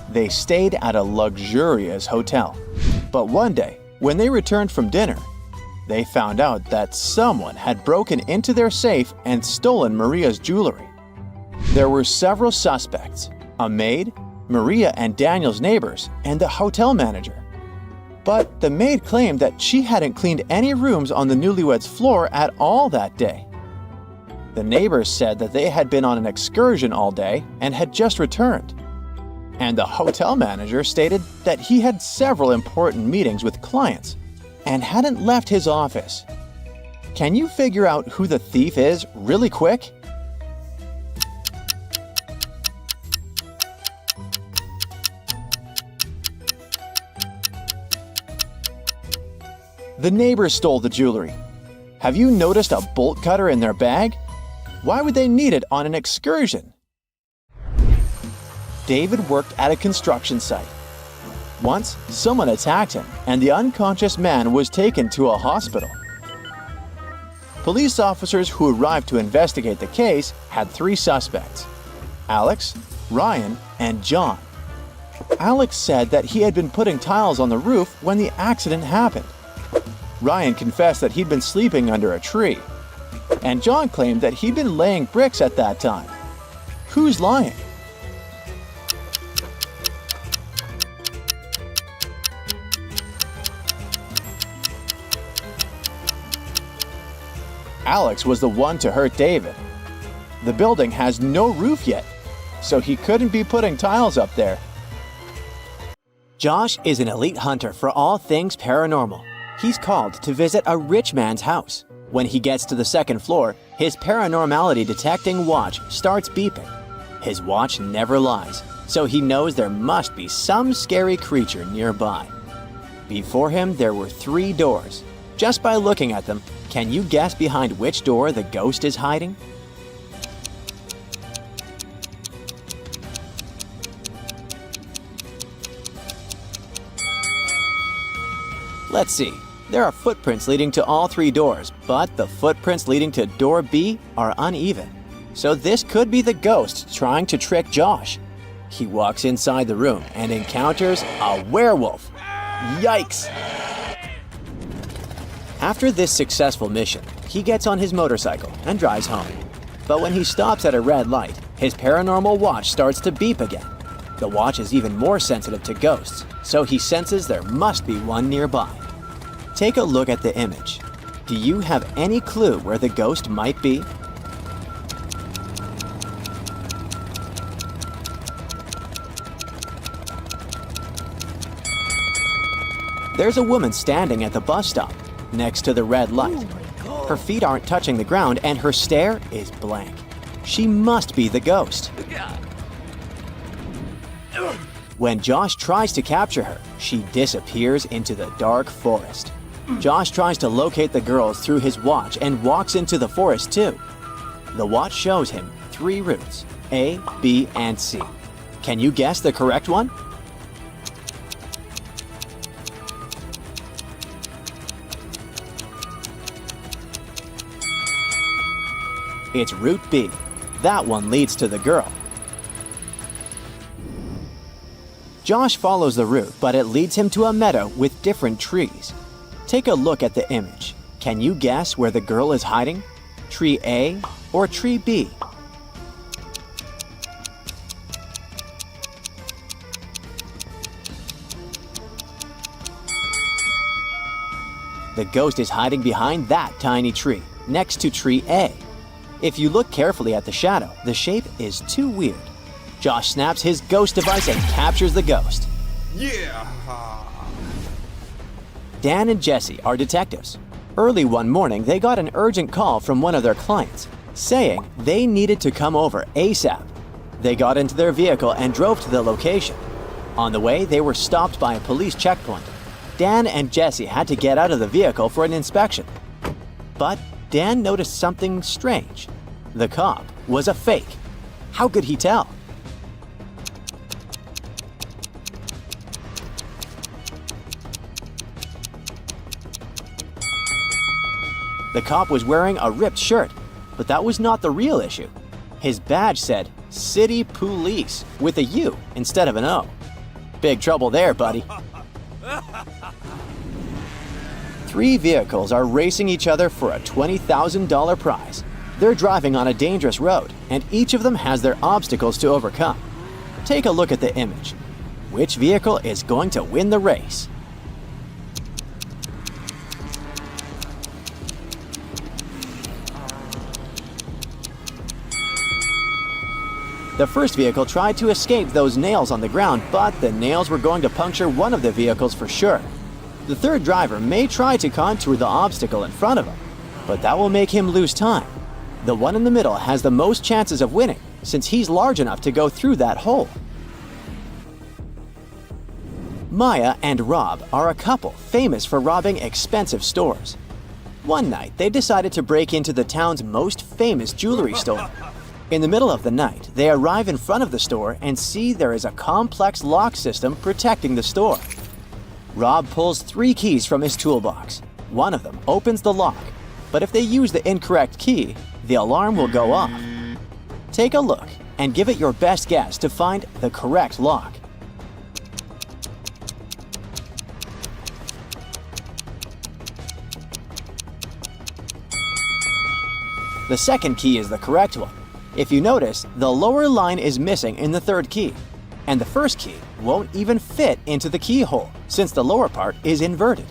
They stayed at a luxurious hotel. But one day, when they returned from dinner, they found out that someone had broken into their safe and stolen Maria's jewelry. There were several suspects: a maid, Maria and Daniel's neighbors, and the hotel manager. But the maid claimed that she hadn't cleaned any rooms on the newlyweds' floor at all that day. The neighbors said that they had been on an excursion all day and had just returned. And the hotel manager stated that he had several important meetings with clients and hadn't left his office. Can you figure out who the thief is really quick? The neighbors stole the jewelry. Have you noticed a bolt cutter in their bag? Why would they need it on an excursion? David worked at a construction site. Once, someone attacked him, and the unconscious man was taken to a hospital. Police officers who arrived to investigate the case had 3 suspects: Alex, Ryan, and John. Alex said that he had been putting tiles on the roof when the accident happened. Ryan confessed that he'd been sleeping under a tree. And John claimed that he'd been laying bricks at that time. Who's lying? Alex was the one to hurt David. The building has no roof yet, so he couldn't be putting tiles up there. Josh is an elite hunter for all things paranormal. He's called to visit a rich man's house. When he gets to the 2nd floor, his paranormality detecting watch starts beeping. His watch never lies, so he knows there must be some scary creature nearby. Before him, there were 3 doors. Just by looking at them, can you guess behind which door the ghost is hiding? Let's see. There are footprints leading to all 3 doors, but the footprints leading to door B are uneven. So this could be the ghost trying to trick Josh. He walks inside the room and encounters a werewolf. Yikes! After this successful mission, he gets on his motorcycle and drives home. But when he stops at a red light, his paranormal watch starts to beep again. The watch is even more sensitive to ghosts, so he senses there must be one nearby. Take a look at the image. Do you have any clue where the ghost might be? There's a woman standing at the bus stop, next to the red light. Her feet aren't touching the ground and her stare is blank. She must be the ghost. When Josh tries to capture her, she disappears into the dark forest. Josh tries to locate the girls through his watch and walks into the forest too. The watch shows him 3 routes, A, B, and C. Can you guess the correct one? It's route B. That one leads to the girl. Josh follows the route, but it leads him to a meadow with different trees. Take a look at the image. Can you guess where the girl is hiding? Tree A or tree B? The ghost is hiding behind that tiny tree, next to tree A. If you look carefully at the shadow, the shape is too weird. Josh snaps his ghost device and captures the ghost. Yeah! Dan and Jesse are detectives. Early one morning, they got an urgent call from one of their clients, saying they needed to come over ASAP. They got into their vehicle and drove to the location. On the way, they were stopped by a police checkpoint. Dan and Jesse had to get out of the vehicle for an inspection. But Dan noticed something strange. The cop was a fake. How could he tell? The cop was wearing a ripped shirt, but that was not the real issue. His badge said City Police with a U instead of an O. Big trouble there, buddy. 3 vehicles are racing each other for a $20,000 prize. They're driving on a dangerous road, and each of them has their obstacles to overcome. Take a look at the image. Which vehicle is going to win the race? The first vehicle tried to escape those nails on the ground, but the nails were going to puncture one of the vehicles for sure. The third driver may try to contour the obstacle in front of him, but that will make him lose time. The one in the middle has the most chances of winning, since he's large enough to go through that hole. Maya and Rob are a couple famous for robbing expensive stores. One night, they decided to break into the town's most famous jewelry store. In the middle of the night, they arrive in front of the store and see there is a complex lock system protecting the store. Rob pulls 3 keys from his toolbox. One of them opens the lock, but if they use the incorrect key, the alarm will go off. Take a look and give it your best guess to find the correct lock. The second key is the correct one. If you notice, the lower line is missing in the third key, and the first key won't even fit into the keyhole since the lower part is inverted.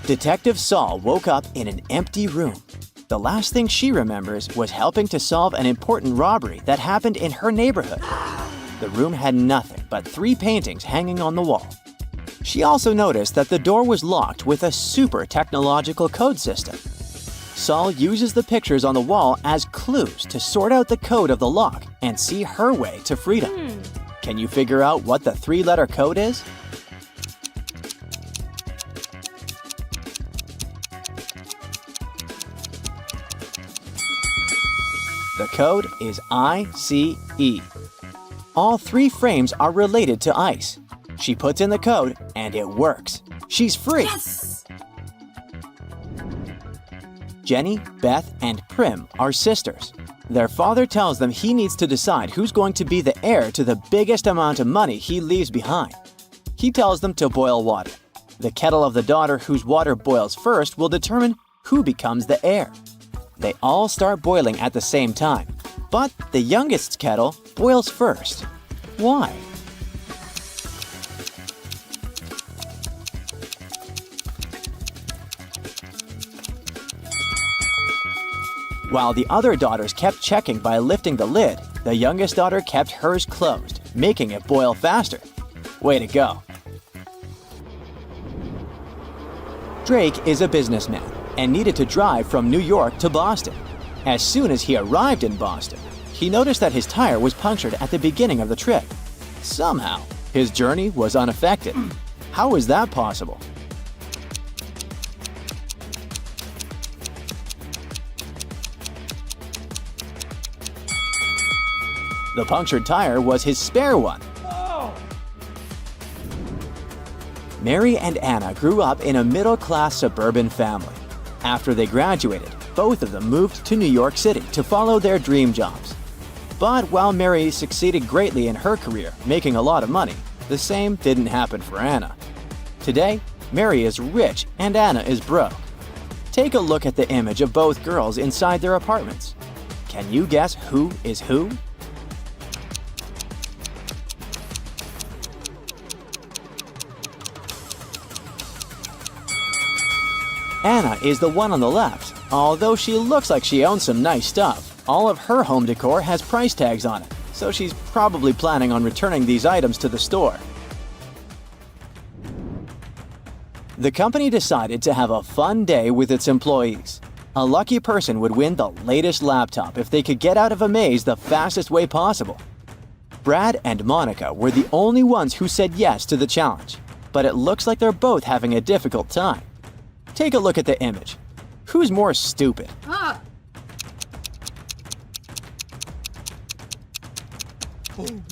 Detective Saul woke up in an empty room. The last thing she remembers was helping to solve an important robbery that happened in her neighborhood. The room had nothing but 3 paintings hanging on the wall. She also noticed that the door was locked with a super technological code system. Saul uses the pictures on the wall as clues to sort out the code of the lock and see her way to freedom. Can you figure out what the 3-letter code is? The code is ICE. All 3 frames are related to ice. She puts in the code and it works. She's free. Yes! Jenny, Beth, and Prim are sisters. Their father tells them he needs to decide who's going to be the heir to the biggest amount of money he leaves behind. He tells them to boil water. The kettle of the daughter whose water boils first will determine who becomes the heir. They all start boiling at the same time, but the youngest's kettle boils first. Why? While the other daughters kept checking by lifting the lid, the youngest daughter kept hers closed, making it boil faster. Way to go. Drake is a businessman and needed to drive from New York to Boston. As soon as he arrived in Boston, he noticed that his tire was punctured at the beginning of the trip. Somehow, his journey was unaffected. How is that possible? The punctured tire was his spare one. Mary and Anna grew up in a middle-class suburban family. After they graduated, both of them moved to New York City to follow their dream jobs. But while Mary succeeded greatly in her career, making a lot of money, the same didn't happen for Anna. Today, Mary is rich and Anna is broke. Take a look at the image of both girls inside their apartments. Can you guess who is who? Anna is the one on the left. Although she looks like she owns some nice stuff, all of her home decor has price tags on it, so she's probably planning on returning these items to the store. The company decided to have a fun day with its employees. A lucky person would win the latest laptop if they could get out of a maze the fastest way possible. Brad and Monica were the only ones who said yes to the challenge, but it looks like they're both having a difficult time. Take a look at the image. Who's more stupid? Oh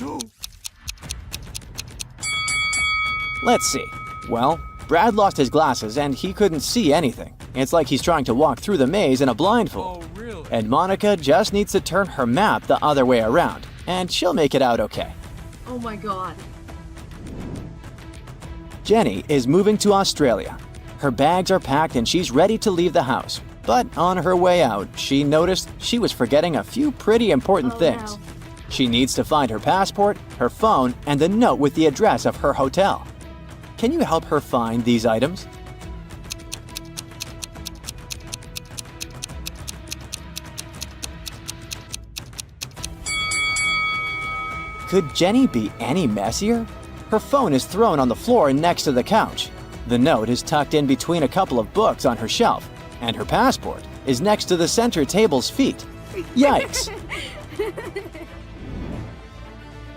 no! Let's see. Well, Brad lost his glasses and he couldn't see anything. It's like he's trying to walk through the maze in a blindfold. Oh, really? And Monica just needs to turn her map the other way around, and she'll make it out okay. Oh my god. Jenny is moving to Australia. Her bags are packed and she's ready to leave the house. But on her way out, she noticed she was forgetting a few pretty important things. No. She needs to find her passport, her phone, and the note with the address of her hotel. Can you help her find these items? Could Jenny be any messier? Her phone is thrown on the floor next to the couch. The note is tucked in between a couple of books on her shelf, and her passport is next to the center table's feet. Yikes!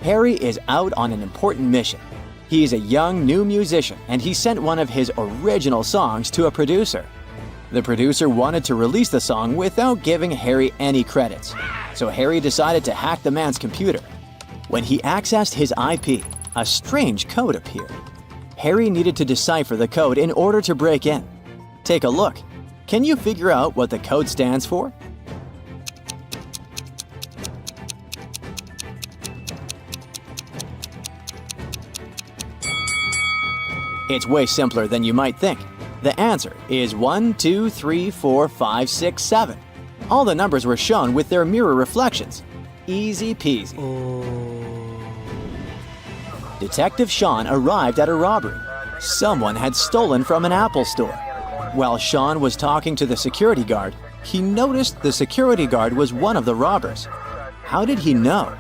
Harry is out on an important mission. He is a young new musician, and he sent one of his original songs to a producer. The producer wanted to release the song without giving Harry any credits, so Harry decided to hack the man's computer. When he accessed his IP, a strange code appeared. Harry needed to decipher the code in order to break in. Take a look. Can you figure out what the code stands for? It's way simpler than you might think. The answer is 1, 2, 3, 4, 5, 6, 7. All the numbers were shown with their mirror reflections. Easy peasy. Detective Sean arrived at a robbery. Someone had stolen from an Apple store. While Sean was talking to the security guard, he noticed the security guard was one of the robbers. How did he know?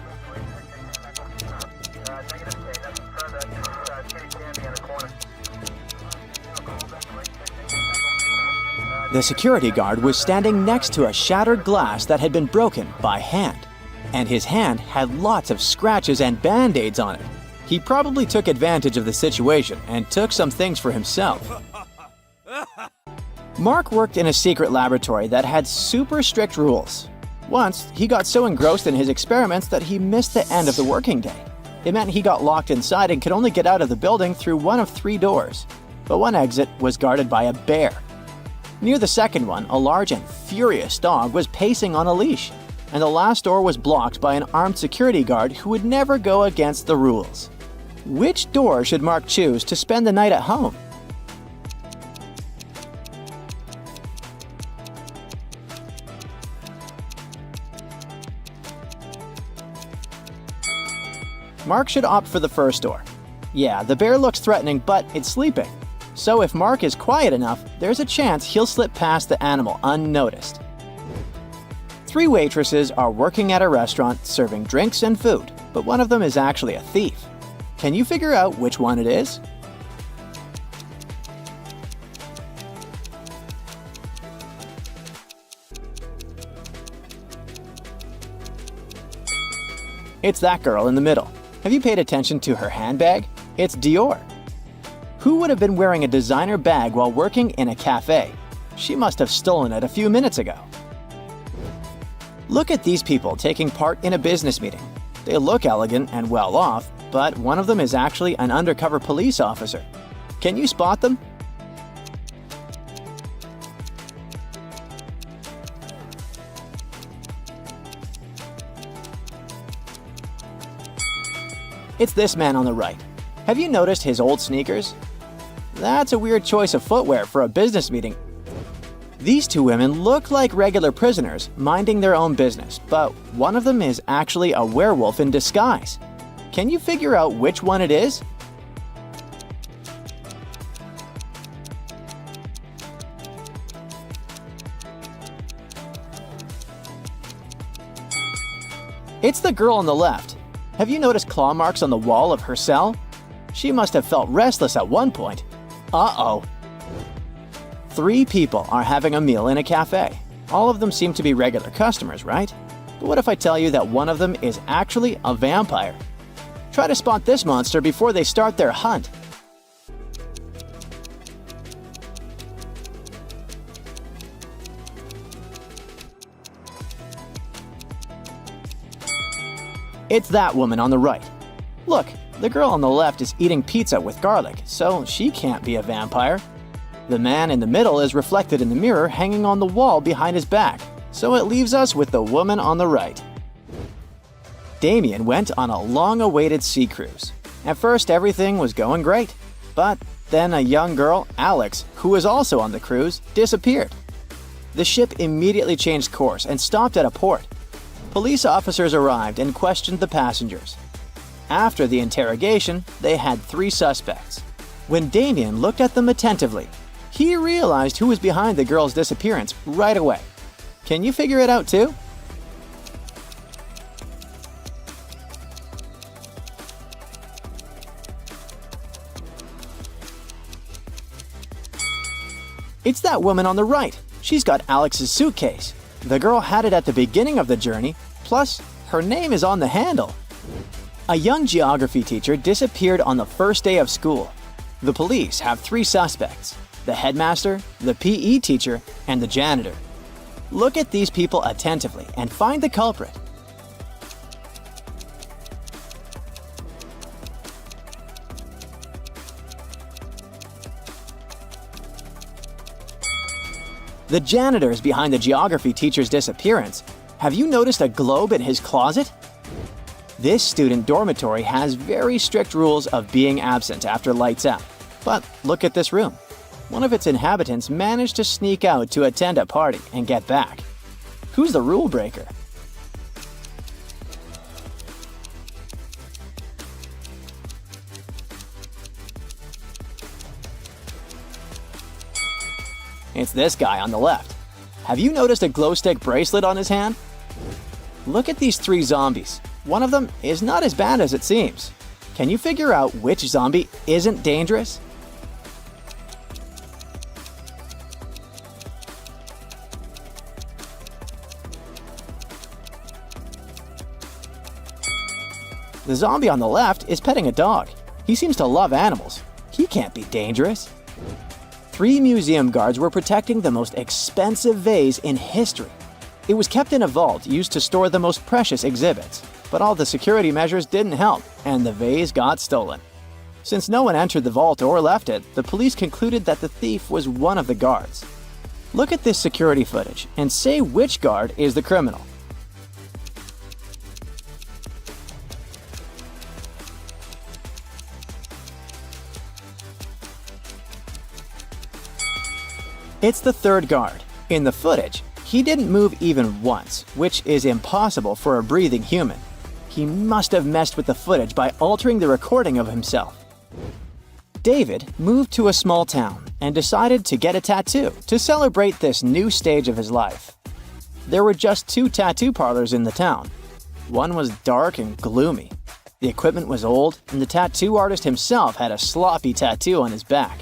The security guard was standing next to a shattered glass that had been broken by hand, and his hand had lots of scratches and band-aids on it. He probably took advantage of the situation and took some things for himself. Mark worked in a secret laboratory that had super strict rules. Once, he got so engrossed in his experiments that he missed the end of the working day. It meant he got locked inside and could only get out of the building through one of 3 doors. But one exit was guarded by a bear. Near the second one, a large and furious dog was pacing on a leash, and the last door was blocked by an armed security guard who would never go against the rules. Which door should Mark choose to spend the night at home? Mark should opt for the first door. Yeah, the bear looks threatening, but it's sleeping. So if Mark is quiet enough, there's a chance he'll slip past the animal unnoticed. 3 waitresses are working at a restaurant serving drinks and food, but one of them is actually a thief. Can you figure out which one it is? It's that girl in the middle. Have you paid attention to her handbag? It's Dior. Who would have been wearing a designer bag while working in a cafe? She must have stolen it a few minutes ago. Look at these people taking part in a business meeting. They look elegant and well off, but one of them is actually an undercover police officer. Can you spot them? It's this man on the right. Have you noticed his old sneakers? That's a weird choice of footwear for a business meeting. These two women look like regular prisoners minding their own business, but one of them is actually a werewolf in disguise. Can you figure out which one it is? It's the girl on the left. Have you noticed claw marks on the wall of her cell? She must have felt restless at one point. Uh-oh. 3 people are having a meal in a cafe. All of them seem to be regular customers, right? But what if I tell you that one of them is actually a vampire? Try to spot this monster before they start their hunt. It's that woman on the right. Look, the girl on the left is eating pizza with garlic, so she can't be a vampire. The man in the middle is reflected in the mirror hanging on the wall behind his back, so it leaves us with the woman on the right. Damien went on a long-awaited sea cruise. At first, everything was going great, but then a young girl, Alex, who was also on the cruise, disappeared. The ship immediately changed course and stopped at a port. Police officers arrived and questioned the passengers. After the interrogation, they had 3 suspects. When Damien looked at them attentively, he realized who was behind the girl's disappearance right away. Can you figure it out too? It's that woman on the right. She's got Alex's suitcase. The girl had it at the beginning of the journey, plus her name is on the handle. A young geography teacher disappeared on the first day of school. The police have 3 suspects: the headmaster, the PE teacher, and the janitor. Look at these people attentively and find the culprit. The janitor is behind the geography teacher's disappearance. Have you noticed a globe in his closet? This student dormitory has very strict rules of being absent after lights out. But look at this room. One of its inhabitants managed to sneak out to attend a party and get back. Who's the rule breaker? It's this guy on the left. Have you noticed a glow stick bracelet on his hand? Look at these 3 zombies. One of them is not as bad as it seems. Can you figure out which zombie isn't dangerous? The zombie on the left is petting a dog. He seems to love animals. He can't be dangerous. 3 museum guards were protecting the most expensive vase in history. It was kept in a vault used to store the most precious exhibits, but all the security measures didn't help, and the vase got stolen. Since no one entered the vault or left it, the police concluded that the thief was one of the guards. Look at this security footage and say which guard is the criminal. It's the 3rd guard. In the footage, he didn't move even once, which is impossible for a breathing human. He must have messed with the footage by altering the recording of himself. David moved to a small town and decided to get a tattoo to celebrate this new stage of his life. There were just 2 tattoo parlors in the town. One was dark and gloomy. The equipment was old, and the tattoo artist himself had a sloppy tattoo on his back.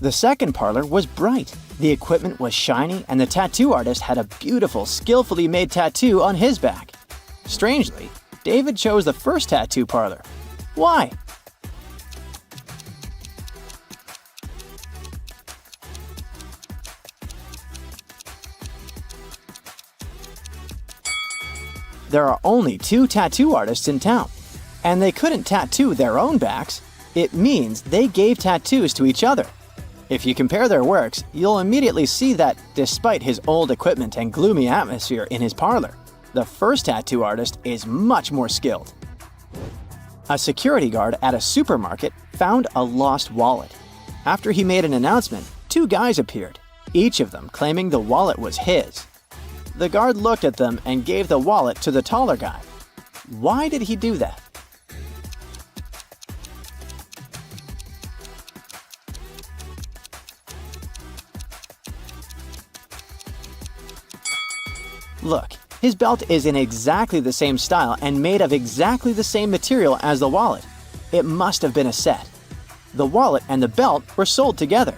The second parlor was bright. The equipment was shiny, and the tattoo artist had a beautiful, skillfully made tattoo on his back. Strangely, David chose the first tattoo parlor. Why? there are only 2 tattoo artists in town, and they couldn't tattoo their own backs. It means they gave tattoos to each other. If you compare their works, you'll immediately see that, despite his old equipment and gloomy atmosphere in his parlor, the first tattoo artist is much more skilled. A security guard at a supermarket found a lost wallet. After he made an announcement, 2 guys appeared, each of them claiming the wallet was his. The guard looked at them and gave the wallet to the taller guy. Why did he do that? Look, his belt is in exactly the same style and made of exactly the same material as the wallet. It must have been a set. The wallet and the belt were sold together.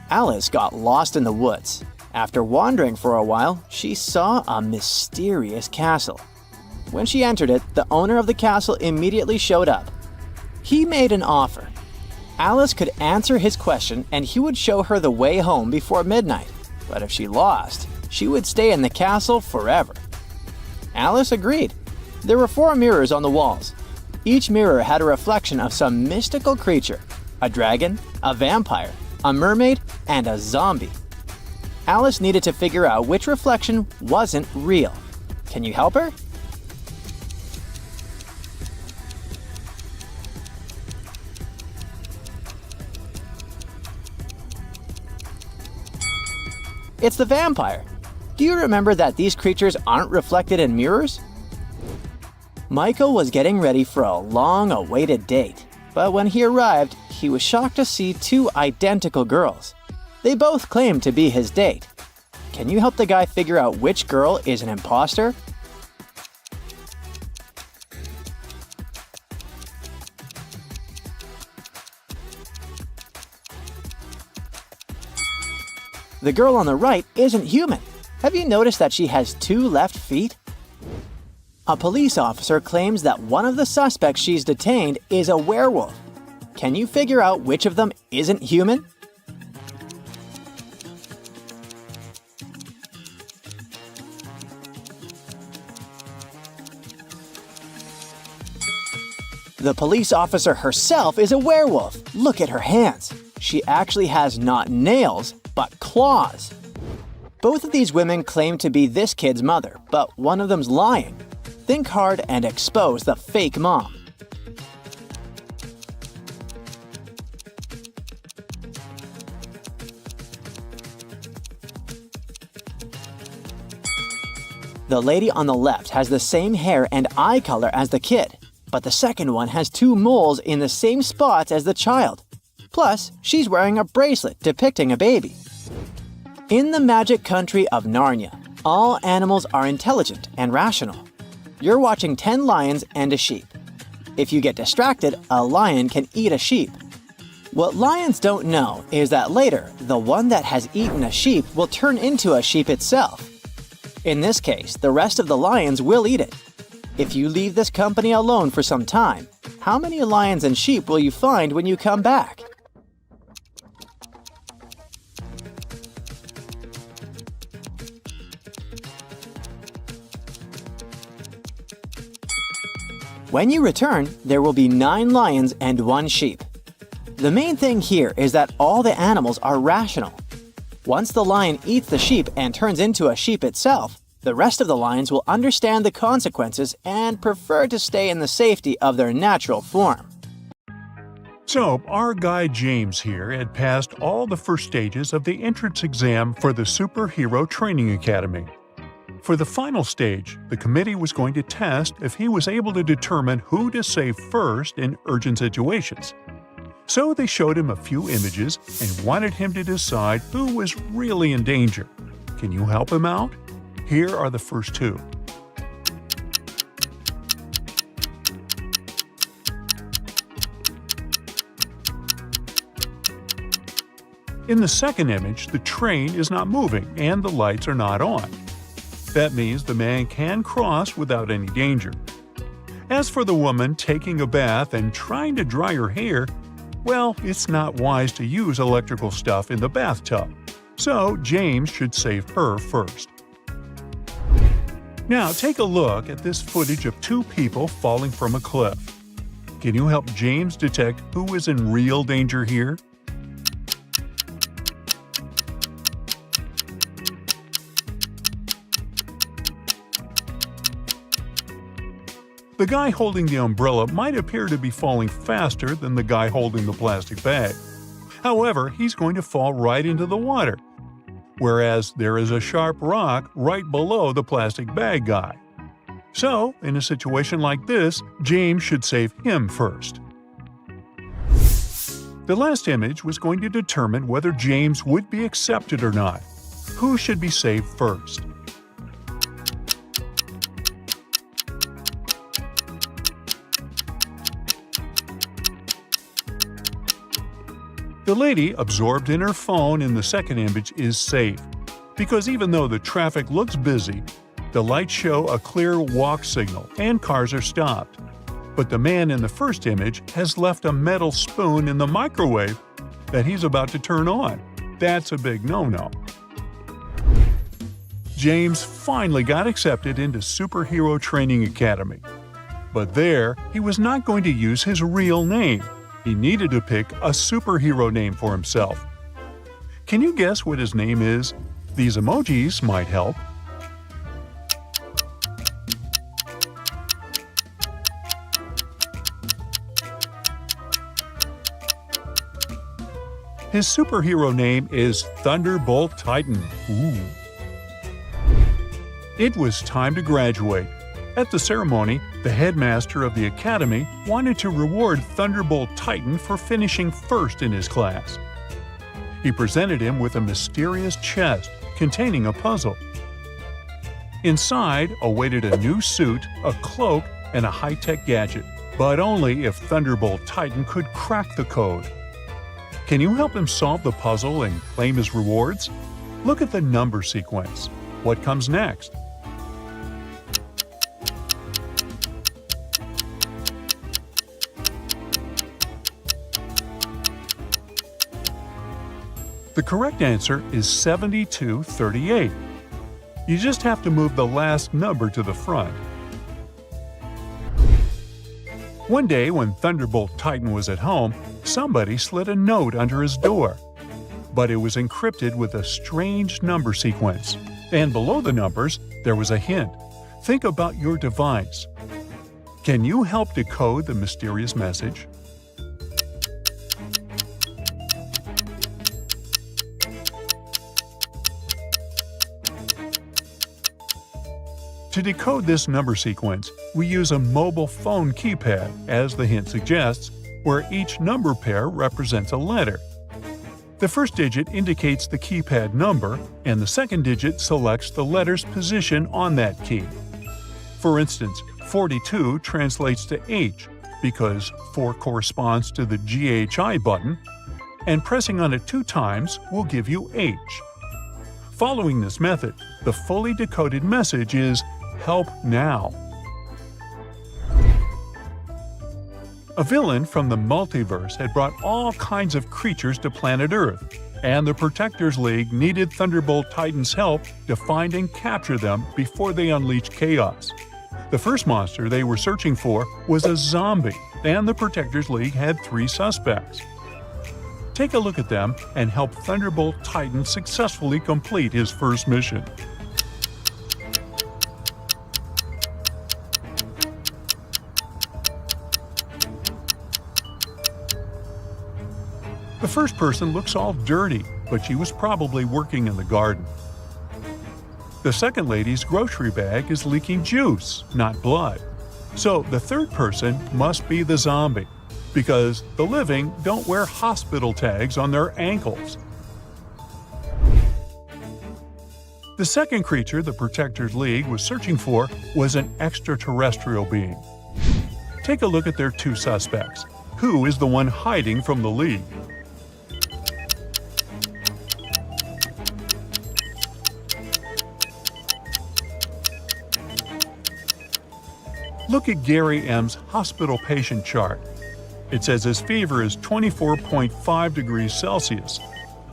Alice got lost in the woods. After wandering for a while, she saw a mysterious castle. When she entered it, the owner of the castle immediately showed up. He made an offer. Alice could answer his question and he would show her the way home before midnight. But if she lost, she would stay in the castle forever. Alice agreed. There were 4 mirrors on the walls. Each mirror had a reflection of some mystical creature: a dragon, a vampire, a mermaid, and a zombie. Alice needed to figure out which reflection wasn't real. Can you help her? It's the vampire. Do you remember that these creatures aren't reflected in mirrors? Michael was getting ready for a long-awaited date, but when he arrived, he was shocked to see 2 identical girls. They both claimed to be his date. Can you help the guy figure out which girl is an imposter? The girl on the right isn't human. Have you noticed that she has 2 left feet? A police officer claims that one of the suspects she's detained is a werewolf. Can you figure out which of them isn't human? The police officer herself is a werewolf. Look at her hands. She actually has not nails, but claws. Both of these women claim to be this kid's mother, but one of them's lying. Think hard and expose the fake mom. The lady on the left has the same hair and eye color as the kid, but the second one has 2 moles in the same spots as the child. Plus, she's wearing a bracelet depicting a baby. In the magic country of Narnia, all animals are intelligent and rational. You're watching 10 lions and a sheep. If you get distracted, a lion can eat a sheep. What lions don't know is that later, the one that has eaten a sheep will turn into a sheep itself. In this case, the rest of the lions will eat it. If you leave this company alone for some time, how many lions and sheep will you find when you come back? When you return, there will be 9 lions and 1 sheep. The main thing here is that all the animals are rational. Once the lion eats the sheep and turns into a sheep itself, the rest of the lions will understand the consequences and prefer to stay in the safety of their natural form. So, our guy James here had passed all the first stages of the entrance exam for the Superhero Training Academy. For the final stage, the committee was going to test if he was able to determine who to save first in urgent situations. So they showed him a few images and wanted him to decide who was really in danger. Can you help him out? Here are the first 2. In the second image, the train is not moving and the lights are not on. That means the man can cross without any danger. As for the woman taking a bath and trying to dry her hair, well, it's not wise to use electrical stuff in the bathtub, so James should save her first. Now take a look at this footage of two people falling from a cliff. Can you help James detect who is in real danger here? The guy holding the umbrella might appear to be falling faster than the guy holding the plastic bag. However, he's going to fall right into the water, whereas there is a sharp rock right below the plastic bag guy. So, in a situation like this, James should save him first. The last image was going to determine whether James would be accepted or not. Who should be saved first? The lady absorbed in her phone in the second image is safe, because even though the traffic looks busy, the lights show a clear walk signal and cars are stopped. But the man in the first image has left a metal spoon in the microwave that he's about to turn on. That's a big no-no. James finally got accepted into Superhero Training Academy. But there, he was not going to use his real name. He needed to pick a superhero name for himself. Can you guess what his name is? These emojis might help. His superhero name is Thunderbolt Titan. Ooh. It was time to graduate. At the ceremony, the headmaster of the academy wanted to reward Thunderbolt Titan for finishing first in his class. He presented him with a mysterious chest containing a puzzle. Inside awaited a new suit, a cloak, and a high-tech gadget, but only if Thunderbolt Titan could crack the code. Can you help him solve the puzzle and claim his rewards? Look at the number sequence. What comes next? The correct answer is 7238. You just have to move the last number to the front. One day when Thunderbolt Titan was at home, somebody slid a note under his door. But it was encrypted with a strange number sequence. And below the numbers, there was a hint. Think about your device. Can you help decode the mysterious message? To decode this number sequence, we use a mobile phone keypad, as the hint suggests, where each number pair represents a letter. The first digit indicates the keypad number, and the second digit selects the letter's position on that key. For instance, 42 translates to H, because 4 corresponds to the GHI button, and pressing on it 2 times will give you H. Following this method, the fully decoded message is "Help now." A villain from the multiverse had brought all kinds of creatures to planet Earth, and the Protectors League needed Thunderbolt Titan's help to find and capture them before they unleashed chaos. The first monster they were searching for was a zombie, and the Protectors League had 3 suspects. Take a look at them and help Thunderbolt Titan successfully complete his first mission. The first person looks all dirty, but she was probably working in the garden. The second lady's grocery bag is leaking juice, not blood. So the third person must be the zombie, because the living don't wear hospital tags on their ankles. The second creature the Protectors League was searching for was an extraterrestrial being. Take a look at their 2 suspects. Who is the one hiding from the League? Look at Gary M's hospital patient chart. It says his fever is 24.5 degrees Celsius.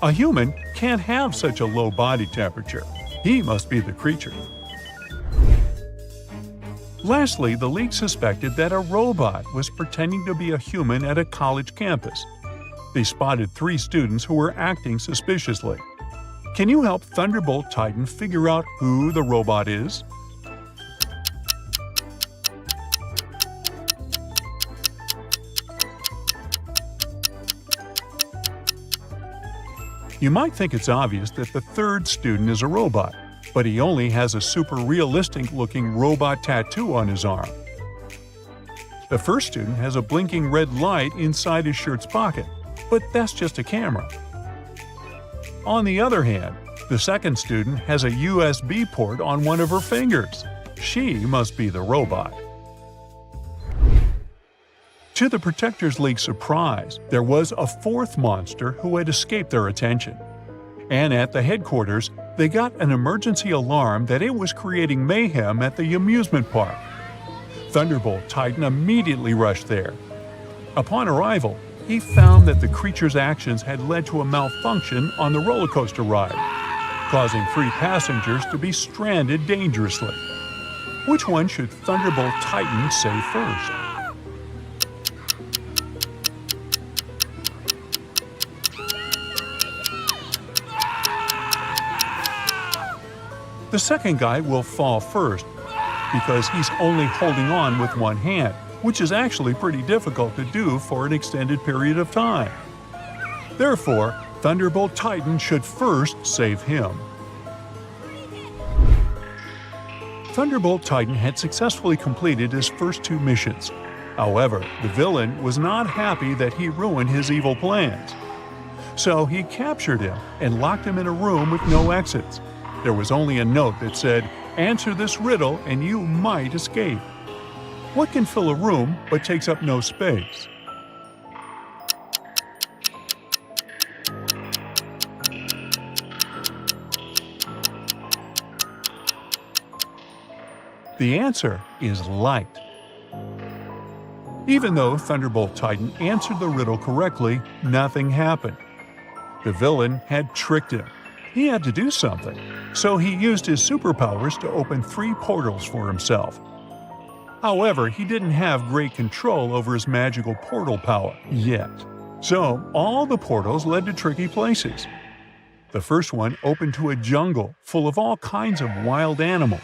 A human can't have such a low body temperature. He must be the creature. Lastly, the league suspected that a robot was pretending to be a human at a college campus. They spotted 3 students who were acting suspiciously. Can you help Thunderbolt Titan figure out who the robot is? You might think it's obvious that the 3rd student is a robot, but he only has a super realistic-looking robot tattoo on his arm. The 1st student has a blinking red light inside his shirt's pocket, but that's just a camera. On the other hand, the 2nd student has a USB port on one of her fingers. She must be the robot. To the Protectors League's surprise, there was a 4th monster who had escaped their attention. And at the headquarters, they got an emergency alarm that it was creating mayhem at the amusement park. Thunderbolt Titan immediately rushed there. Upon arrival, he found that the creature's actions had led to a malfunction on the roller coaster ride, causing 3 passengers to be stranded dangerously. Which one should Thunderbolt Titan save first? The 2nd guy will fall first because he's only holding on with one hand, which is actually pretty difficult to do for an extended period of time. Therefore, Thunderbolt Titan should first save him. Thunderbolt Titan had successfully completed his first 2 missions. However, the villain was not happy that he ruined his evil plans. So he captured him and locked him in a room with no exits. There was only a note that said, "Answer this riddle and you might escape." What can fill a room but takes up no space? The answer is light. Even though Thunderbolt Titan answered the riddle correctly, nothing happened. The villain had tricked him. He had to do something, so he used his superpowers to open 3 portals for himself. However, he didn't have great control over his magical portal power yet. So, all the portals led to tricky places. The first one opened to a jungle full of all kinds of wild animals.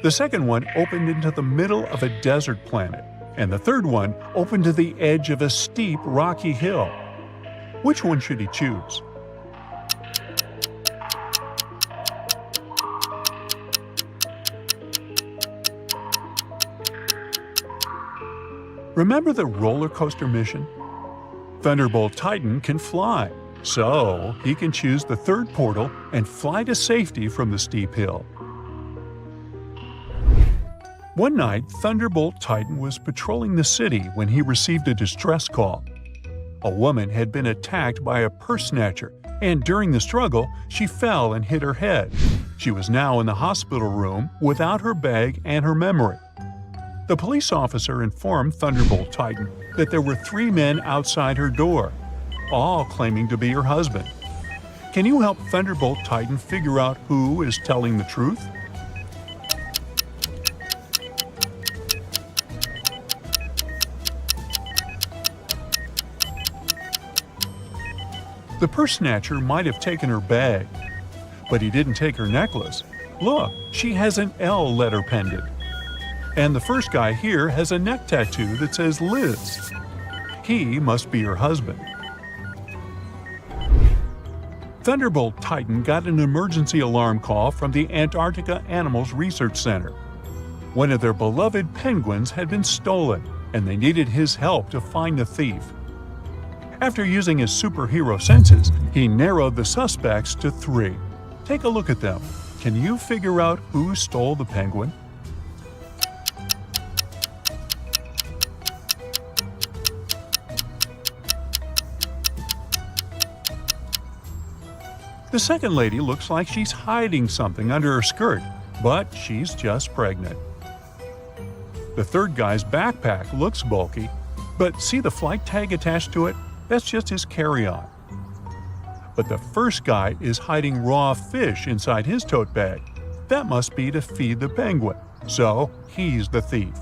The second one opened into the middle of a desert planet, and the third one opened to the edge of a steep, rocky hill. Which one should he choose? Remember the roller coaster mission? Thunderbolt Titan can fly, so he can choose the 3rd portal and fly to safety from the steep hill. One night, Thunderbolt Titan was patrolling the city when he received a distress call. A woman had been attacked by a purse snatcher, and during the struggle, she fell and hit her head. She was now in the hospital room without her bag and her memory. The police officer informed Thunderbolt Titan that there were 3 men outside her door, all claiming to be her husband. Can you help Thunderbolt Titan figure out who is telling the truth? The purse snatcher might have taken her bag, but he didn't take her necklace. Look, she has an L letter pendant. And the first guy here has a neck tattoo that says Liz. He must be her husband. Thunderbolt Titan got an emergency alarm call from the Antarctica Animals Research Center. One of their beloved penguins had been stolen, and they needed his help to find the thief. After using his superhero senses, he narrowed the suspects to 3. Take a look at them. Can you figure out who stole the penguin? The second lady looks like she's hiding something under her skirt, but she's just pregnant. The third guy's backpack looks bulky, but see the flight tag attached to it? That's just his carry-on. But the first guy is hiding raw fish inside his tote bag. That must be to feed the penguin. so he's the thief.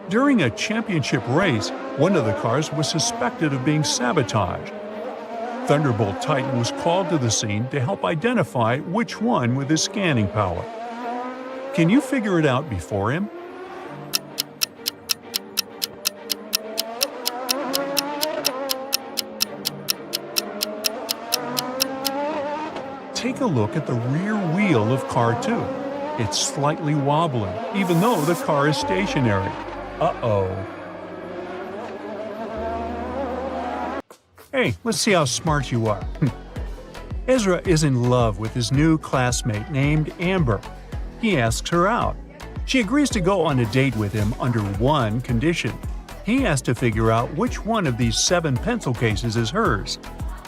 During a championship race, one of the cars was suspected of being sabotaged. Thunderbolt Titan was called to the scene to help identify which one with his scanning power. Can you figure it out before him? Take a look at the rear wheel of car 2. It's slightly wobbling, even though the car is stationary. Uh-oh. Hey, let's see how smart you are. Ezra is in love with his new classmate named Amber. He asks her out. She agrees to go on a date with him under one condition. He has to figure out which one of these 7 pencil cases is hers.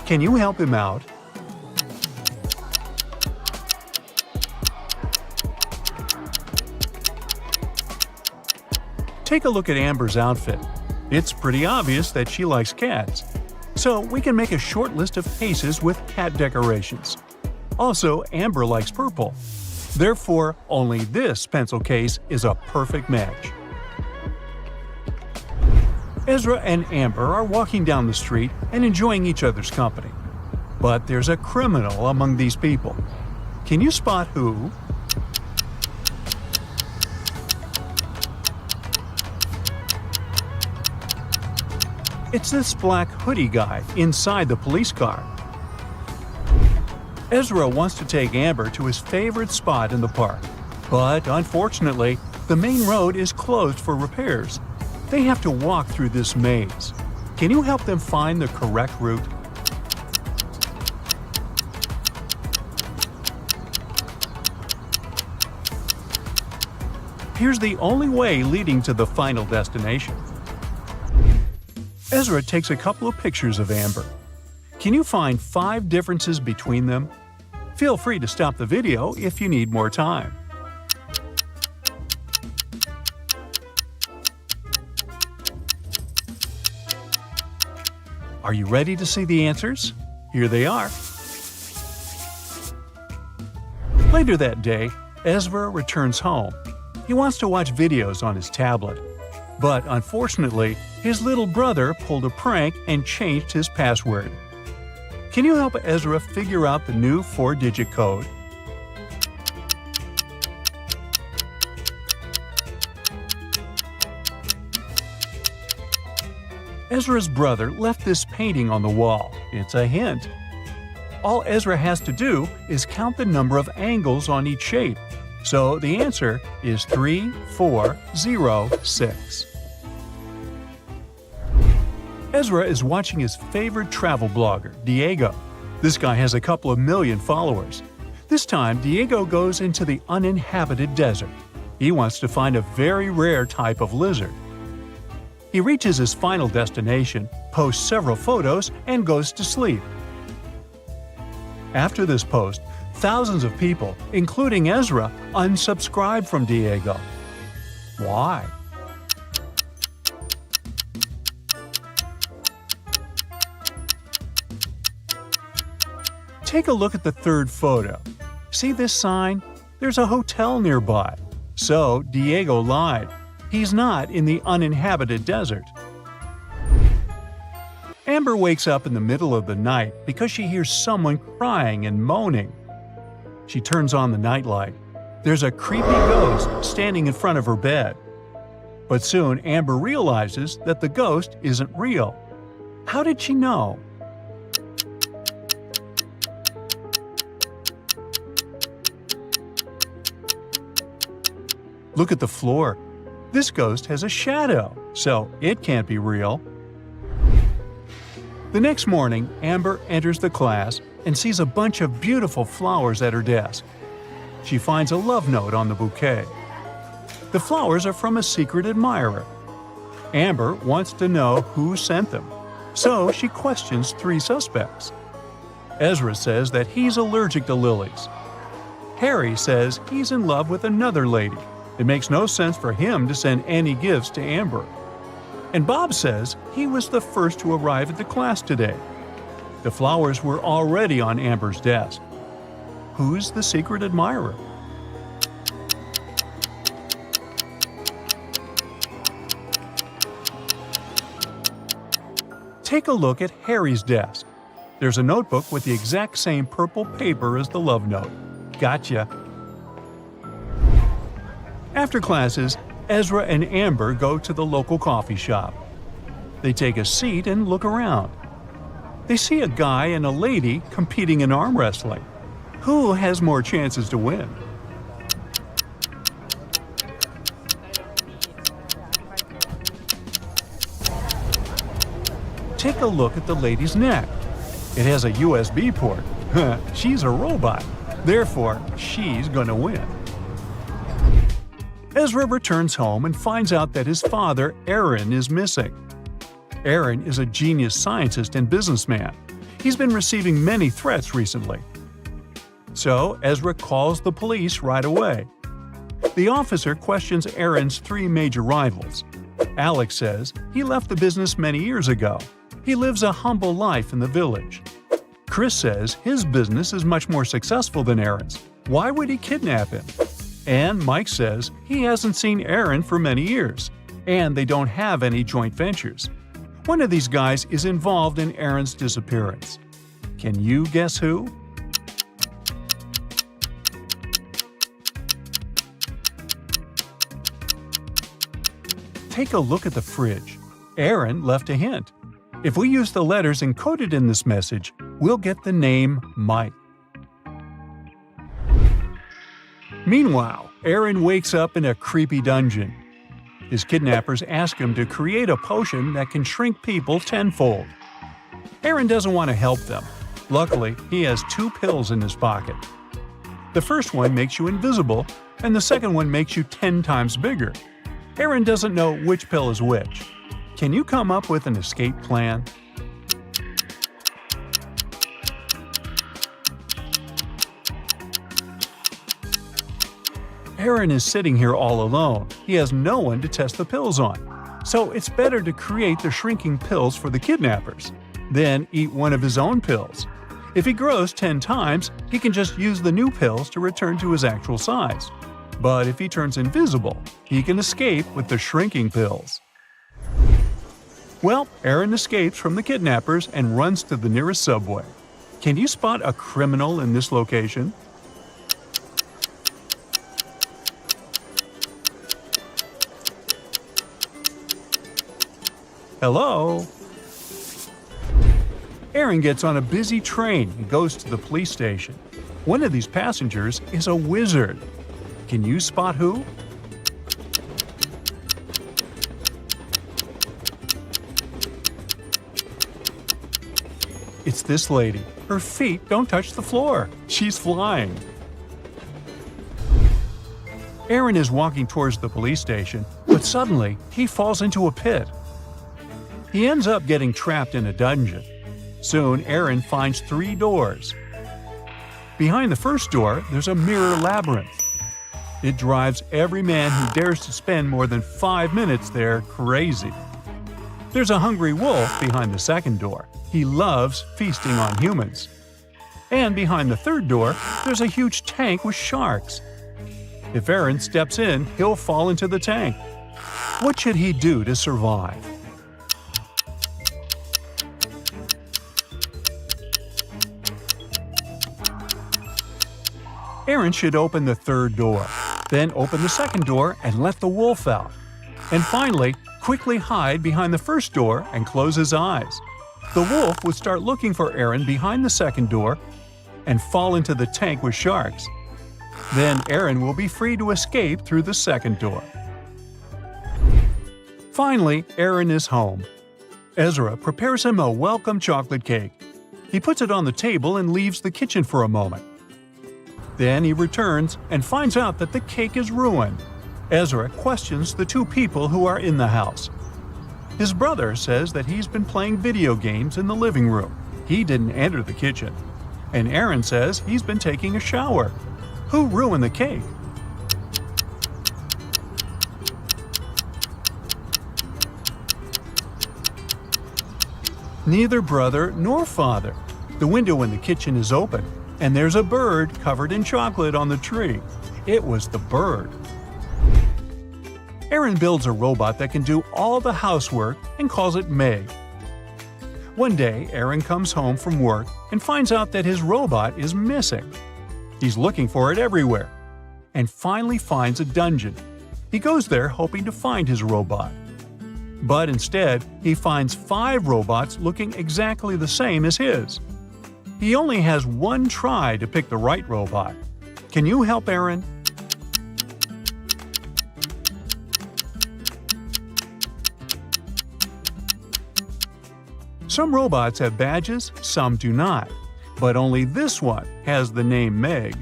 Can you help him out? Take a look at Amber's outfit. It's pretty obvious that she likes cats. So we can make a short list of cases with cat decorations. Also, Amber likes purple. Therefore, only this pencil case is a perfect match. Ezra and Amber are walking down the street and enjoying each other's company. But there's a criminal among these people. Can you spot who? It's this black hoodie guy inside the police car. Ezra wants to take Amber to his favorite spot in the park, but unfortunately, the main road is closed for repairs. They have to walk through this maze. Can you help them find the correct route? Here's the only way leading to the final destination. Ezra takes a couple of pictures of Amber. Can you find 5 differences between them? Feel free to stop the video if you need more time. Are you ready to see the answers? Here they are. Later that day, Ezra returns home. He wants to watch videos on his tablet. But unfortunately, his little brother pulled a prank and changed his password. Can you help Ezra figure out the new 4-digit code? Ezra's brother left this painting on the wall. It's a hint. All Ezra has to do is count the number of angles on each shape. So the answer is 3406. Ezra is watching his favorite travel blogger, Diego. This guy has a couple of million followers. This time, Diego goes into the uninhabited desert. He wants to find a very rare type of lizard. He reaches his final destination, posts several photos, and goes to sleep. After this post, thousands of people, including Ezra, unsubscribe from Diego. Why? Take a look at the third photo. See this sign? There's a hotel nearby. So Diego lied. He's not in the uninhabited desert. Amber wakes up in the middle of the night because she hears someone crying and moaning. She turns on the nightlight. There's a creepy ghost standing in front of her bed. But soon Amber realizes that the ghost isn't real. How did she know? Look at the floor. This ghost has a shadow, so it can't be real. The next morning, Amber enters the class and sees a bunch of beautiful flowers at her desk. She finds a love note on the bouquet. The flowers are from a secret admirer. Amber wants to know who sent them, so she questions 3 suspects. Ezra says that he's allergic to lilies. Harry says he's in love with another lady. It makes no sense for him to send any gifts to Amber. And Bob says he was the first to arrive at the class today. The flowers were already on Amber's desk. Who's the secret admirer? Take a look at Harry's desk. There's a notebook with the exact same purple paper as the love note. Gotcha. After classes, Ezra and Amber go to the local coffee shop. They take a seat and look around. They see a guy and a lady competing in arm wrestling. Who has more chances to win? Take a look at the lady's neck. It has a USB port. She's a robot. Therefore, she's gonna win. Ezra returns home and finds out that his father, Aaron, is missing. Aaron is a genius scientist and businessman. He's been receiving many threats recently. So, Ezra calls the police right away. The officer questions Aaron's three major rivals. Alex says he left the business many years ago. He lives a humble life in the village. Chris says his business is much more successful than Aaron's. Why would he kidnap him? And Mike says he hasn't seen Aaron for many years, and they don't have any joint ventures. One of these guys is involved in Aaron's disappearance. Can you guess who? Take a look at the fridge. Aaron left a hint. If we use the letters encoded in this message, we'll get the name Mike. Meanwhile, Aaron wakes up in a creepy dungeon. His kidnappers ask him to create a potion that can shrink people tenfold. Aaron doesn't want to help them. Luckily, he has 2 pills in his pocket. The first one makes you invisible, and the second one makes you 10 times bigger. Aaron doesn't know which pill is which. Can you come up with an escape plan? Aaron is sitting here all alone. He has no one to test the pills on. So it's better to create the shrinking pills for the kidnappers. Then eat one of his own pills. If he grows 10 times, he can just use the new pills to return to his actual size. But if he turns invisible, he can escape with the shrinking pills. Well, Aaron escapes from the kidnappers and runs to the nearest subway. Can you spot a criminal in this location? Hello? Aaron gets on a busy train and goes to the police station. One of these passengers is a wizard. Can you spot who? It's this lady. Her feet don't touch the floor. She's flying. Aaron is walking towards the police station, but suddenly he falls into a pit. He ends up getting trapped in a dungeon. Soon, Aaron finds 3 doors. Behind the first door, there's a mirror labyrinth. It drives every man who dares to spend more than 5 minutes there crazy. There's a hungry wolf behind the second door. He loves feasting on humans. And behind the third door, there's a huge tank with sharks. If Aaron steps in, he'll fall into the tank. What should he do to survive? Aaron should open the third door, then open the second door and let the wolf out. And finally, quickly hide behind the first door and close his eyes. The wolf would start looking for Aaron behind the second door and fall into the tank with sharks. Then Aaron will be free to escape through the second door. Finally, Aaron is home. Ezra prepares him a welcome chocolate cake. He puts it on the table and leaves the kitchen for a moment. Then he returns and finds out that the cake is ruined. Ezra questions the 2 people who are in the house. His brother says that he's been playing video games in the living room. He didn't enter the kitchen. And Aaron says he's been taking a shower. Who ruined the cake? Neither brother nor father. The window in the kitchen is open, and there's a bird covered in chocolate on the tree. It was the bird. Aaron builds a robot that can do all the housework and calls it Meg. One day, Aaron comes home from work and finds out that his robot is missing. He's looking for it everywhere and finally finds a dungeon. He goes there hoping to find his robot. But instead, he finds 5 robots looking exactly the same as his. He only has one try to pick the right robot. Can you help Aaron? Some robots have badges, some do not, but only this one has the name Meg.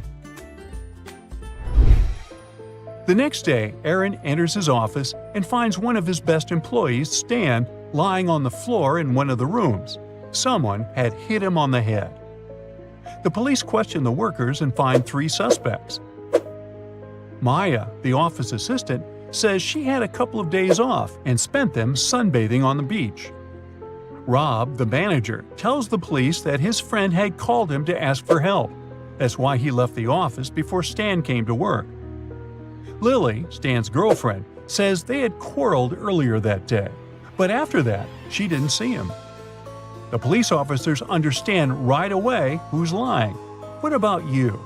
The next day, Aaron enters his office and finds one of his best employees, Stan, lying on the floor in one of the rooms. Someone had hit him on the head. The police question the workers and find 3 suspects. Maya, the office assistant, says she had a couple of days off and spent them sunbathing on the beach. Rob, the manager, tells the police that his friend had called him to ask for help. That's why he left the office before Stan came to work. Lily, Stan's girlfriend, says they had quarreled earlier that day, but after that, she didn't see him. The police officers understand right away who's lying. What about you?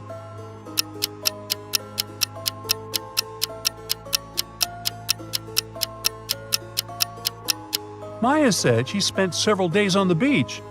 Maya said she spent several days on the beach